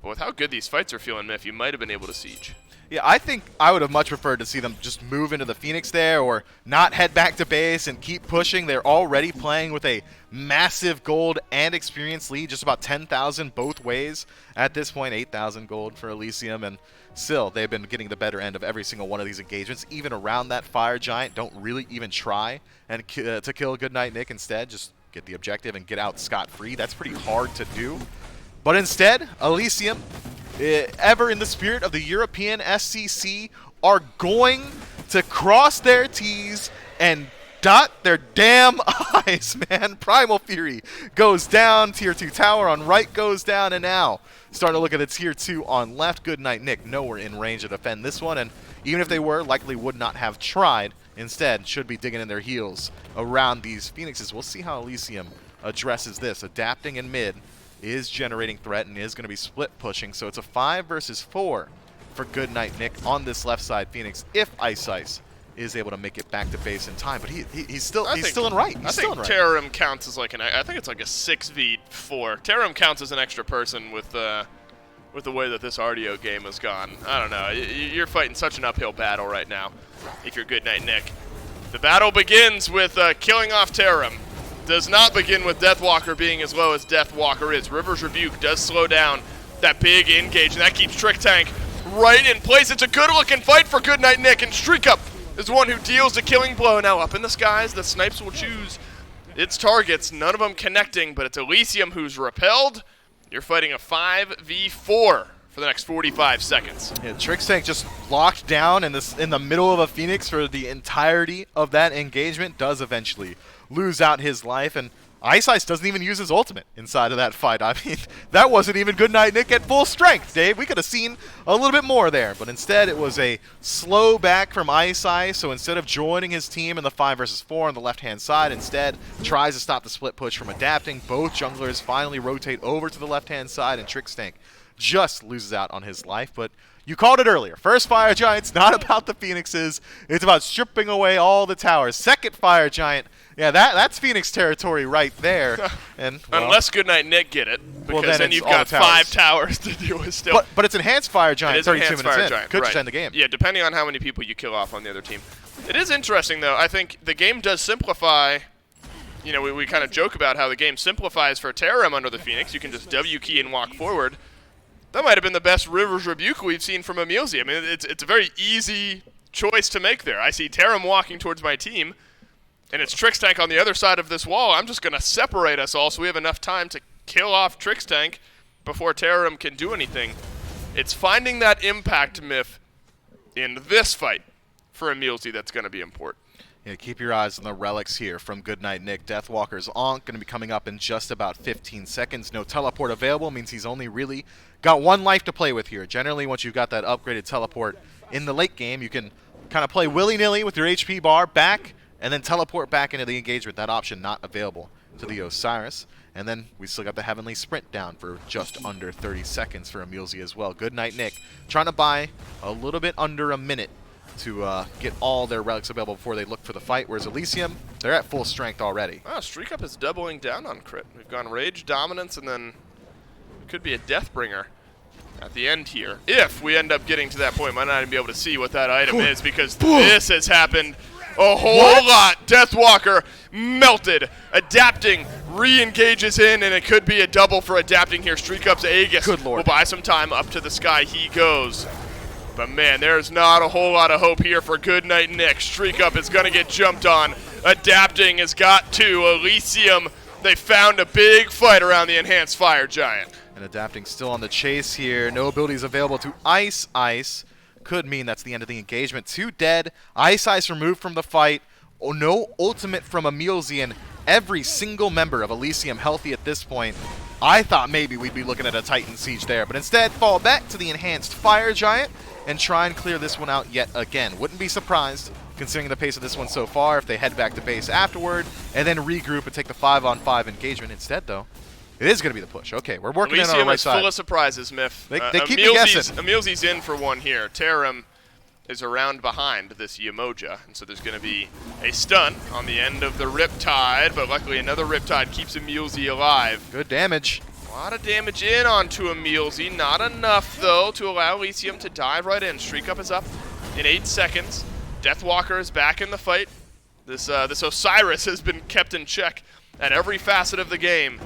But with how good these fights are feeling, Myth, you might have been able to siege. Yeah, I think I would have much preferred to see them just move into the Phoenix there or not head back to base and keep pushing. They're already playing with a massive gold and experience lead, just about 10,000 both ways. At this point, 8,000 gold for Elysium, and still, they've been getting the better end of every single one of these engagements. Even around that Fire Giant, don't really even try and to kill Goodnight Nick. Instead, just get the objective and get out scot-free. That's pretty hard to do. But instead, Elysium, ever in the spirit of the European SCC, are going to cross their T's and dot their damn I's, man. Primal Fury goes down, tier 2 tower on right goes down, and now starting to look at the tier 2 on left. Goodnight Nick nowhere in range to defend this one, and even if they were, likely would not have tried. Instead, should be digging in their heels around these Phoenixes. We'll see how Elysium addresses this. Adapting in mid is generating threat and is going to be split pushing, so it's a 5 versus 4 for Goodnight Nick on this left side Phoenix if Ice is able to make it back to base in time. But he's still I still in right. I think Terram counts as like I think it's like a 6v4. Terram counts as an extra person with the way that this RDO game has gone. I don't know. You're fighting such an uphill battle right now if you're Goodnight Nick. The battle begins with killing off Terram. Does not begin with Deathwalker being as low as Deathwalker is. River's Rebuke does slow down that big engage, and that keeps Trick Tank right in place. It's a good-looking fight for Goodnight Nick, and Streak Up is the one who deals the killing blow. Now up in the skies, the snipes will choose its targets. None of them connecting, but it's Elysium who's repelled. You're fighting a 5v4 for the next 45 seconds. Yeah, Trick Tank just locked down in the middle of a Phoenix for the entirety of that engagement. Does eventually lose out his life, and Ice doesn't even use his ultimate inside of that fight. I mean, that wasn't even Goodnight Nick at full strength, Dave. We could have seen a little bit more there, but instead it was a slow back from Ice. So instead of joining his team in the 5 versus 4 on the left-hand side, instead tries to stop the split push from adapting. Both junglers finally rotate over to the left-hand side, and Trick Tank just loses out on his life. But you called it earlier. First Fire Giant's not about the Phoenixes. It's about stripping away all the towers. Second Fire Giant, yeah, that's Phoenix territory right there. And well, unless Goodnight Nick get it, because then you've got 5 towers to deal with still. But it's Enhanced Fire Giant 32 minutes in. Giant, Could right. just end the game. Yeah, depending on how many people you kill off on the other team. It is interesting, though. I think the game does simplify. You know, we kind of joke about how the game simplifies for Terram under the Phoenix. You can just W key and walk forward. That might have been the best River's Rebuke we've seen from Elysium. I mean, it's a very easy choice to make there. I see Terram walking towards my team, and it's Trick Tank on the other side of this wall. I'm just going to separate us all so we have enough time to kill off Trick Tank before Terram can do anything. It's finding that impact myth in this fight for Elysium that's going to be important. Yeah, keep your eyes on the relics here from Goodnight Nick. Deathwalker's Ankh going to be coming up in just about 15 seconds. No teleport available means he's only really got 1 life to play with here. Generally, once you've got that upgraded teleport in the late game, you can kind of play willy-nilly with your HP bar back and then teleport back into the engagement. That option not available to the Osiris. And then we still got the Heavenly Sprint down for just under 30 seconds for Elysium as well. Goodnight Nick trying to buy a little bit under a minute to get all their relics available before they look for the fight, whereas Elysium, they're at full strength already. Ah, Streak Up is doubling down on crit. We've gone Rage, Dominance, and then it could be a Deathbringer at the end here. If we end up getting to that point, might not even be able to see what that item is because this has happened a whole lot. Deathwalker melted, adapting, re-engages in, and it could be a double for adapting here. Streak Up's Aegis will buy some time. Up to the sky he goes. But man, there's not a whole lot of hope here for Goodnight Nick. Streak Up is going to get jumped on. Adapting has got 2. Elysium, they found a big fight around the Enhanced Fire Giant. And Adapting still on the chase here. No abilities available to Ice. Could mean that's the end of the engagement. 2 dead. Ice removed from the fight. Oh, no ultimate from Elysium. Every single member of Elysium healthy at this point. I thought maybe we'd be looking at a Titan Siege there, but instead fall back to the Enhanced Fire Giant and try and clear this one out yet again. Wouldn't be surprised, considering the pace of this one so far, if they head back to base afterward and then regroup and take the 5-on-5 engagement. Instead, though, it is going to be the push. Okay, we're working Elysium in on the right is side. full of surprises, Miff. They keep me guessing. Elysium's in for one here. Terram is around behind this Yamoja, and so there's going to be a stun on the end of the Riptide, but luckily another Riptide keeps Elysium alive. Good damage. A lot of damage in onto Elysium. Not enough, though, to allow Elysium to dive right in. Streak Up is up in 8 seconds. Deathwalker is back in the fight. This Osiris has been kept in check at every facet of the game.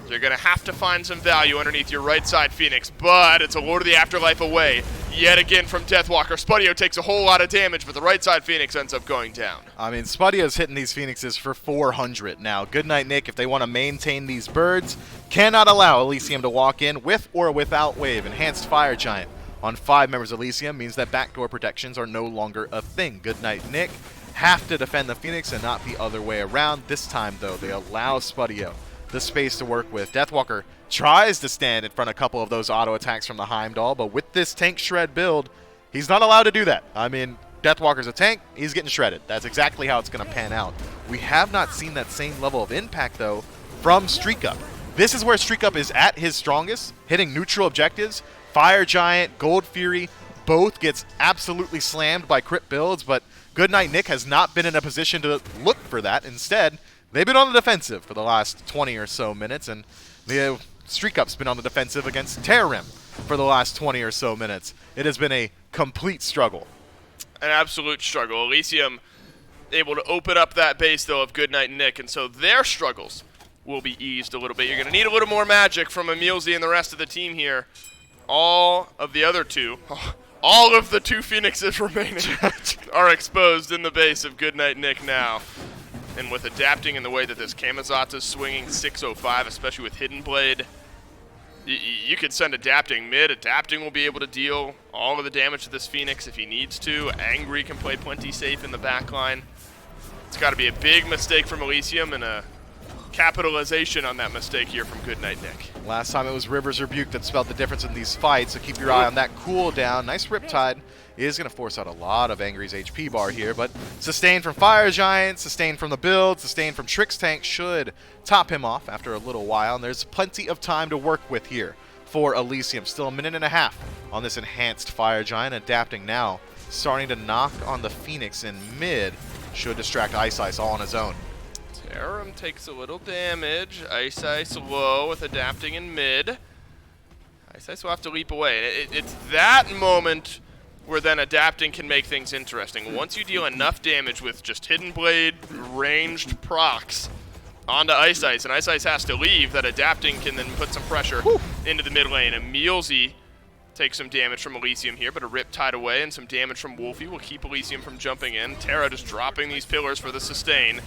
You're going to have to find some value underneath your right side Phoenix, but it's a Lord of the Afterlife away yet again from Deathwalker. Spudio takes a whole lot of damage, but the right side Phoenix ends up going down. I mean, Spudio's hitting these Phoenixes for 400 now. Goodnight Nick, if they want to maintain these birds, cannot allow Elysium to walk in with or without wave. Enhanced Fire Giant on 5 members of Elysium means that backdoor protections are no longer a thing. Goodnight Nick have to defend the Phoenix and not the other way around. This time, though, they allow Spudio the space to work with. Deathwalker tries to stand in front of a couple of those auto attacks from the Heimdall, but with this tank shred build, he's not allowed to do that. I mean, Deathwalker's a tank, he's getting shredded. That's exactly how it's going to pan out. We have not seen that same level of impact, though, from Streak Up. This is where Streak Up is at his strongest, hitting neutral objectives. Fire Giant, Gold Fury, both gets absolutely slammed by crit builds, but Goodnight Nick has not been in a position to look for that. Instead, they've been on the defensive for the last 20 or so minutes, and the Streak Up's been on the defensive against Terrim for the last 20 or so minutes. It has been a complete struggle. An absolute struggle. Elysium able to open up that base, though, of Goodnight Nick, and so their struggles will be eased a little bit. You're going to need a little more magic from Emilzy and the rest of the team here. All of the other two, all of the two Phoenixes remaining are exposed in the base of Goodnight Nick now. And with adapting in the way that this Kamazata's swinging 605, especially with Hidden Blade, you could send Adapting mid. Adapting will be able to deal all of the damage to this Phoenix if he needs to. Angry can play plenty safe in the backline. It's got to be a big mistake from Elysium and a capitalization on that mistake here from Goodnight Nick. Last time it was River's Rebuke that spelled the difference in these fights, so keep your eye on that cooldown. Nice Riptide is going to force out a lot of Angry's HP bar here, but sustained from Fire Giant, sustained from the build, sustained from Trix Tank should top him off after a little while, and there's plenty of time to work with here for Elysium. Still a minute and a half on this enhanced Fire Giant. Adapting now, starting to knock on the Phoenix in mid, should distract Ice all on his own. Terrim takes a little damage. Ice low with Adapting in mid. Ice will have to leap away. It's that moment where then Adapting can make things interesting. Once you deal enough damage with just Hidden Blade, ranged procs onto Ice, and Ice has to leave, that Adapting can then put some pressure into the mid lane. Emilzy takes some damage from Elysium here, but a Riptide away and some damage from Wolfie will keep Elysium from jumping in. Terra just dropping these pillars for the sustain.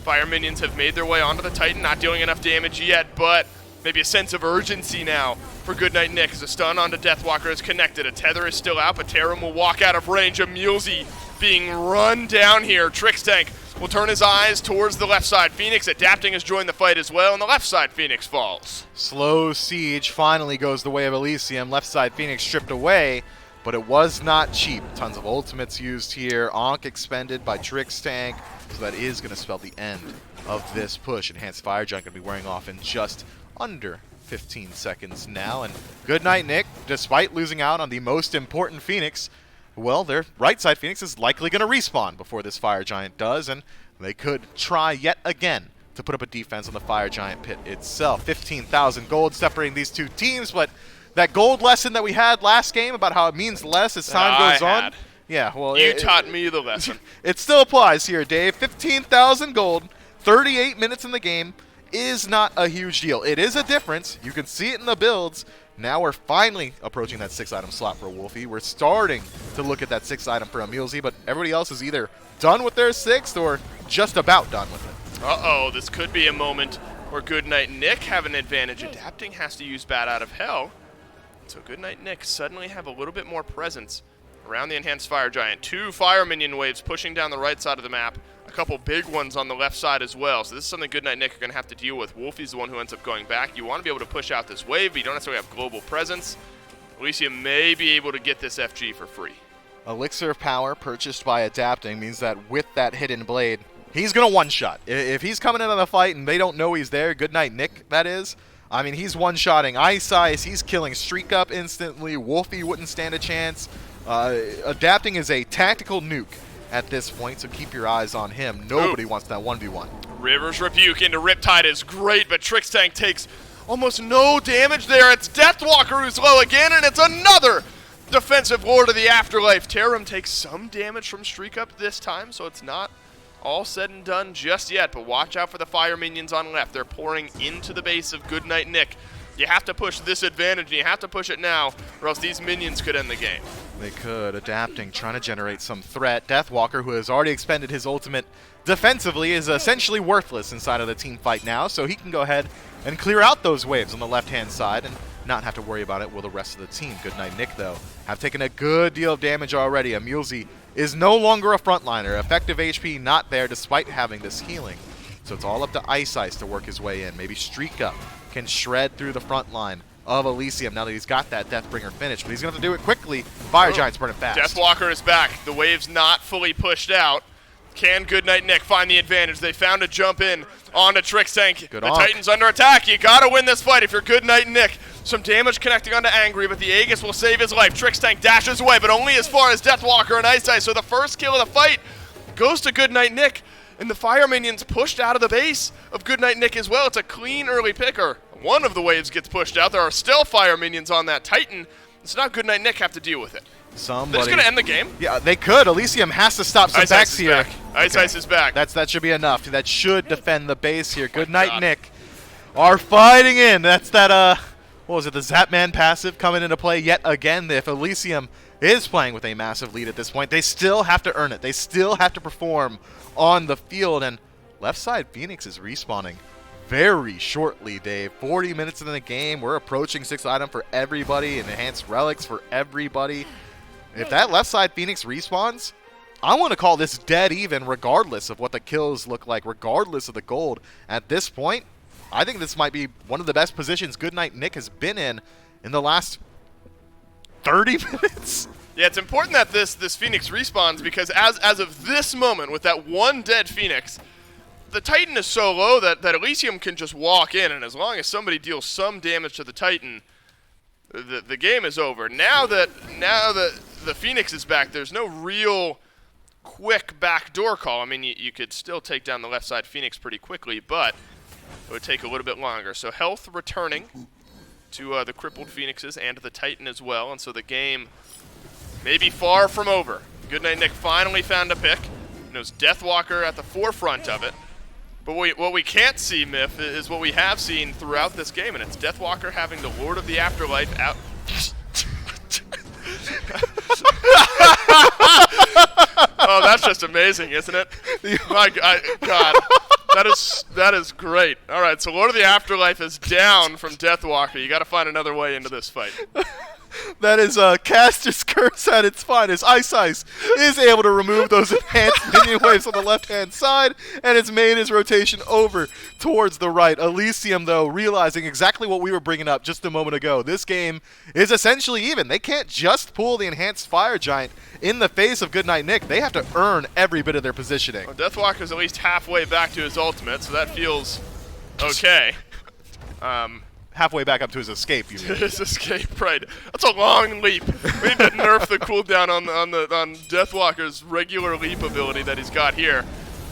Fire minions have made their way onto the Titan, not dealing enough damage yet, but maybe a sense of urgency now for Goodnight Nick as a stun onto Deathwalker is connected. A tether is still out, but Terrim will walk out of range. Emilzy being run down here. Trix Tank will turn his eyes towards the left side. Phoenix Adapting has joined the fight as well, and the left side Phoenix falls. Slow Siege finally goes the way of Elysium. Left side Phoenix stripped away, but it was not cheap. Tons of ultimates used here. Ankh expended by Trix Tank, so that is going to spell the end of this push. Enhanced Fire Giant going to be wearing off in just under 15 seconds now. And Goodnight Nick, despite losing out on the most important Phoenix, well, their right side Phoenix is likely going to respawn before this Fire Giant does, and they could try yet again to put up a defense on the Fire Giant pit itself. 15,000 gold separating these two teams, but that gold lesson that we had last game about how it means less as time goes on. Yeah, well, you taught me the lesson. It still applies here, Dave. 15,000 gold, 38 minutes in the game is not a huge deal. It is a difference. You can see it in the builds. Now we're finally approaching that 6-item slot for Wolfie. We're starting to look at that 6th item for Emilzy, but everybody else is either done with their 6th or just about done with it. Uh-oh, this could be a moment where Goodnight Nick have an advantage. Adapting has to use Bat Out of Hell. So Goodnight Nick suddenly have a little bit more presence around the Enhanced Fire Giant. 2 Fire Minion waves pushing down the right side of the map. A couple big ones on the left side as well. So this is something Goodnight Nick are going to have to deal with. Wolfie's the one who ends up going back. You want to be able to push out this wave, but you don't necessarily have global presence. Elysium may be able to get this FG for free. Elixir of Power purchased by Adapting means that with that Hidden Blade, he's going to one-shot. If he's coming into the fight and they don't know he's there, Goodnight Nick, that is, I mean, he's one-shotting Ice, he's killing Streak Up instantly. Wolfie wouldn't stand a chance. Adapting is a tactical nuke at this point, so keep your eyes on him. Nobody wants that 1v1. River's Rebuke into Riptide is great, but Trix Tank takes almost no damage there. It's Deathwalker who's low again, and it's another defensive Lord of the Afterlife. Terrim takes some damage from Streak Up this time, so it's not all said and done just yet, but watch out for the Fire Minions on left. They're pouring into the base of Goodnight Nick. You have to push this advantage, and you have to push it now, or else these minions could end the game. They could. Adapting, trying to generate some threat. Deathwalker, who has already expended his ultimate defensively, is essentially worthless inside of the team fight now, so he can go ahead and clear out those waves on the left-hand side and not have to worry about it with the rest of the team. Goodnight Nick, though, have taken a good deal of damage already. Emilzy is no longer a frontliner. Effective HP not there despite having this healing. So it's all up to Ice to work his way in. Maybe Streak Up can shred through the front line of Elysium now that he's got that Deathbringer finish, but he's going to have to do it quickly. Fire Giant's burning fast. Deathwalker is back. The wave's not fully pushed out. Can Goodnight Nick find the advantage? They found a jump in onto Trixtank. Good the onk. Titan's under attack. You gotta win this fight if you're Goodnight Nick. Some damage connecting onto Angry, but the Aegis will save his life. Trixtank dashes away, but only as far as Deathwalker and Ice Ice. So the first kill of the fight goes to Goodnight Nick, and the Fire Minions pushed out of the base of Goodnight Nick as well. It's a clean early pick, or one of the waves gets pushed out. There are still Fire Minions on that Titan. It's not Goodnight Nick have to deal with it. Somebody. They're just gonna end the game. Yeah, they could. Elysium has to stop some Ice backs Ice here. is back. Ice Ice is back. That should be enough. That should defend the base here. Good night, God. Nick. Are fighting in. That's that, what was it, the Zapman passive coming into play yet again. If Elysium is playing with a massive lead at this point, they still have to earn it. They still have to perform on the field. And left side Phoenix is respawning very shortly, Dave. 40 minutes into the game. We're approaching 6th item for everybody and enhanced relics for everybody. If that left side Phoenix respawns, I want to call this dead even regardless of what the kills look like, regardless of the gold. At this point, I think this might be one of the best positions Goodnight Nick has been in the last 30 minutes. Yeah, it's important that this Phoenix respawns because as of this moment, with that one dead Phoenix, the Titan is so low that Elysium can just walk in, and as long as somebody deals some damage to the Titan, the game is over. Now that the Phoenix is back, there's no real quick backdoor call. I mean, you could still take down the left side Phoenix pretty quickly, but it would take a little bit longer. So health returning to the crippled Phoenixes and to the Titan as well, and so the game may be far from over. Goodnight Nick finally found a pick. Knows Deathwalker at the forefront of it. But what we can't see, Miff, is what we have seen throughout this game, and it's Deathwalker having the Lord of the Afterlife out. Oh, that's just amazing, isn't it? My God, that is great. All right, so Lord of the Afterlife is down from Deathwalker. You got to find another way into this fight. That is Caster's Curse at its finest. Ice Ice is able to remove those enhanced minion waves on the left-hand side, and it's made his rotation over towards the right. Elysium, though, realizing exactly what we were bringing up just a moment ago. This game is essentially even. They can't just pull the enhanced Fire Giant in the face of Goodnight Nick. They have to earn every bit of their positioning. Well, Deathwalker's at least halfway back to his ultimate, so that feels okay. Halfway back up to his escape, you mean? His escape, right. That's a long leap. We need to nerf the cooldown on Deathwalker's regular leap ability that he's got here.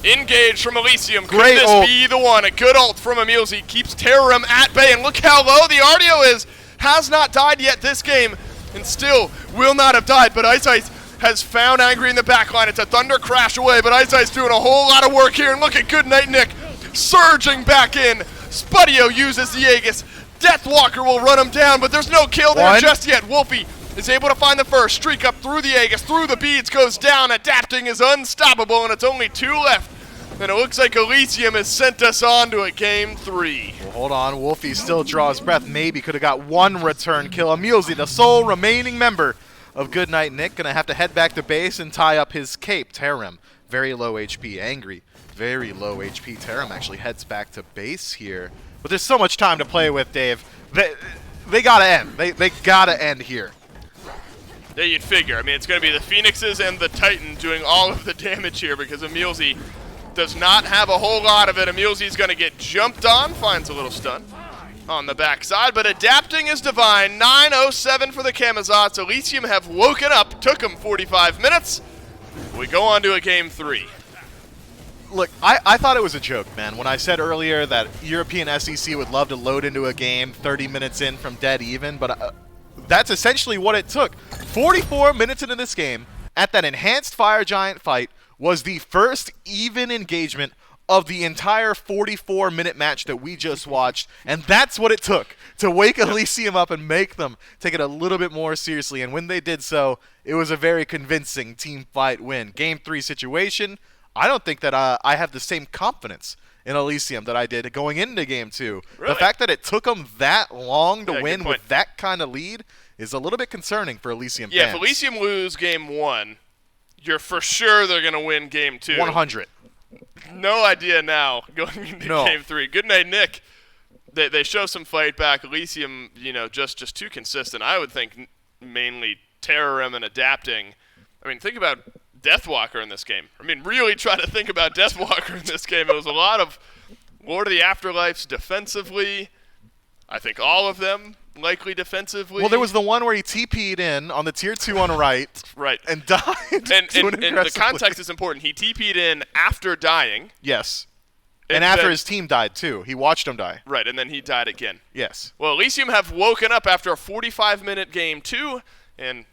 Engage from Elysium. Could Great this ult. be the one? A good ult from Emilzy keeps Terrorim at bay, and look how low the RDO is. Has not died yet this game, and still will not have died, but Ice Ice has found Angry in the backline. It's a Thunder Crash away, but Ice Ice doing a whole lot of work here, and look at Goodnight Nick surging back in. Spudio uses the Aegis. Deathwalker will run him down, but there's no kill there just yet. Wolfie is able to find the first. Streak up through the Aegis, through the beads, goes down. Adapting is unstoppable, and it's only 2 left. And it looks like Elysium has sent us on to a game 3. Well, hold on. Wolfie still draws breath. Maybe could have got one return kill. Emilzy, the sole remaining member of Goodnight Nick, going to have to head back to base and tie up his cape. Terrim, very low HP. Angry, very low HP. Terrim actually heads back to base here. But there's so much time to play with, Dave. They gotta end. They gotta end here. Yeah, you'd figure. I mean, it's going to be the Phoenixes and the Titan doing all of the damage here because Emilzy does not have a whole lot of it. Emilzy's going to get jumped on, finds a little stun on the backside, but adapting is divine. 9:07 for the Camazotz. Elysium have woken up. Took them 45 minutes. We go on to a game 3. Look, I thought it was a joke, man, when I said earlier that European SCC would love to load into a game 30 minutes in from dead even, but that's essentially what it took. 44 minutes into this game, at that enhanced Fire Giant fight, was the first even engagement of the entire 44-minute match that we just watched, and that's what it took to wake Elysium up and make them take it a little bit more seriously, and when they did so, it was a very convincing team fight win. Game 3 situation, I don't think that I have the same confidence in Elysium that I did going into Game 2. Really? The fact that it took them that long to Yeah, win good point. with that kind of lead is a little bit concerning for Elysium Yeah, fans. if Elysium lose Game 1, you're for sure they're going to win Game 2. 100. No idea now going into No. Game 3. Goodnight Nick, they show some fight back. Elysium, just too consistent. I would think mainly Terrorim and adapting. I mean, think about Deathwalker in this game. I mean, really try to think about Deathwalker in this game. It was a lot of Lord of the Afterlives defensively. I think all of them likely defensively. Well, there was the one where he TP'd in on the tier 2 on right. Right. And died. And the context is important. He TP'd in after dying. Yes. And after his team died, too. He watched them die. Right, and then he died again. Yes. Well, Elysium have woken up after a 45-minute game 2, and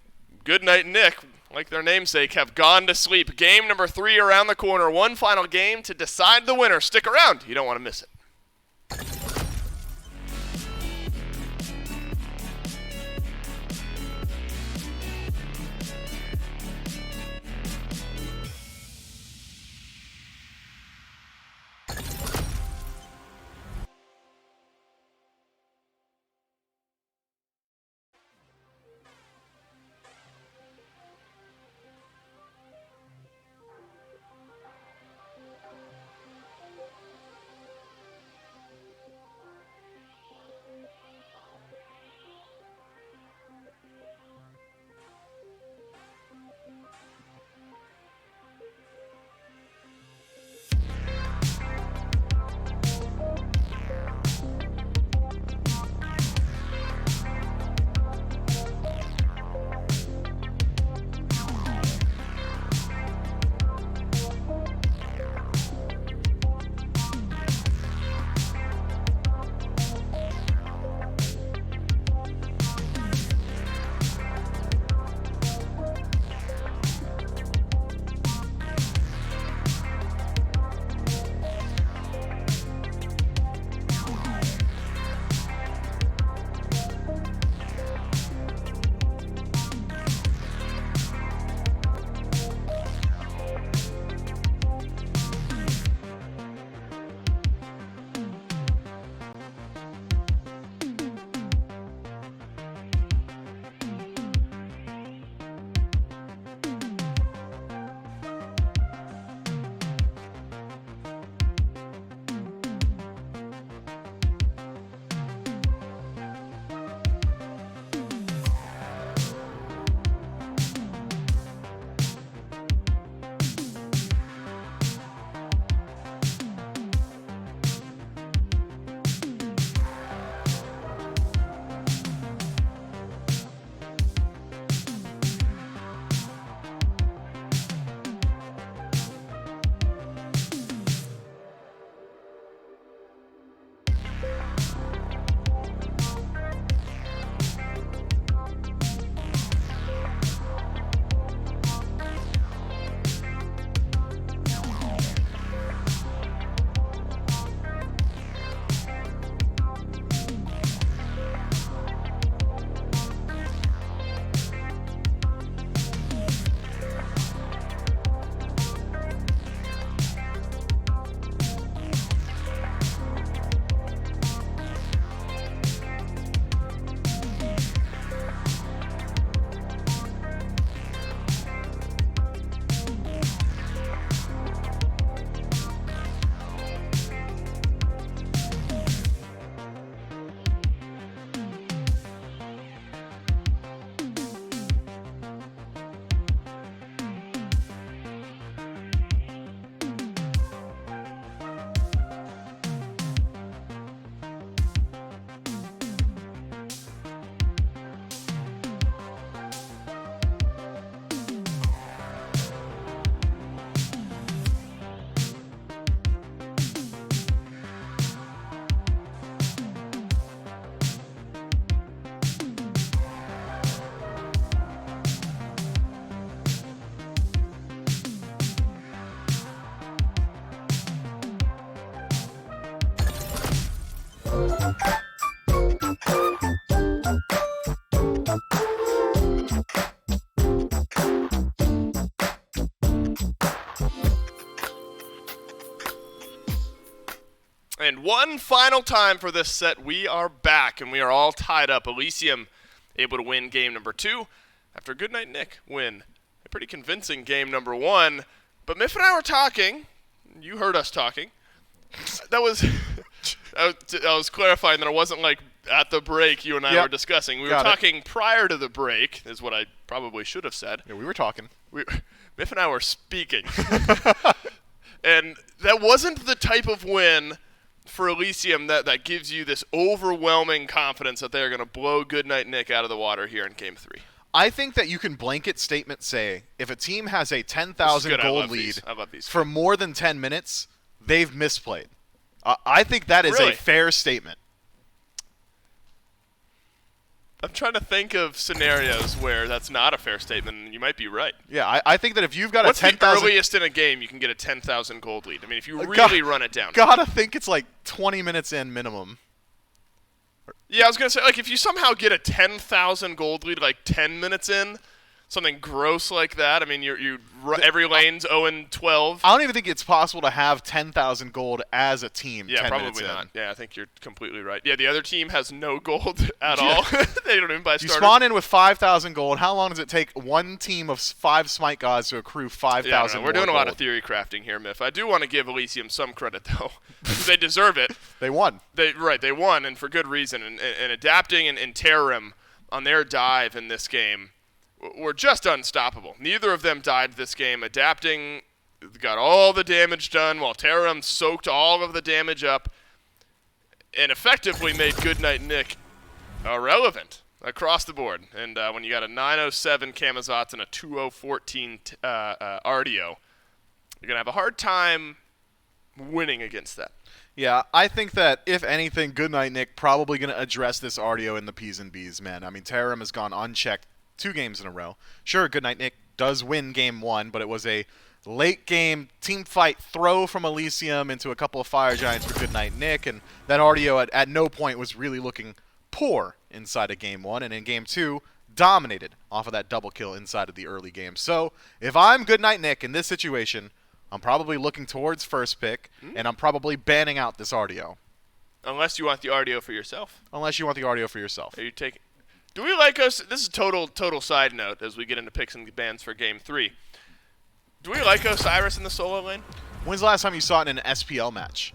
Goodnight Nick, like their namesake, have gone to sleep. Game number 3 around the corner. One final game to decide the winner. Stick around. You don't want to miss it. And one final time for this set, we are back, and we are all tied up. Elysium able to win game number 2 after Goodnight Nick win a pretty convincing game number 1. But Miff and I were talking. You heard us talking. That was I was clarifying that it wasn't like at the break you and I were discussing. We were talking prior to the break, is what I probably should have said. Yeah, we were talking. Biff and I were speaking. And that wasn't the type of win for Elysium that gives you this overwhelming confidence that they're going to blow Goodnight Nick out of the water here in Game 3. I think that you can blanket statement say if a team has a 10,000 gold lead for more than 10 minutes, they've misplayed. I think that is Really? a fair statement. I'm trying to think of scenarios where that's not a fair statement, and you might be right. Yeah, I think that if you've got What's a 10,000... the earliest in a game you can get a 10,000 gold lead? I mean, if you really run it down. Gotta think it's like 20 minutes in minimum. Yeah, I was going to say, like, if you somehow get a 10,000 gold lead, like, 10 minutes in, something gross like that, I mean, every lane's 0-12. I don't even think it's possible to have 10,000 gold as a team. Yeah, 10 probably minutes not. in. Yeah, I think you're completely right. Yeah, the other team has no gold at all. They don't even buy starters. You spawn in with 5,000 gold. How long does it take one team of 5 Smite Gods to accrue 5,000 We're doing a lot of gold? theory crafting here, Miff. I do want to give Elysium some credit, though. They deserve it. They won. They won, and for good reason. And adapting and Terram on their dive in this game were just unstoppable. Neither of them died this game. Adapting got all the damage done while Terram soaked all of the damage up and effectively made Goodnight Nick irrelevant across the board. And when you got a 907 Camazotz and a 2014 Artio, you're going to have a hard time winning against that. Yeah, I think that, if anything, Goodnight Nick probably going to address this Artio in the P's and B's, man. I mean, Terram has gone unchecked 2 games in a row. Sure, Goodnight Nick does win Game 1, but it was a late-game team fight throw from Elysium into a couple of Fire Giants for Goodnight Nick, and that Artio at no point was really looking poor inside of Game 1, and in Game 2, dominated off of that double kill inside of the early game. So, if I'm Goodnight Nick in this situation, I'm probably looking towards first pick, and I'm probably banning out this Artio. Unless you want the Artio for yourself. Unless you want the Artio for yourself. Are you taking... Do we like us? This is total side note as we get into picks and bans for Game 3. Do we like Osiris in the solo lane? When's the last time you saw it in an SPL match?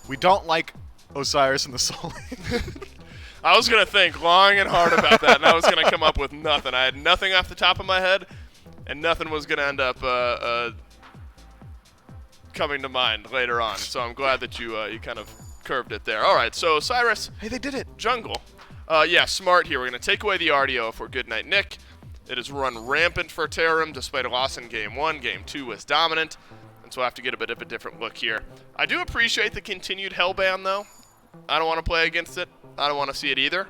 We don't like Osiris in the solo lane. I was going to think long and hard about that, and I was going to come up with nothing. I had nothing off the top of my head, and nothing was going to end up coming to mind later on. So I'm glad that you kind of curved it there. All right, so Osiris. Hey, they did it. Jungle. Yeah, smart here. We're going to take away the Artio for Goodnight Nick. It has run rampant for Terram despite a loss in Game 1. Game 2 was dominant, and so I have to get a bit of a different look here. I do appreciate the continued Hellban, though. I don't want to play against it. I don't want to see it either.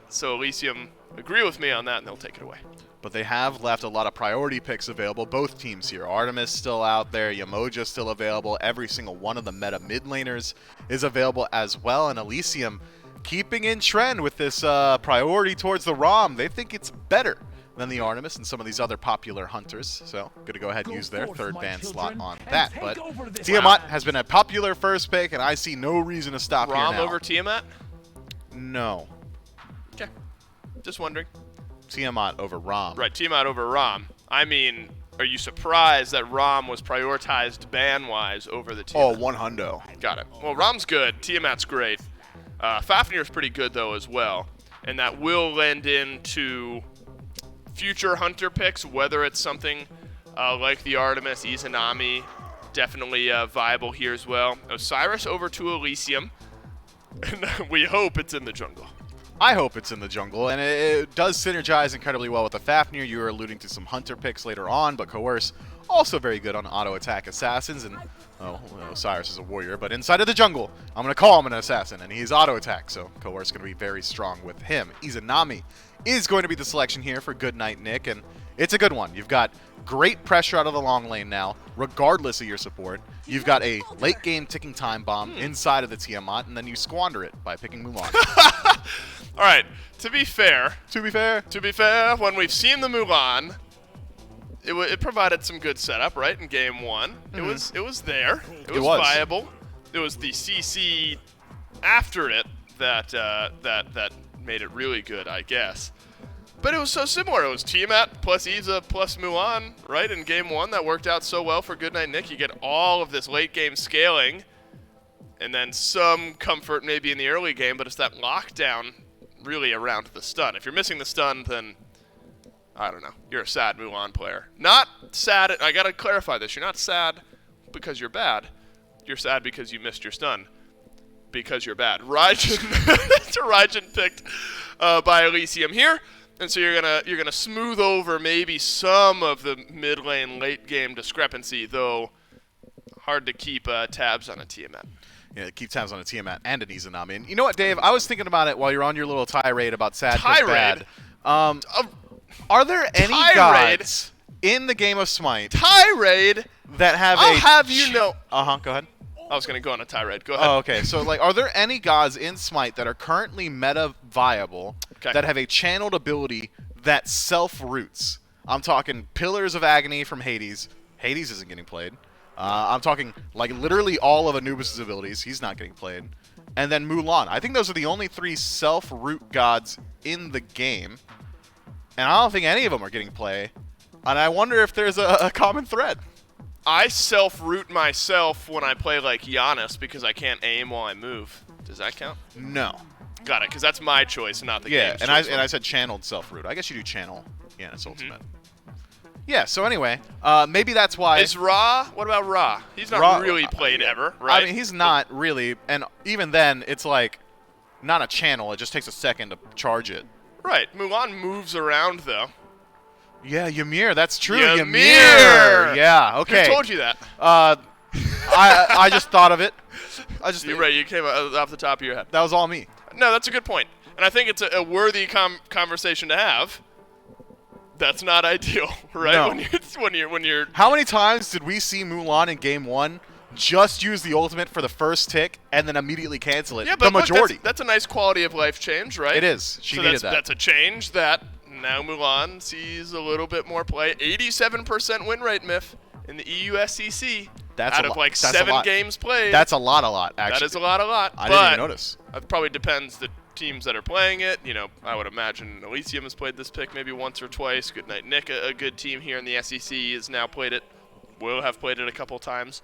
So Elysium agree with me on that, and they'll take it away. But they have left a lot of priority picks available, both teams here. Artemis still out there, Yamoja still available. Every single one of the meta mid laners is available as well, and Elysium keeping in trend with this priority towards the ROM. They think it's better than the Artemis and some of these other popular hunters. So, going to go ahead and use their third ban slot on that. But Tiamat has been a popular first pick, and I see no reason to stop here now. ROM over Tiamat? No. Okay. Just wondering. Tiamat over ROM. Right, Tiamat over ROM. I mean, are you surprised that ROM was prioritized ban-wise over the Tiamat? Oh, one hundo. Got it. Well, ROM's good. Tiamat's great. Fafnir's pretty good, though, as well. And that will lend into future hunter picks, whether it's something like the Artemis, Izanami, definitely viable here as well. Osiris over to Elysium, and we hope it's in the jungle. I hope it's in the jungle, and it does synergize incredibly well with the Fafnir. You were alluding to some hunter picks later on, but Coerce also very good on auto-attack assassins, and Osiris is a warrior, but inside of the jungle, I'm going to call him an assassin, and he's auto-attack, so Coerce is going to be very strong with him. Izanami is going to be the selection here for Goodnight Nick, and it's a good one. You've got great pressure out of the long lane now, regardless of your support. You've got a late-game ticking time bomb inside of the Tiamat, and then you squander it by picking Mulan. All right, to be fair, when we've seen the Mulan, it provided some good setup, right, in Game 1. Mm-hmm. It was there. It was viable. It was the CC after it that made it really good, I guess. But it was so similar. It was Tiamat plus Iza plus Mulan, right, in Game 1. That worked out so well for Goodnight Nick. You get all of this late-game scaling, and then some comfort maybe in the early game, but it's that lockdown really around the stun. If you're missing the stun, then I don't know. You're a sad Mulan player. Not sad. I gotta clarify this. You're not sad because you're bad. You're sad because you missed your stun. Because you're bad. Raijin picked by Elysium here, and so you're gonna smooth over maybe some of the mid lane late game discrepancy, though hard to keep tabs on a Tiamat. Yeah, keep tabs on a Tiamat and an Izanami. And you know what, Dave? I was thinking about it while you're on your little tirade about sad 'cause Tirade? bad. Are there any Tirade? gods in the game of Smite Tirade. that have I'll a... have you know. Go ahead. I was gonna go on a tirade. Go ahead. Oh, okay. So, like, are there any gods in Smite that are currently meta viable that have a channeled ability that self-roots? I'm talking Pillars of Agony from Hades. Hades isn't getting played. I'm talking, like, literally all of Anubis' abilities. He's not getting played. And then Mulan. I think those are the only 3 self-root gods in the game. And I don't think any of them are getting play. And I wonder if there's a common thread. I self-root myself when I play like Giannis because I can't aim while I move. Does that count? No. Got it, because that's my choice, not the Yeah, game's and choice. I said channeled self-root. I guess you do channel. Yeah, it's ultimate. Yeah, so anyway, maybe that's why... Is Ra? What about Ra? He's not Ra- really played ever, right? I mean, he's not really, and even then, it's like not a channel. It just takes a second to charge it. Right. Mulan moves around, though. Yeah, Ymir, that's true. Ymir! Yeah, okay. Who told you that? I just thought of it. You're right. You came off the top of your head. That was all me. No, that's a good point. And I think it's a worthy conversation to have. That's not ideal, right? No. When you're How many times did we see Mulan in Game 1 just use the ultimate for the first tick and then immediately cancel it? Yeah, but the majority. Look, that's a nice quality of life change, right? It is. She needed that. That's a change that now Mulan sees a little bit more play. 87% win rate, Myth, in the EU SCC. That's out a of lot. like That's 7 games played. That's a lot, actually. That is a lot. I didn't even notice. It probably depends the teams that are playing it. You know, I would imagine Elysium has played this pick maybe once or twice. Goodnight Nick, a good team here in the SCC, has now played it. Will have played it a couple times.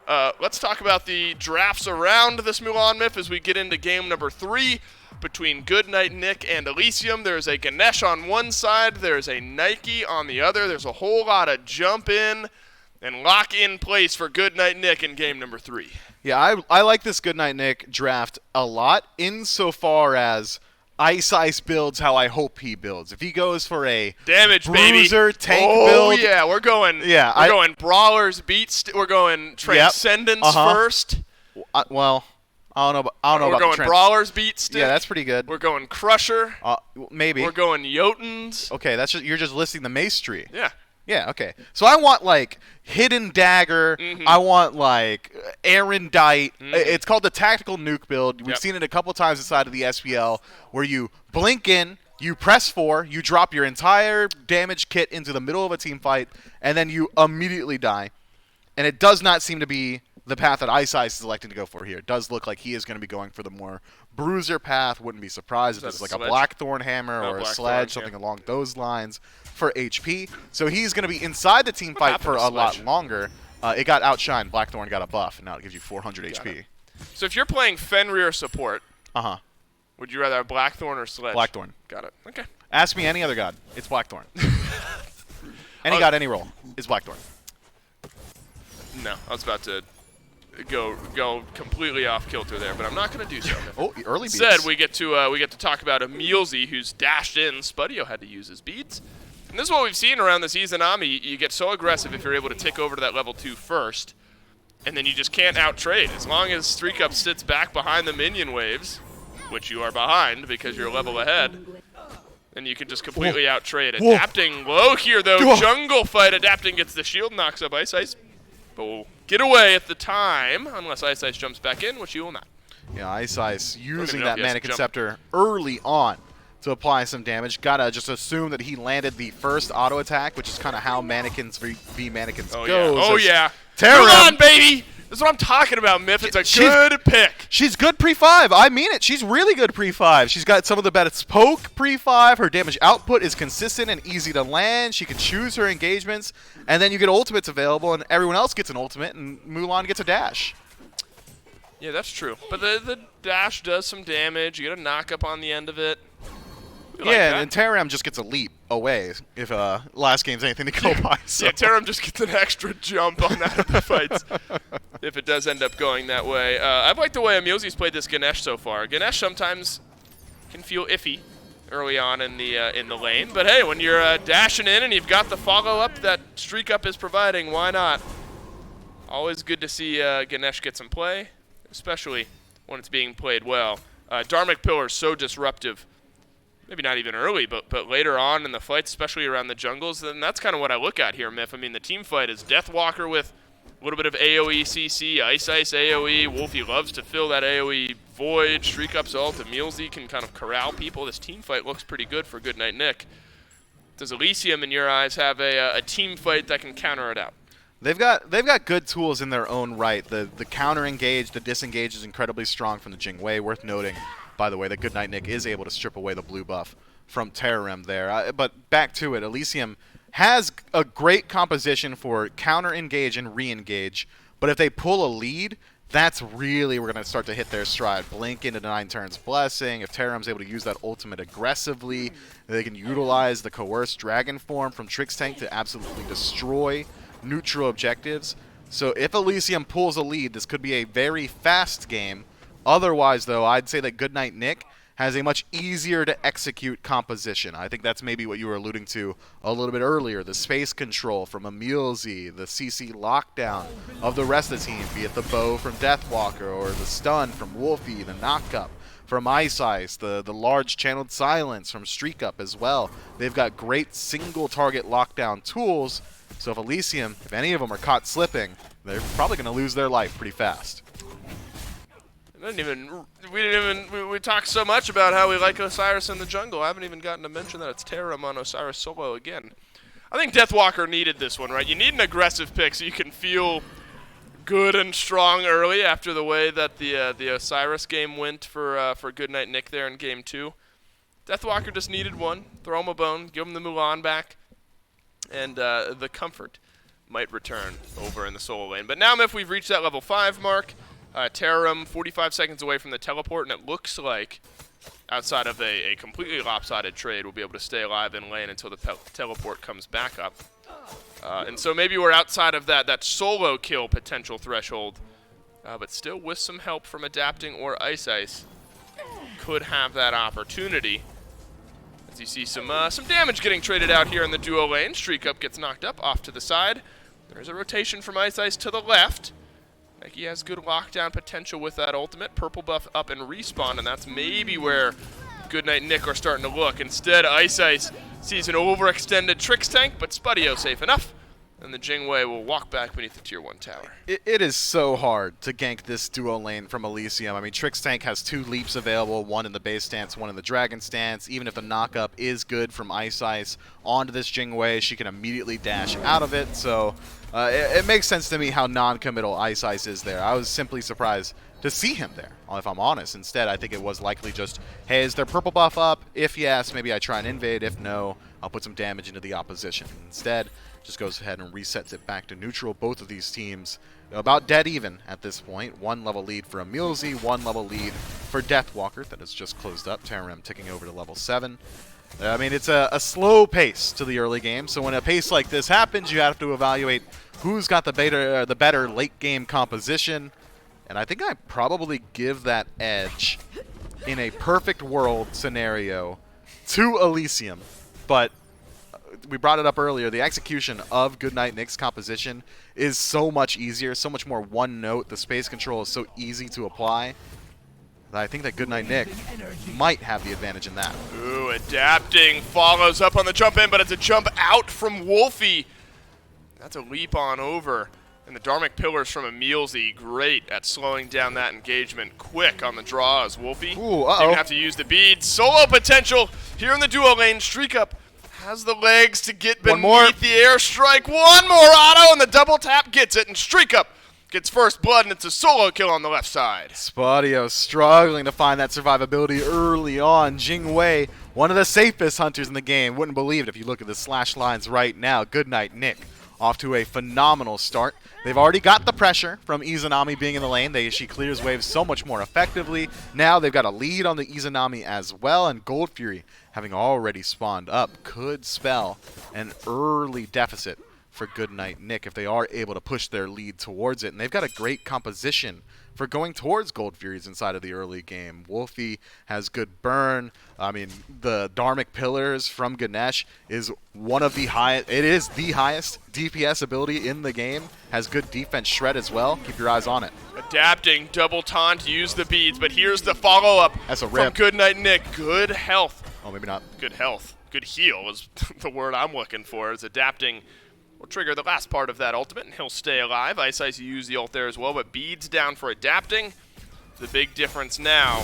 Let's talk about the drafts around this Mulan Myth as we get into game number 3 between Goodnight Nick and Elysium. There's a Ganesh on one side. There's a Nike on the other. There's a whole lot of jump in and lock in place for Goodnight Nick in game number 3. Yeah, I like this Goodnight Nick draft a lot insofar as Ice builds how I hope he builds. If he goes for a damage bruiser baby. tank build, build, yeah, we're going. Yeah, we're going brawlers we're going transcendence first. Well, I don't know about we're going brawlers beat stick. Yeah, that's pretty good. We're going crusher. Maybe. We're going Jotuns. Okay, you're just listing the mace tree. Yeah. Yeah, okay. So I want, like, Hidden Dagger. I want, like, Erendite. It's called the Tactical Nuke build. We've seen it a couple times inside of the SPL where you blink in, you press 4, you drop your entire damage kit into the middle of a team fight, and then you immediately die. And it does not seem to be the path that Ice is electing to go for here. It does look like he is going to be going for the more bruiser path. Wouldn't be surprised if it's like a Blackthorn hammer or a sledge, something along those lines for HP. So he's going to be inside the team fight for a lot longer. It got outshined. Blackthorn got a buff, and now it gives you 400 HP. So if you're playing Fenrir support, would you rather have Blackthorn or Sledge? Blackthorn. Got it. Okay. Ask me any other god. It's Blackthorn. Any god, any role. It's Blackthorn. No, I was about to go completely off kilter there, but I'm not going to do so. Oh, early beats. Instead, we get to talk about Emilzy, who's dashed in. Spudio had to use his beads. And this is what we've seen around the Izanami. You get so aggressive if you're able to tick over to that level 2 first, and then you just can't out-trade. As long as Streak Up sits back behind the minion waves, which you are behind because you're a level ahead, then you can just completely out-trade. Adapting low here, though. Jungle fight. Adapting gets the shield, knocks up Ice. But we'll get away at the time, unless Ice jumps back in, which you will not. Yeah, Ice using that Mannequin Scepter early on to apply some damage. Gotta just assume that he landed the first auto attack, which is kind of how Mannequins v Mannequins goes. Oh, yeah. Terra! Come on, baby! This is what I'm talking about, Myth. It's a good pick. She's good pre-5. I mean it. She's really good pre-5. She's got some of the best poke pre-5. Her damage output is consistent and easy to land. She can choose her engagements. And then you get ultimates available, and everyone else gets an ultimate, and Mulan gets a dash. Yeah, that's true. But the dash does some damage. You get a knock-up on the end of it. Yeah, and Terram just gets a leap. away if last game's anything to go by. So. Yeah, Taram just gets an extra jump on that of the fights if it does end up going that way. I like the way Emilzi's played this Ganesh so far. Ganesh sometimes can feel iffy early on in the lane, but hey, when you're dashing in and you've got the follow-up that Streak Up is providing, why not? Always good to see Ganesh get some play, especially when it's being played well. Dharmic Pillar is so disruptive. Maybe not even early, but later on in the fights, especially around the jungles, then that's kind of what I look at here, Myth. I mean, the team fight is Deathwalker with a little bit of AoE CC, Ice AoE. Wolfie loves to fill that AoE void. Streak Up's ult. Emilzi can kind of corral people. This team fight looks pretty good for Goodnight Nick. Does Elysium, in your eyes, have a team fight that can counter it out? They've got good tools in their own right. The counter engage, the disengage is incredibly strong from the Jingwei. Worth noting, by the way, that Goodnight Nick is able to strip away the blue buff from Terrarem there. But back to it, Elysium has a great composition for counter engage and re-engage. But if they pull a lead, that's really we're going to start to hit their stride. Blink into 9 turns Blessing. If Terrarem's able to use that ultimate aggressively, they can utilize the coerced dragon form from Trix Tank to absolutely destroy neutral objectives. So if Elysium pulls a lead, this could be a very fast game. Otherwise, though, I'd say that Goodnight Nick has a much easier to execute composition. I think that's maybe what you were alluding to a little bit earlier. The space control from Emilzi, the CC lockdown of the rest of the team, be it the bow from Deathwalker or the stun from Wolfie, the knockup from Ice, the large channeled silence from Streak Up as well. They've got great single target lockdown tools. So if Elysium, if any of them are caught slipping, they're probably going to lose their life pretty fast. We talked so much about how we like Osiris in the jungle. I haven't even gotten to mention that it's Taram on Osiris solo again. I think Deathwalker needed this one, right? You need an aggressive pick so you can feel good and strong early after the way that the Osiris game went for Goodnight Nick there in game 2. Deathwalker just needed one. Throw him a bone, give him the Mulan back, and the comfort might return over in the solo lane. But now, if we've reached that level 5 mark, Terrarum 45 seconds away from the teleport, and it looks like, outside of a completely lopsided trade, we'll be able to stay alive in lane until the teleport comes back up. And so maybe we're outside of that solo kill potential threshold, but still with some help from Adapting or Ice, could have that opportunity. As you see some damage getting traded out here in the duo lane. Streak Up gets knocked up off to the side. There's a rotation from Ice to the left. He has good lockdown potential with that ultimate. Purple buff up and respawn, and that's maybe where Goodnight Nick are starting to look. Instead, Ice sees an overextended Trix Tank, but Spudio safe enough. And the Jingwei will walk back beneath the tier 1 tower. It is so hard to gank this duo lane from Elysium. I mean, Trix Tank has 2 leaps available, one in the base stance, one in the dragon stance. Even if the knockup is good from Ice onto this Jingwei, she can immediately dash out of it. So it makes sense to me how non-committal Ice is there. I was simply surprised to see him there, if I'm honest. Instead, I think it was likely just, hey, is their purple buff up? If yes, maybe I try and invade. If no, I'll put some damage into the opposition. Instead, just goes ahead and resets it back to neutral. Both of these teams about dead even at this point. 1 level lead for Emilzi, 1 level lead for Deathwalker that has just closed up. Terrarem ticking over to level 7. I mean, it's a slow pace to the early game, so when a pace like this happens, you have to evaluate who's got the better late game composition. And I think I'd probably give that edge in a perfect world scenario to Elysium. But we brought it up earlier, the execution of Goodnight Nick's composition is so much easier, so much more one note. The space control is so easy to apply that I think that Goodnight Nick might have the advantage in that. Ooh, Adapting follows up on the jump in, but it's a jump out from Wolfie. That's a leap on over. And the Dharmic Pillars from Emilzi, great at slowing down that engagement. Quick on the draw as Wolfie. Ooh, Didn't have to use the beads. Solo potential here in the duo lane. Streak Up has the legs to get beneath the airstrike. One more auto, and the double tap gets it. And Streak Up gets first blood, and it's a solo kill on the left side. Spudio struggling to find that survivability early on. Jingwei, one of the safest hunters in the game. Wouldn't believe it if you look at the slash lines right now. Goodnight Nick off to a phenomenal start. They've already got the pressure from Izanami being in the lane. She clears waves so much more effectively. Now they've got a lead on the Izanami as well, and Gold Fury having already spawned up, could spell an early deficit for Goodnight Nick if they are able to push their lead towards it. And they've got a great composition for going towards Gold Furies inside of the early game. Wolfie has good burn. I mean, the Dharmic Pillars from Ganesh is one of the highest. It is the highest DPS ability in the game. Has good defense shred as well. Keep your eyes on it. Adapting, double taunt, use the beads, but here's the follow-up That's a from rip. Goodnight Nick. Good health. Oh, maybe not. Good health. Good heal is the word I'm looking for. Is adapting will trigger the last part of that ultimate, and he'll stay alive. Ice Ice use the ult there as well, but beads down for adapting. The big difference now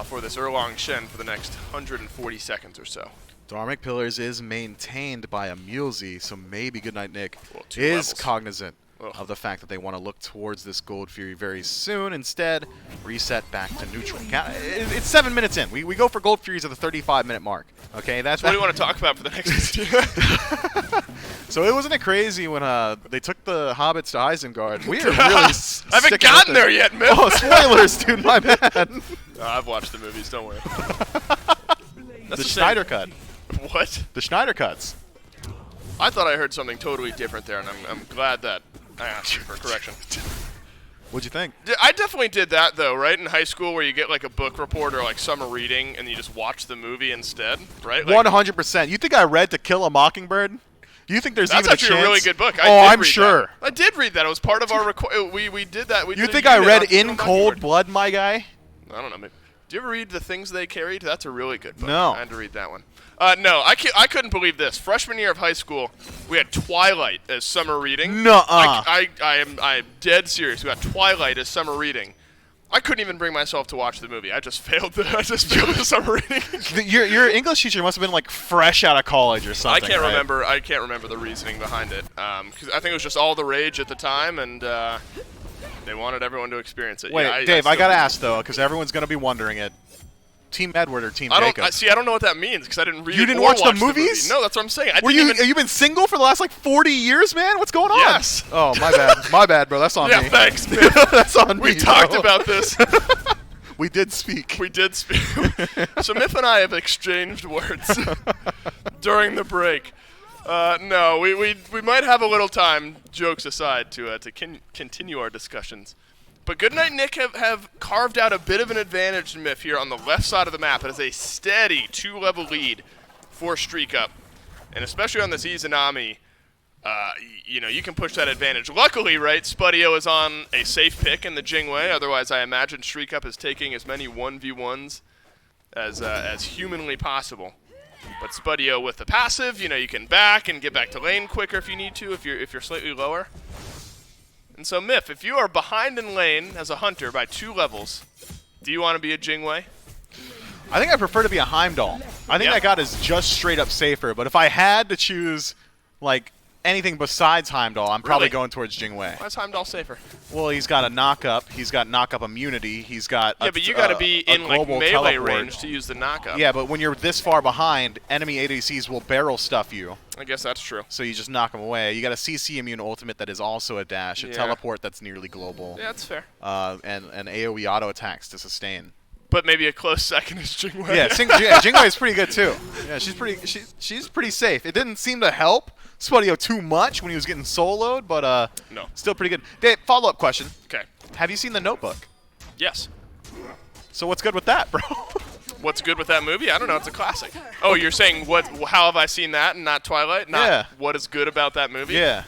for this Erlong Shen for the next 140 seconds or so. Dharmic Pillars is maintained by a Mulesy, so maybe Goodnight Nick Well, 2 is levels. cognizant Ugh. of the fact that they want to look towards this Gold Fury very soon. Instead, reset back to neutral. It's 7 minutes in. We go for Gold Furies at the 35-minute mark. Okay, that's What do you want to talk about for the next? So it wasn't it crazy when they took the hobbits to Isengard. We are really I haven't gotten there yet, man. Oh, spoilers, dude, my bad. No, I've watched the movies. Don't worry. The Schneider cut. What? The Schneider cuts. I thought I heard something totally different there, and I'm glad that I asked you for correction. What'd you think? I definitely did that, though, right? In high school where you get, like, a book report or, like, summer reading, and you just watch the movie instead, right? Like, 100%. You think I read To Kill a Mockingbird? You think there's that's even a actually chance? a really good book. Oh, I'm sure. I did read that. It was part of our we did that. We You did a think I unit read on Kill In a Cold Mockingbird. Blood, my guy? I don't know. Maybe. Do you ever read The Things They Carried? That's a really good book. No. I had to read that one. No, I couldn't believe this. Freshman year of high school, we had Twilight as summer reading. Nuh-uh. I'm dead serious. We got Twilight as summer reading. I couldn't even bring myself to watch the movie. I just failed the summer reading. Your English teacher must have been like fresh out of college or something. I can't right? remember. I can't remember the reasoning behind it. Because I think it was just all the rage at the time, and they wanted everyone to experience it. Wait, Yeah, Dave, I still- gotta ask though, because everyone's gonna be wondering it. Team Edward or Team I Jacob? don't know what that means because I didn't read. You it didn't or watch the watch movies? movie. No, that's what I'm saying. I Were didn't you? even. Have you been single for the last like 40 years, man? What's going on? Yes. Oh, my bad. My bad, bro. That's on Yeah, me. thanks, man. That's on me. We talked bro. about this. We did speak. We did speak. So Miff and I have exchanged words during the break. No, we might have a little time, jokes aside, to continue our discussions. But Goodnight Nick have carved out a bit of an advantage to Miff here on the left side of the map. It is a steady 2-level lead for Streak Up. And especially on this Izanami, you can push that advantage. Luckily, right, Spudio is on a safe pick in the Jingwei. Otherwise, I imagine Streak Up is taking as many 1v1s as humanly possible. But Spudio with the passive, you can back and get back to lane quicker if you need to, if you're slightly lower. And so, Miff, if you are behind in lane as a hunter by 2 levels, do you want to be a Jingwei? I think I prefer to be a Heimdall. I think Yeah. that god is just straight up safer. But if I had to choose, like, anything besides Heimdall, I'm probably Really? going towards Jingwei. Why is Heimdall safer? Well, he's got a knock-up. He's got knock-up immunity. He's got Yeah, but you got to be a in like global melee teleport. range to use the knockup. Yeah, but when you're this far behind, enemy ADCs will barrel stuff you. I guess that's true. So you just knock them away. You got a CC immune ultimate that is also a dash, a Yeah. teleport that's nearly global, Yeah, that's fair. and AoE auto attacks to sustain. But maybe a close second is Jingwei. Yeah, Jingwei is pretty good too. Yeah, she's pretty safe. It didn't seem to help Spudio too much when he was getting soloed, but No. still pretty good. Dave, follow-up question: Okay. have you seen The Notebook? Yes. So what's good with that, bro? What's good with that movie? I don't know. It's a classic. Oh, you're saying what? How have I seen that and not Twilight? Not Yeah. What is good about that movie? Yeah,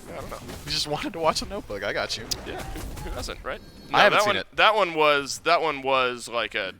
I don't know. you just wanted to watch The Notebook. I got you. Yeah. Who doesn't, right? I haven't that seen one, it. That one was like a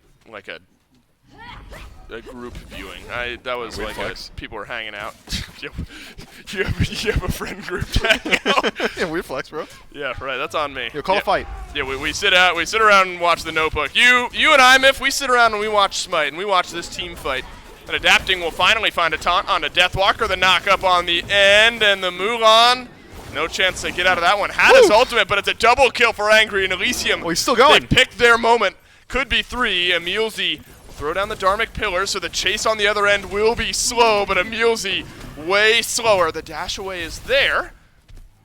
group viewing. That was Weird like flex. people were hanging out. you have a friend group to hang out. Yeah, weird flex, bro. Yeah, right. That's on me. Yo, call yeah. a fight. Yeah, we sit around and watch The Notebook. You and I, Miff, we sit around and we watch Smite and we watch this team fight. And Adapting will finally find a taunt on a Deathwalker, the knock up on the end, and the Mulan. No chance to get out of that one. Had his ultimate, but it's a double kill for Angry and Elysium. Oh, he's still going. They picked their moment. Could be 3. Emilzy will throw down the Dharmic Pillar, so the chase on the other end will be slow, but Emilzy way slower. The dash away is there.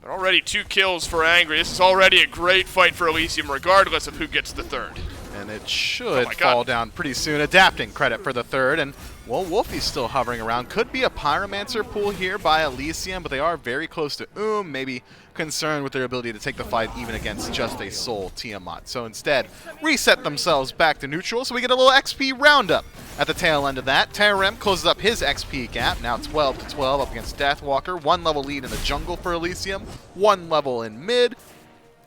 But already 2 kills for Angry. This is already a great fight for Elysium, regardless of who gets the third. And it should fall down pretty soon. Adapting credit for the third. And, well, Wolfie's still hovering around. Could be a Pyromancer pull here by Elysium, but they are very close to maybe concerned with their ability to take the fight even against just a sole Tiamat. So instead, reset themselves back to neutral, so we get a little XP roundup at the tail end of that. Terem closes up his XP gap, now 12-12 up against Deathwalker. 1 level lead in the jungle for Elysium, 1 level in mid,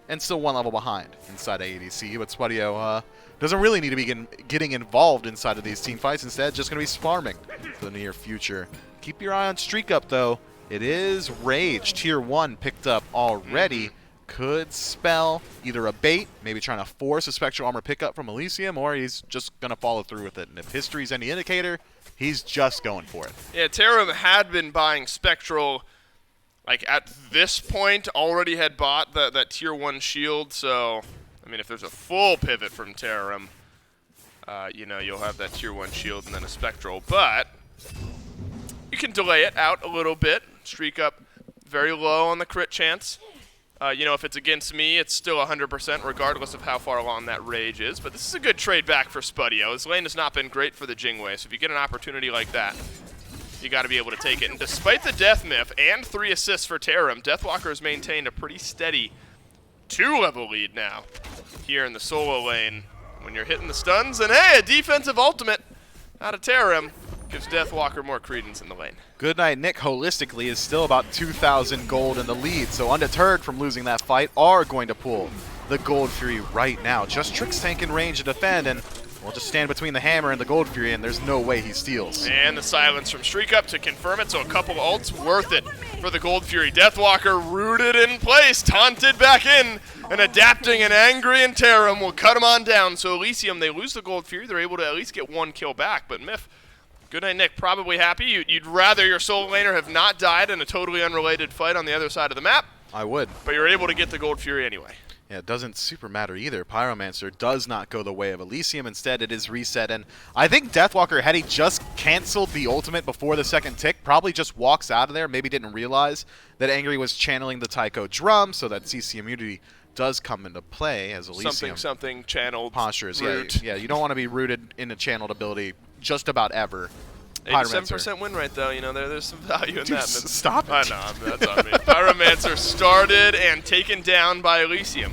and still 1 level behind inside ADC. But Spudio doesn't really need to be getting involved inside of these team fights. Instead, just going to be farming for the near future. Keep your eye on Streak Up, though. It is Rage, Tier 1 picked up already. Could spell either a bait, maybe trying to force a Spectral Armor pickup from Elysium, or he's just going to follow through with it. And if history's any indicator, he's just going for it. Yeah, Terem had been buying Spectral, like at this point, already had bought that Tier 1 shield, so, I mean, if there's a full pivot from Terem, you know, you'll have that Tier 1 shield and then a Spectral, but you can delay it out a little bit. Streak Up very low on the crit chance. You know, if it's against me, it's still 100% regardless of how far along that Rage is. But this is a good trade back for Spudio. His lane has not been great for the Jingwei, so if you get an opportunity like that, you got to be able to take it. And despite the death myth and 3 assists for Terem, Deathwalker has maintained a pretty steady 2-level lead now here in the solo lane. When you're hitting the stuns, and hey, a defensive ultimate out of Terem gives Deathwalker more credence in the lane. Goodnight Nick holistically is still about 2,000 gold in the lead, so undeterred from losing that fight, are going to pull the Gold Fury right now. Just Trix Tank in range to defend, and we'll just stand between the hammer and the Gold Fury, and there's no way he steals. And the silence from Streak Up to confirm it, so a couple ults worth it for the Gold Fury. Deathwalker rooted in place, taunted back in, and adapting and Angry and Terem will cut him on down. So Elysium, they lose the Gold Fury, they're able to at least get 1 kill back, but Myth, Goodnight Nick probably happy. You'd rather your solo laner have not died in a totally unrelated fight on the other side of the map. I would. But you're able to get the Gold Fury anyway. Yeah, it doesn't super matter either. Pyromancer does not go the way of Elysium. Instead, it is reset. And I think Deathwalker, had he just canceled the ultimate before the second tick, probably just walks out of there. Maybe didn't realize that Angry was channeling the Taiko drum, so that CC immunity does come into play as Elysium. Something channeled. Postures, root. yeah. You don't want to be rooted in a channeled ability just about ever. 87% win rate, though. You know, there's some value in that. Stop it. I know, that's on me. Pyromancer started and taken down by Elysium.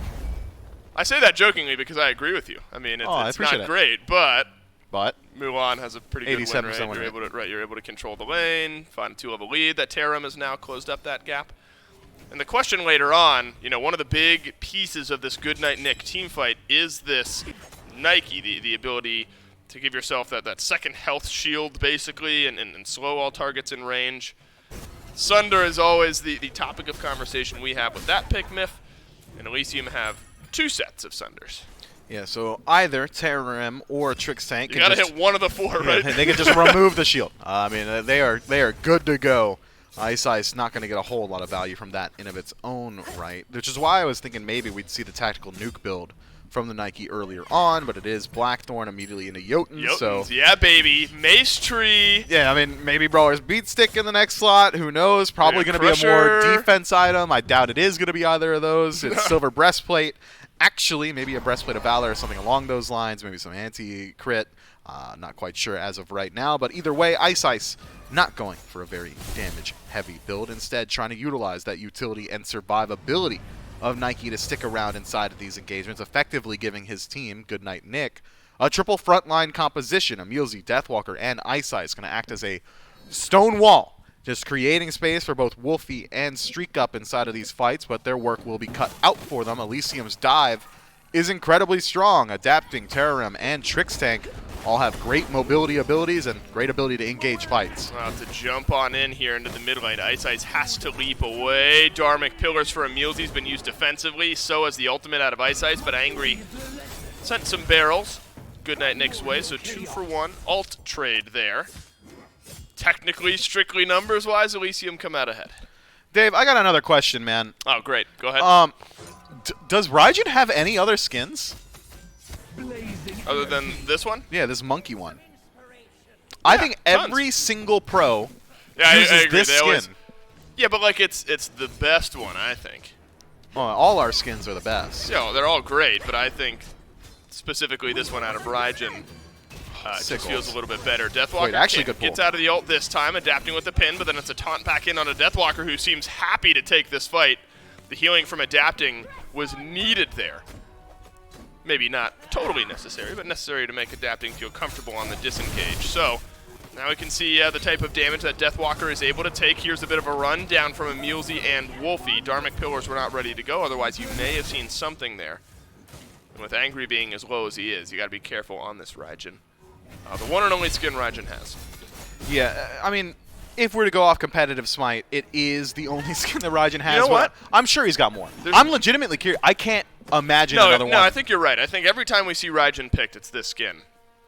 I say that jokingly because I agree with you. I mean, it's not great, but Mulan has a pretty good win rate. You're able to control the lane, find a 2-level lead. That Terem has now closed up that gap. And the question later on, you know, one of the big pieces of this Goodnight Nick team fight is this Nike, the ability to give yourself that second health shield, basically, and slow all targets in range. Sunder is always the topic of conversation we have with that pick, Myth, and Elysium have 2 sets of Sunders. Yeah, so either Terem or Trix Tank. You gotta hit one of the 4, right? They can just remove the shield. I mean, they are good to go. Ice not going to get a whole lot of value from that in of its own right, which is why I was thinking maybe we'd see the tactical nuke build from the Nike earlier on, but it is Blackthorn immediately into Jotun. So yeah, baby. Mace Tree. Yeah, I mean, maybe Brawler's Beat Stick in the next slot. Who knows? Probably going to be a more defense item. I doubt it is going to be either of those. It's Silver Breastplate. Actually, maybe a Breastplate of Valor or something along those lines. Maybe some anti-crit. Not quite sure as of right now, but either way, Ice not going for a very damage-heavy build. Instead, trying to utilize that utility and survivability of Nike to stick around inside of these engagements, effectively giving his team, Goodnight Nick, a triple frontline composition. Emilzy, Deathwalker, and Ice going to act as a stone wall, just creating space for both Wolfie and Streak Up inside of these fights, but their work will be cut out for them. Elysium's dive is incredibly strong. Adapting, Terem, and Trix Tank all have great mobility abilities and great ability to engage fights. Well, to jump on in here into the mid lane, Ice has to leap away. Dharmic Pillars for Emilzy's been used defensively, so has the ultimate out of Ice, but Angry sent some barrels Goodnight Nick's way, so 2 for 1 ult trade there. Technically, strictly numbers-wise, Elysium come out ahead. Dave, I got another question, man. Oh, great. Go ahead. Does Raijin have any other skins? Other than this one? Yeah, this monkey one. I think every single pro uses I agree. this skin. Yeah, but like it's the best one, I think. Oh, all our skins are the best. You know, they're all great, but I think specifically this one out of Raijin just feels a little bit better. Deathwalker Wait, actually good pull. gets out of the ult this time, adapting with the pin, but then it's a taunt back in on a Deathwalker who seems happy to take this fight. The healing from adapting was needed there. Maybe not totally necessary, but necessary to make adapting feel comfortable on the disengage. So now we can see the type of damage that Deathwalker is able to take. Here's a bit of a run down from Emilzy and Wolfie. Dharmic Pillars were not ready to go, otherwise you may have seen something there. And with Angry being as low as he is, you got to be careful on this Raijin. The one and only skin Raijin has. Yeah, I mean, if we're to go off competitive Smite, it is the only skin that Raijin has. You know what? I'm sure he's got more. I'm legitimately curious. I can't imagine another one. No, I think you're right. I think every time we see Raijin picked, it's this skin.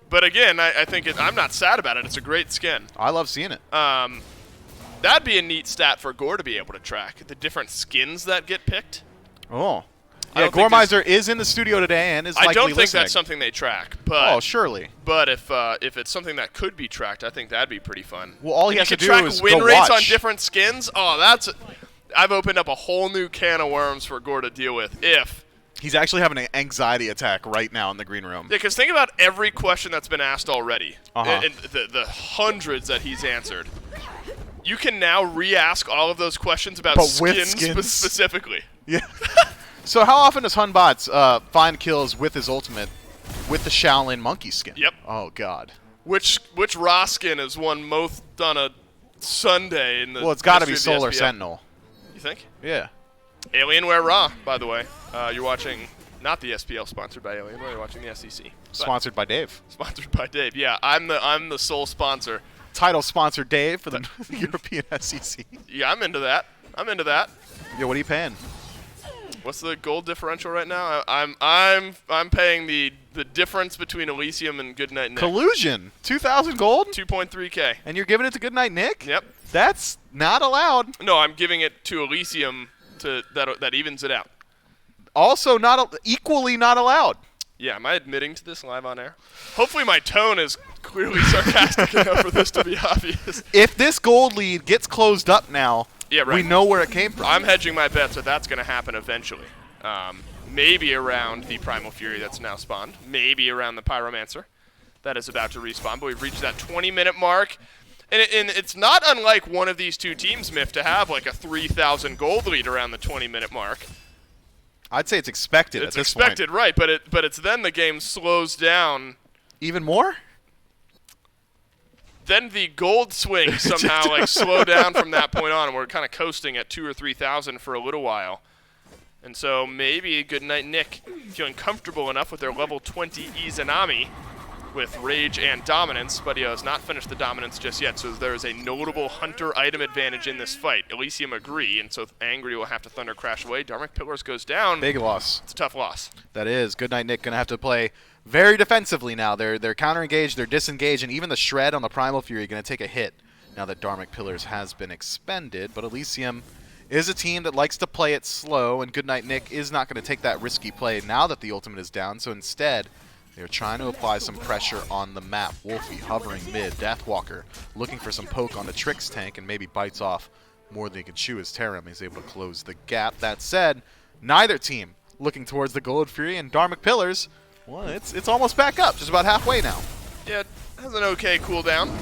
But again, I think I'm not sad about it. It's a great skin. I love seeing it. That'd be a neat stat for Gore to be able to track. The different skins that get picked. Oh. Yeah, Goremizer is in the studio today and is likely listening. I don't think that's something they track. But oh, surely. But if it's something that could be tracked, I think that'd be pretty fun. Well, all he has to do is win go rates watch. on different skins. Oh, I've opened up a whole new can of worms for Gore to deal with if he's actually having an anxiety attack right now in the green room. Yeah, because think about every question that's been asked already, Uh-huh. and the hundreds that he's answered. You can now re-ask all of those questions about skins specifically. Yeah. So how often does Hunbots find kills with his ultimate with the Shaolin monkey skin? Yep. Oh, God. Which Ra skin is won most on a Sunday in the Well, it's got to be history of the Solar SPL? Sentinel. You think? Yeah. Alienware Ra, by the way. You're watching, not the SPL sponsored by Alienware, you're watching the SCC. Sponsored by Dave. Sponsored by Dave, yeah. I'm the sole sponsor. Title sponsor Dave for the European SCC. Yeah, I'm into that. Yeah, what are you paying? What's the gold differential right now? I'm paying the difference between Elysium and Goodnight Nick. Collusion. 2,000 gold? 2.3K. And you're giving it to Goodnight Nick? Yep. That's not allowed. No, I'm giving it to Elysium that evens it out. Also equally not allowed. Yeah, am I admitting to this live on air? Hopefully my tone is clearly sarcastic enough for this to be obvious. If this gold lead gets closed up now, yeah, right. we know where it came from. I'm hedging my bets that that's going to happen eventually. Maybe around the Primal Fury that's now spawned. Maybe around the Pyromancer that is about to respawn. But we've reached that 20-minute mark. And it's not unlike one of these two teams, Miff, to have like a 3,000 gold lead around the 20-minute mark. I'd say it's expected at this point. It's expected, right, but it's then the game slows down. Even more? Then the gold swings somehow like slow down from that point on, and we're kind of coasting at 2,000 or 3,000 for a little while. And so maybe Goodnight Nick feeling comfortable enough with their level 20 Izanami with Rage and Dominance, but he has not finished the Dominance just yet, so there is a notable Hunter item advantage in this fight. Elysium agree, and so Angry will have to Thunder Crash away. Dharmic Pillars goes down. Big loss. It's a tough loss. That is. Goodnight Nick going to have to play very defensively now. They're counter-engaged, they're disengaged, and even the Shred on the Primal Fury going to take a hit now that Dharmic Pillars has been expended. But Elysium is a team that likes to play it slow, and Goodnight Nick is not going to take that risky play now that the ultimate is down, so instead they're trying to apply some pressure on the map. Wolfie hovering mid. Deathwalker looking for some poke on the Trix tank and maybe bites off more than he can chew as Tarim is able to close the gap. That said, neither team looking towards the Gold Fury, and Dharmic Pillars, well, it's almost back up, just about halfway now. Yeah, it has an okay cooldown.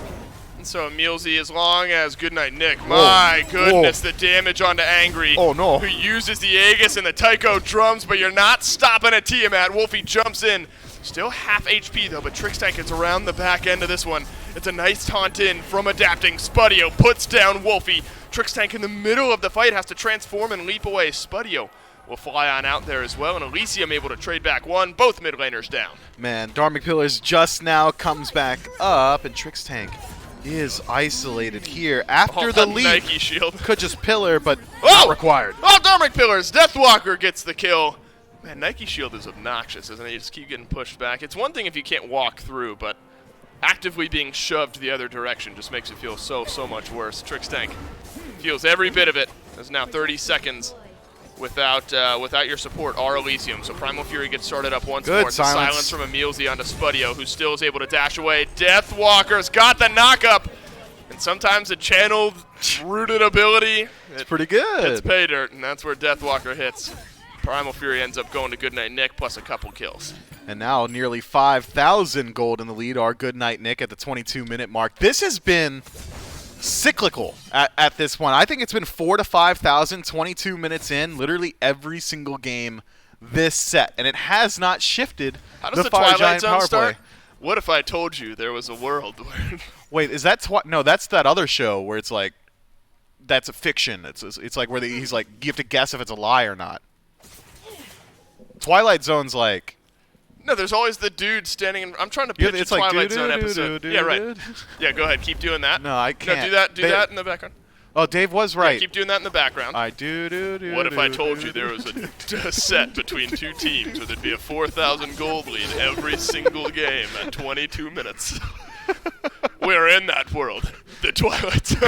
And so Emilzy, as long as Goodnight Nick, my goodness, the damage onto Angry. Oh, no. Who uses the Aegis and the Tycho drums, but you're not stopping a Tiamat. Wolfie jumps in. Still half HP though, but Trix Tank is around the back end of this one. It's a nice taunt in from adapting. Spudio puts down Wolfie. Trix Tank in the middle of the fight has to transform and leap away. Spudio will fly on out there as well, and Elysium able to trade back one. Both mid laners down. Man, Dharmic Pillars just now comes back up, and Trix Tank is isolated here after the leap. Nike shield. Could just pillar, but not required. Oh, Dharmic Pillars. Deathwalker gets the kill. Man, Nike shield is obnoxious, isn't it? You just keep getting pushed back. It's one thing if you can't walk through, but actively being shoved the other direction just makes it feel so much worse. Trix Tank feels every bit of it. There's now 30 seconds without your support, our Elysium. So Primal Fury gets started up once more. It's silence from Emilzy onto Spudio, who still is able to dash away. Deathwalker's got the knockup. And sometimes a channeled, rooted ability. It's pretty good. It's pay dirt, and that's where Deathwalker hits. Primal Fury ends up going to Goodnight Nick plus a couple kills. And now nearly 5,000 gold in the lead are Goodnight Nick at the 22-minute mark. This has been cyclical at this point. I think it's been 4,000 to 5,000, 22 minutes in, literally every single game this set. And it has not shifted. How does the Fire Twilight Giant Zone power start? play. What if I told you there was a world where... Wait, is that no? That's that other show where it's like that's a fiction. It's like where he's like you have to guess if it's a lie or not. Twilight Zone's like No, there's always the dude standing in... I'm trying to pitch it's a like Twilight Zone episode. Yeah, right. Yeah, go ahead. Keep doing that. No, I can't. No, do that in the background. Oh, Dave was right. Yeah, keep doing that in the background. I do. What if I told you there was a set between two teams where there'd be a 4,000 gold lead every single game at 22 minutes? We're in that world. The Twilight Zone.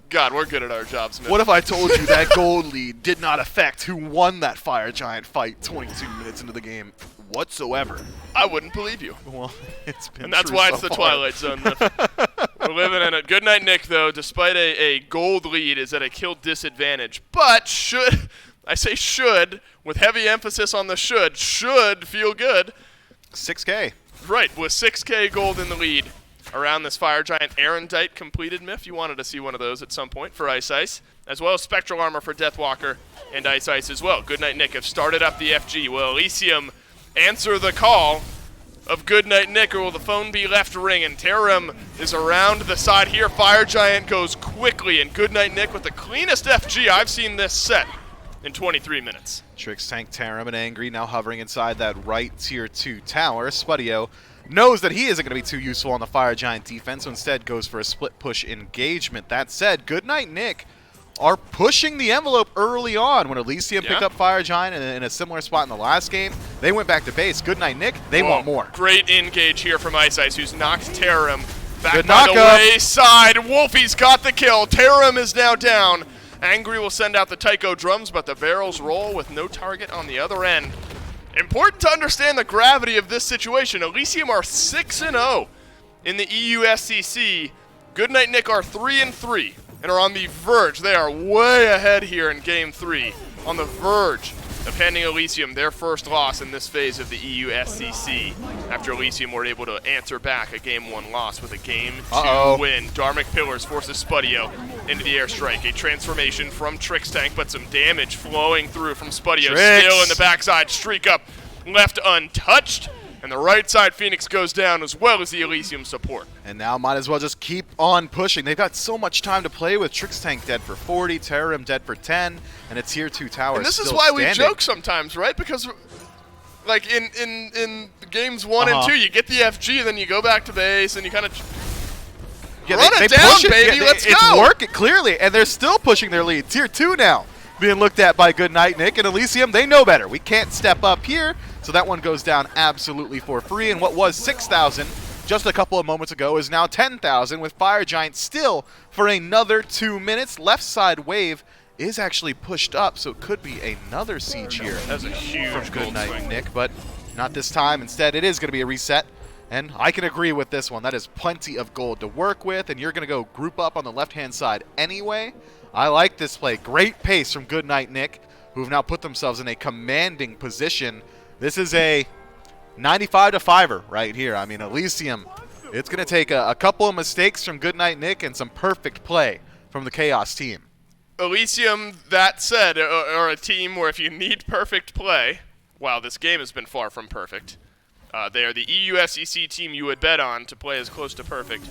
God, we're good at our jobs, man. What if I told you that gold lead did not affect who won that Fire Giant fight 22 minutes into the game whatsoever? I wouldn't believe you. Well, it's been And that's true why so it's the far. Twilight Zone. We're living in it. Goodnight Nick, though, despite a gold lead, is at a kill disadvantage. But should, I say should, with heavy emphasis on the should feel good. 6K. Right, with 6K gold in the lead around this Fire Giant. Erendite completed Myth. You wanted to see one of those at some point for Ice, as well as Spectral Armor for Deathwalker and Ice as well. Goodnight Nick have started up the FG. Will Elysium answer the call of Goodnight Nick, or will the phone be left ringing? Tarim is around the side here. Fire Giant goes quickly, and Goodnight Nick with the cleanest FG I've seen this set in 23 minutes. Trix Tank, Tarim, and Angry now hovering inside that right tier 2 tower. Spudio knows that he isn't going to be too useful on the Fire Giant defense, so instead goes for a split push engagement. That said, Goodnight Nick are pushing the envelope early on. When Elysium picked up Fire Giant in a similar spot in the last game, they went back to base. Goodnight Nick, they want more. Great engage here from Ice, who's knocked Tarim back Good by the knockup. wayside. Wolfie's got the kill. Tarim is now down. Angry will send out the Taiko drums, but the barrels roll with no target on the other end. Important to understand the gravity of this situation. Elysium are 6-0 in the EU SCC. Goodnight Nick are 3-3 and are on the verge. They are way ahead here in Game 3, on the verge of handing Elysium their first loss in this phase of the EU SCC, after Elysium were able to answer back a Game 1 loss with a Game 2 win. Dharmic Pillars forces Spudio into the airstrike. A transformation from Trix Tank, but some damage flowing through from Spudio. Still in the backside, streak up, left untouched. And the right side Phoenix goes down, as well as the Elysium support. And now might as well just keep on pushing. They've got so much time to play with. Trix Tank dead for 40, Tarim dead for 10, and a tier 2 tower. And this is still why standing. we joke sometimes, right? Because, like, in games 1 and 2, you get the FG, then you go back to base, and you kind of run it down, push it. baby. Let's it's go. working, clearly, and they're still pushing their lead. Tier 2 now being looked at by Goodnight Nick and Elysium. They know better. We can't step up here. So that one goes down absolutely for free. And what was 6,000 just a couple of moments ago is now 10,000, with Fire Giant still for another 2 minutes. Left side wave is actually pushed up, so it could be another siege here. That's a huge from gold Goodnight swing. Nick, but not this time. Instead, it is going to be a reset. And I can agree with this one. That is plenty of gold to work with, and you're going to go group up on the left-hand side anyway. I like this play. Great pace from Goodnight Nick, who have now put themselves in a commanding position. This is a 95 to 5er right here. I mean, Elysium, it's going to take a couple of mistakes from Goodnight Nick and some perfect play from the Chaos team. Elysium, that said, are a team where if you need perfect play, while this game has been far from perfect, they are the EU SCC team you would bet on to play as close to perfect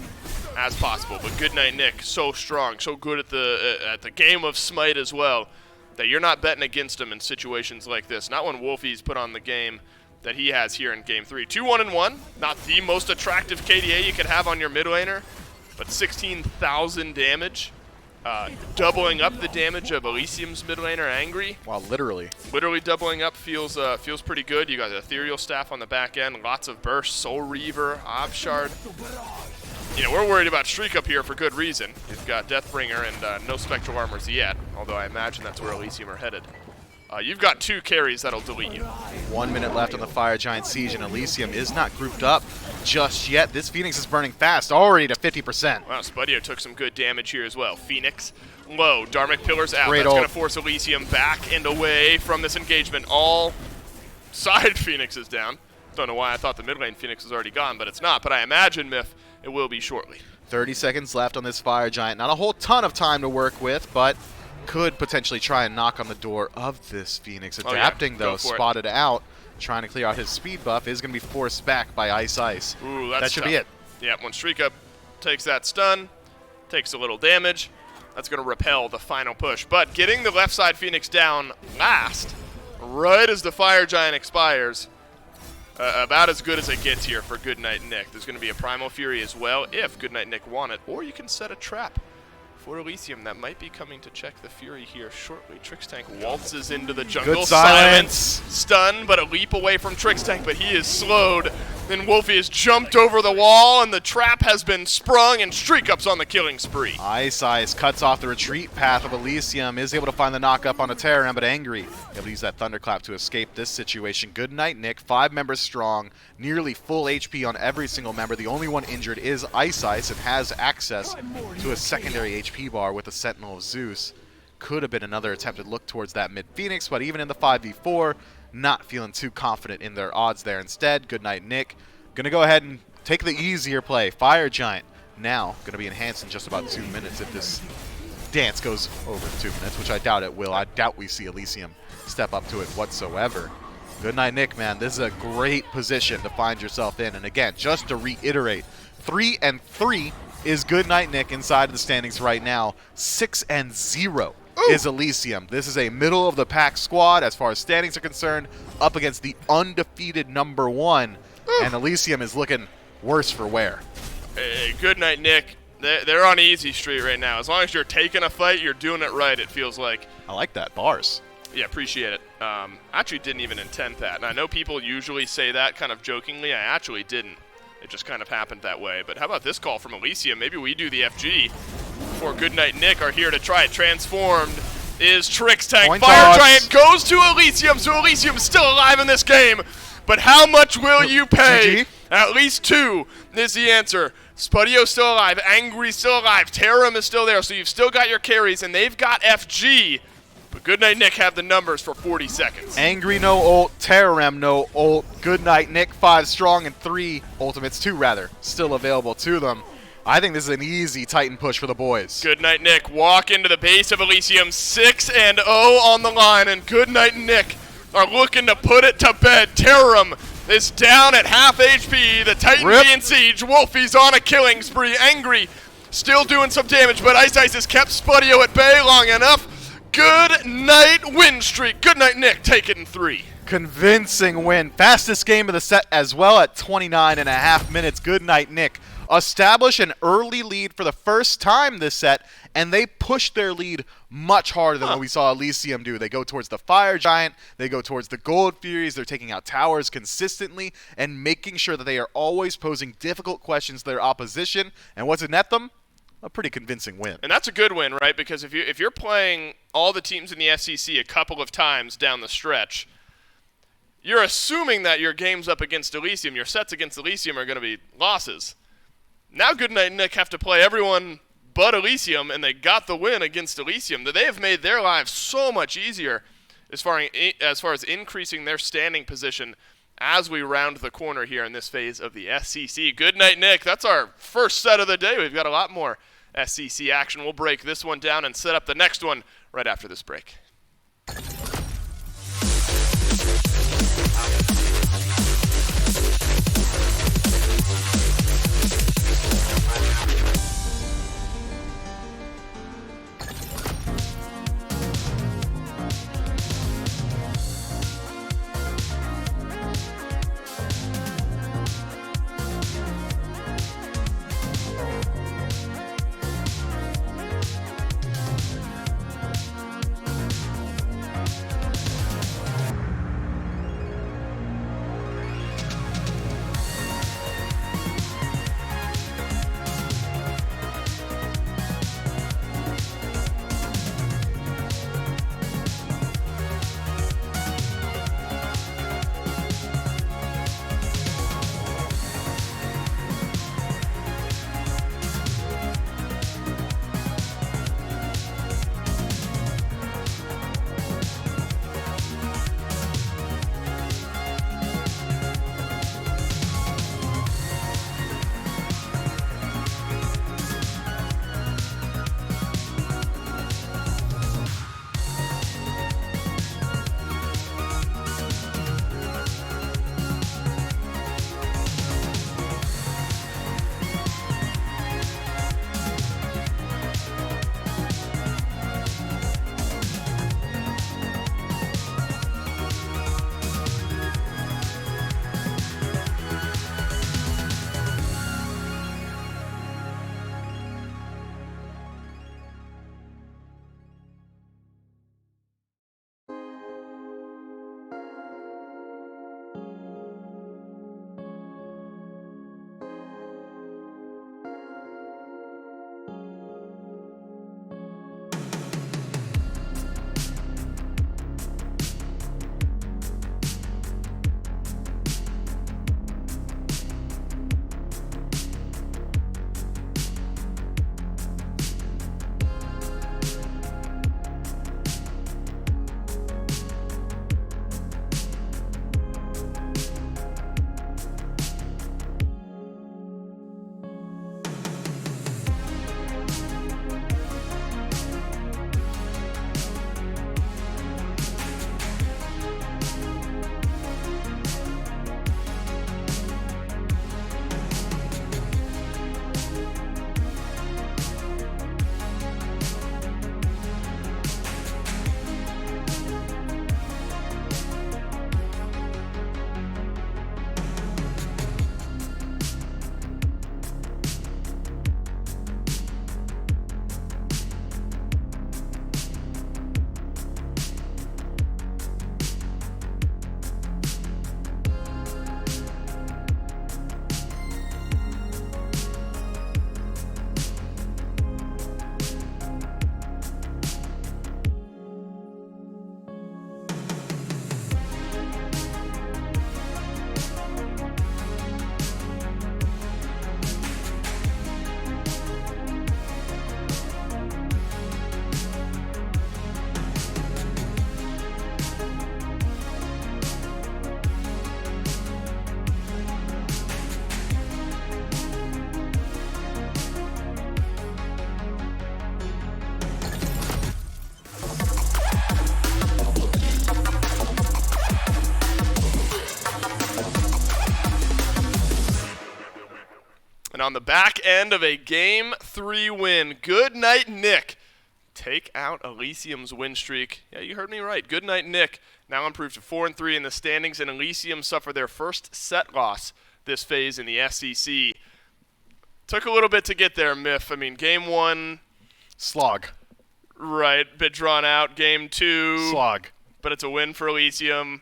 as possible. But Goodnight Nick, so strong, so good at the game of Smite as well, that you're not betting against him in situations like this. Not when Wolfie's put on the game that he has here in Game 3. 2-1-1, not the most attractive KDA you could have on your mid laner, but 16,000 damage. Doubling up the damage of Elysium's mid laner, Angry. Wow, literally. Literally doubling up feels pretty good. You got the Ethereal Staff on the back end, lots of bursts, Soul Reaver, Obshard. You know, we're worried about Streak up here for good reason. You've got Deathbringer and no Spectral Armors yet, although I imagine that's where Elysium are headed. You've got 2 carries that'll delete you. 1 minute left on the Fire Giant Siege, and Elysium is not grouped up just yet. This Phoenix is burning fast, already to 50%. Wow, Spudio took some good damage here as well. Phoenix low, Dharmic Pillar's out. Great That's going ult. to force Elysium back and away from this engagement. All side Phoenix is down. Don't know why I thought the mid lane Phoenix was already gone, but it's not. But I imagine, Myth, it will be shortly. 30 seconds left on this Fire Giant. Not a whole ton of time to work with, but could potentially try and knock on the door of this Phoenix. Adapting, Go though, for it. spotted out, trying to clear out his speed buff, is going to be forced back by Ice. Ooh, that's that should tough. be it. Yeah, when Streak Up takes that stun, takes a little damage, that's going to repel the final push. But getting the left side Phoenix down last, right as the Fire Giant expires, about as good as it gets here for Goodnight Nick. There's going to be a Primal Fury as well if Goodnight Nick want it, or you can set a trap for Elysium that might be coming to check the Fury here shortly. Trixtank waltzes into the jungle. Good silence. Stun, but a leap away from Trixtank, but he is slowed. Then Wolfie has jumped over the wall, and the trap has been sprung, and Streak Up's on the killing spree. Ice cuts off the retreat path of Elysium, is able to find the knock-up on a Terran, but Angry able to use that Thunderclap to escape this situation. Goodnight Nick, 5 members strong, nearly full HP on every single member. The only one injured is Ice and has access to a secondary HP bar with the Sentinel of Zeus. Could have been another attempted look towards that mid-Phoenix, but even in the 5v4, not feeling too confident in their odds there. Instead, Goodnight Nick going to go ahead and take the easier play. Fire Giant now going to be enhanced in just about 2 minutes if this dance goes over 2 minutes, which I doubt it will. I doubt we see Elysium step up to it whatsoever. Goodnight Nick, man, this is a great position to find yourself in. And again, just to reiterate, 3-3 is Goodnight Nick inside of the standings right now. 6-0 is Elysium. This is a middle-of-the-pack squad as far as standings are concerned, up against the undefeated number 1, and Elysium is looking worse for wear. Hey, Goodnight Nick, they're on easy street right now. As long as you're taking a fight, you're doing it right, it feels like. I like that. Bars. Yeah, appreciate it. Actually didn't even intend that. And I know people usually say that kind of jokingly. I actually didn't. It just kind of happened that way. But how about this call from Elysium? Maybe we do the FG before Goodnight Nick are here to try it. Transformed is Trixtank. Point Fire toss. Giant goes to Elysium, so Elysium's still alive in this game. But how much will you pay? GG. At least 2 is the answer. Spudio's still alive. Angry's still alive. Tarum is still there, so you've still got your carries, and they've got FG. But Goodnight Nick have the numbers for 40 seconds. Angry no ult, Terrarem no ult. Goodnight Nick 5 strong and 3 ultimates, 2 rather, still available to them. I think this is an easy Titan push for the boys. Goodnight Nick walk into the base of Elysium, 6-0 on the line, and Goodnight Nick are looking to put it to bed. Tarum is down at half HP. The Titan Rip. being siege. Wolfie's on a killing spree. Angry still doing some damage, but Ice has kept Spudio at bay long enough. Good night win streak. Goodnight Nick take it in 3. Convincing win. Fastest game of the set as well at 29.5 minutes. Goodnight Nick establish an early lead for the first time this set, and they push their lead much harder than what we saw Elysium do. They go towards the Fire Giant, they go towards the Gold Furies, they're taking out towers consistently and making sure that they are always posing difficult questions to their opposition. And what's it net them? A pretty convincing win. And that's a good win, right? Because if you're playing all the teams in the SCC a couple of times down the stretch, you're assuming that your games up against Elysium, your sets against Elysium are going to be losses. Now Goodnight Nick have to play everyone but Elysium, and they got the win against Elysium. They have made their lives so much easier as far as increasing their standing position as we round the corner here in this phase of the SCC. Goodnight Nick, that's our first set of the day. We've got a lot more SCC action. We'll break this one down and set up the next one right after this break. on the back end of a Game 3 win, Good Night Nick take out Elysium's win streak. Yeah, you heard me right. Good Night Nick now improved to 4-3 in the standings, and Elysium suffered their first set loss this phase in the SCC. Took a little bit to get there, Miff. I mean, Game 1... Slog. Right, bit drawn out. Game 2... Slog. But it's a win for Elysium.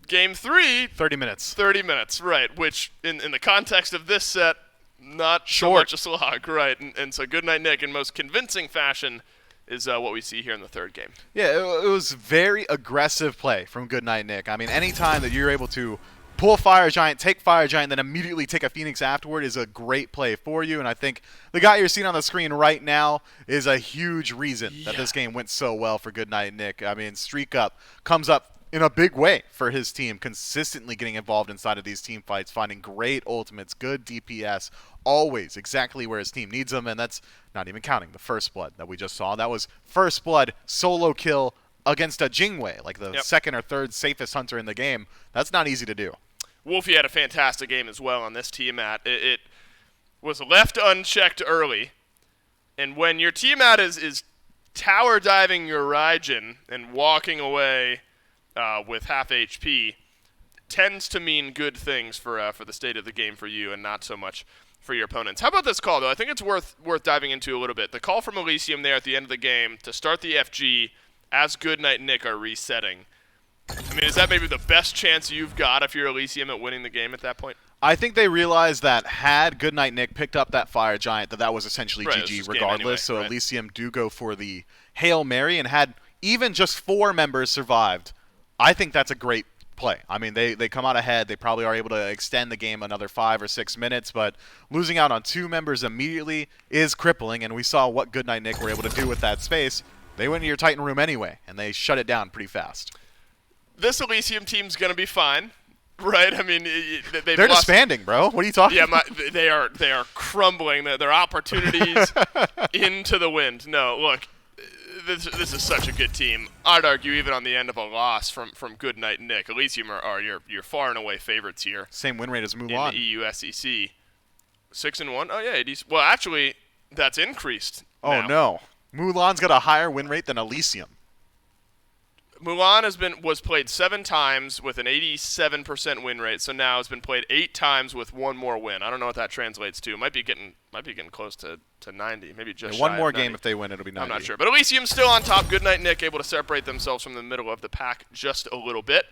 Game 3... 30 minutes. 30 minutes, right, which in the context of this set, not so Short. much a slog, right. And so Good Night Nick, in most convincing fashion, is what we see here in the third game. Yeah, it was very aggressive play from Good Night Nick. I mean, anytime that you're able to pull Fire Giant, take Fire Giant, then immediately take a Phoenix afterward is a great play for you. And I think the guy you're seeing on the screen right now is a huge reason that this game went so well for Good Night Nick. I mean, Streak Up comes up in a big way for his team, consistently getting involved inside of these team fights, finding great ultimates, good DPS, always exactly where his team needs them. And that's not even counting the First Blood that we just saw. That was First Blood solo kill against a Jingwei, like the second or third safest hunter in the game. That's not easy to do. Wolfie had a fantastic game as well on this Tiamat. It was left unchecked early, and when your Tiamat is tower diving your Raijin and walking away with half HP, tends to mean good things for the state of the game for you and not so much for your opponents. How about this call, though? I think it's worth diving into a little bit. The call from Elysium there at the end of the game to start the FG as Good Night Nick are resetting. I mean, is that maybe the best chance you've got if you're Elysium at winning the game at that point? I think they realized that had Good Night Nick picked up that Fire Giant, that was essentially GG regardless. Anyway, so Elysium do go for the Hail Mary, and had even just 4 members survived, I think that's a great play. I mean, they come out ahead. They probably are able to extend the game another 5 or 6 minutes, but losing out on 2 members immediately is crippling, and we saw what Good Night Nick were able to do with that space. They went into your Titan room anyway, and they shut it down pretty fast. This Elysium team's going to be fine, right? I mean, they're disbanding, bro. What are you talking about? They are crumbling. Their opportunities into the wind. No, look, this is such a good team. I'd argue even on the end of a loss from Good Night Nick, Elysium are your far and away favorites here. Same win rate as Mulan. In the EU SCC. 6-1. Oh, yeah. Well, actually, that's increased now. Oh, no. Mulan's got a higher win rate than Elysium. Mulan was played 7 times with an 87% win rate, so now it's been played 8 times with 1 more win. I don't know what that translates to. It might be getting close to 90, maybe just one shy more of 90. game if they win, it'll be 90. I'm not sure, but Elysium's still on top. Good Night Nick able to separate themselves from the middle of the pack just a little bit.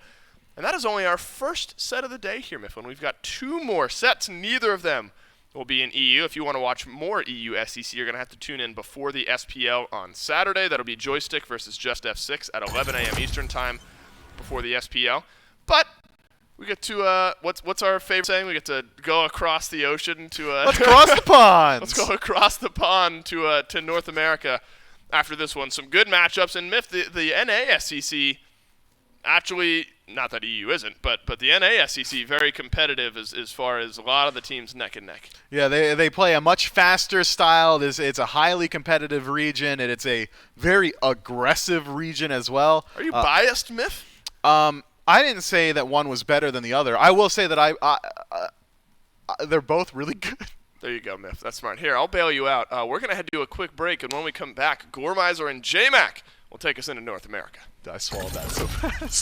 And that is only our first set of the day here, Mifflin. We've got 2 more sets. Neither of them will be in EU. If you want to watch more EU SCC, you're going to have to tune in before the SPL on Saturday. That'll be Joystick versus Just F6 at 11 a.m. Eastern Time before the SPL. But we get to, what's our favorite saying? We get to go across the ocean to... Let's cross the pond! Let's go across the pond to North America after this one. Some good matchups. And Miff, the NA SCC, actually, not that EU isn't, but the NA SCC very competitive as far as a lot of the teams neck and neck. Yeah, they play a much faster style. It's a highly competitive region, and it's a very aggressive region as well. Are you biased, Miff? I didn't say that one was better than the other. I will say that they're both really good. There you go, Miff. That's smart. Here, I'll bail you out. We're going to head to a quick break, and when we come back, Gormizer and J-Mac will take us into North America. I swallowed that so fast.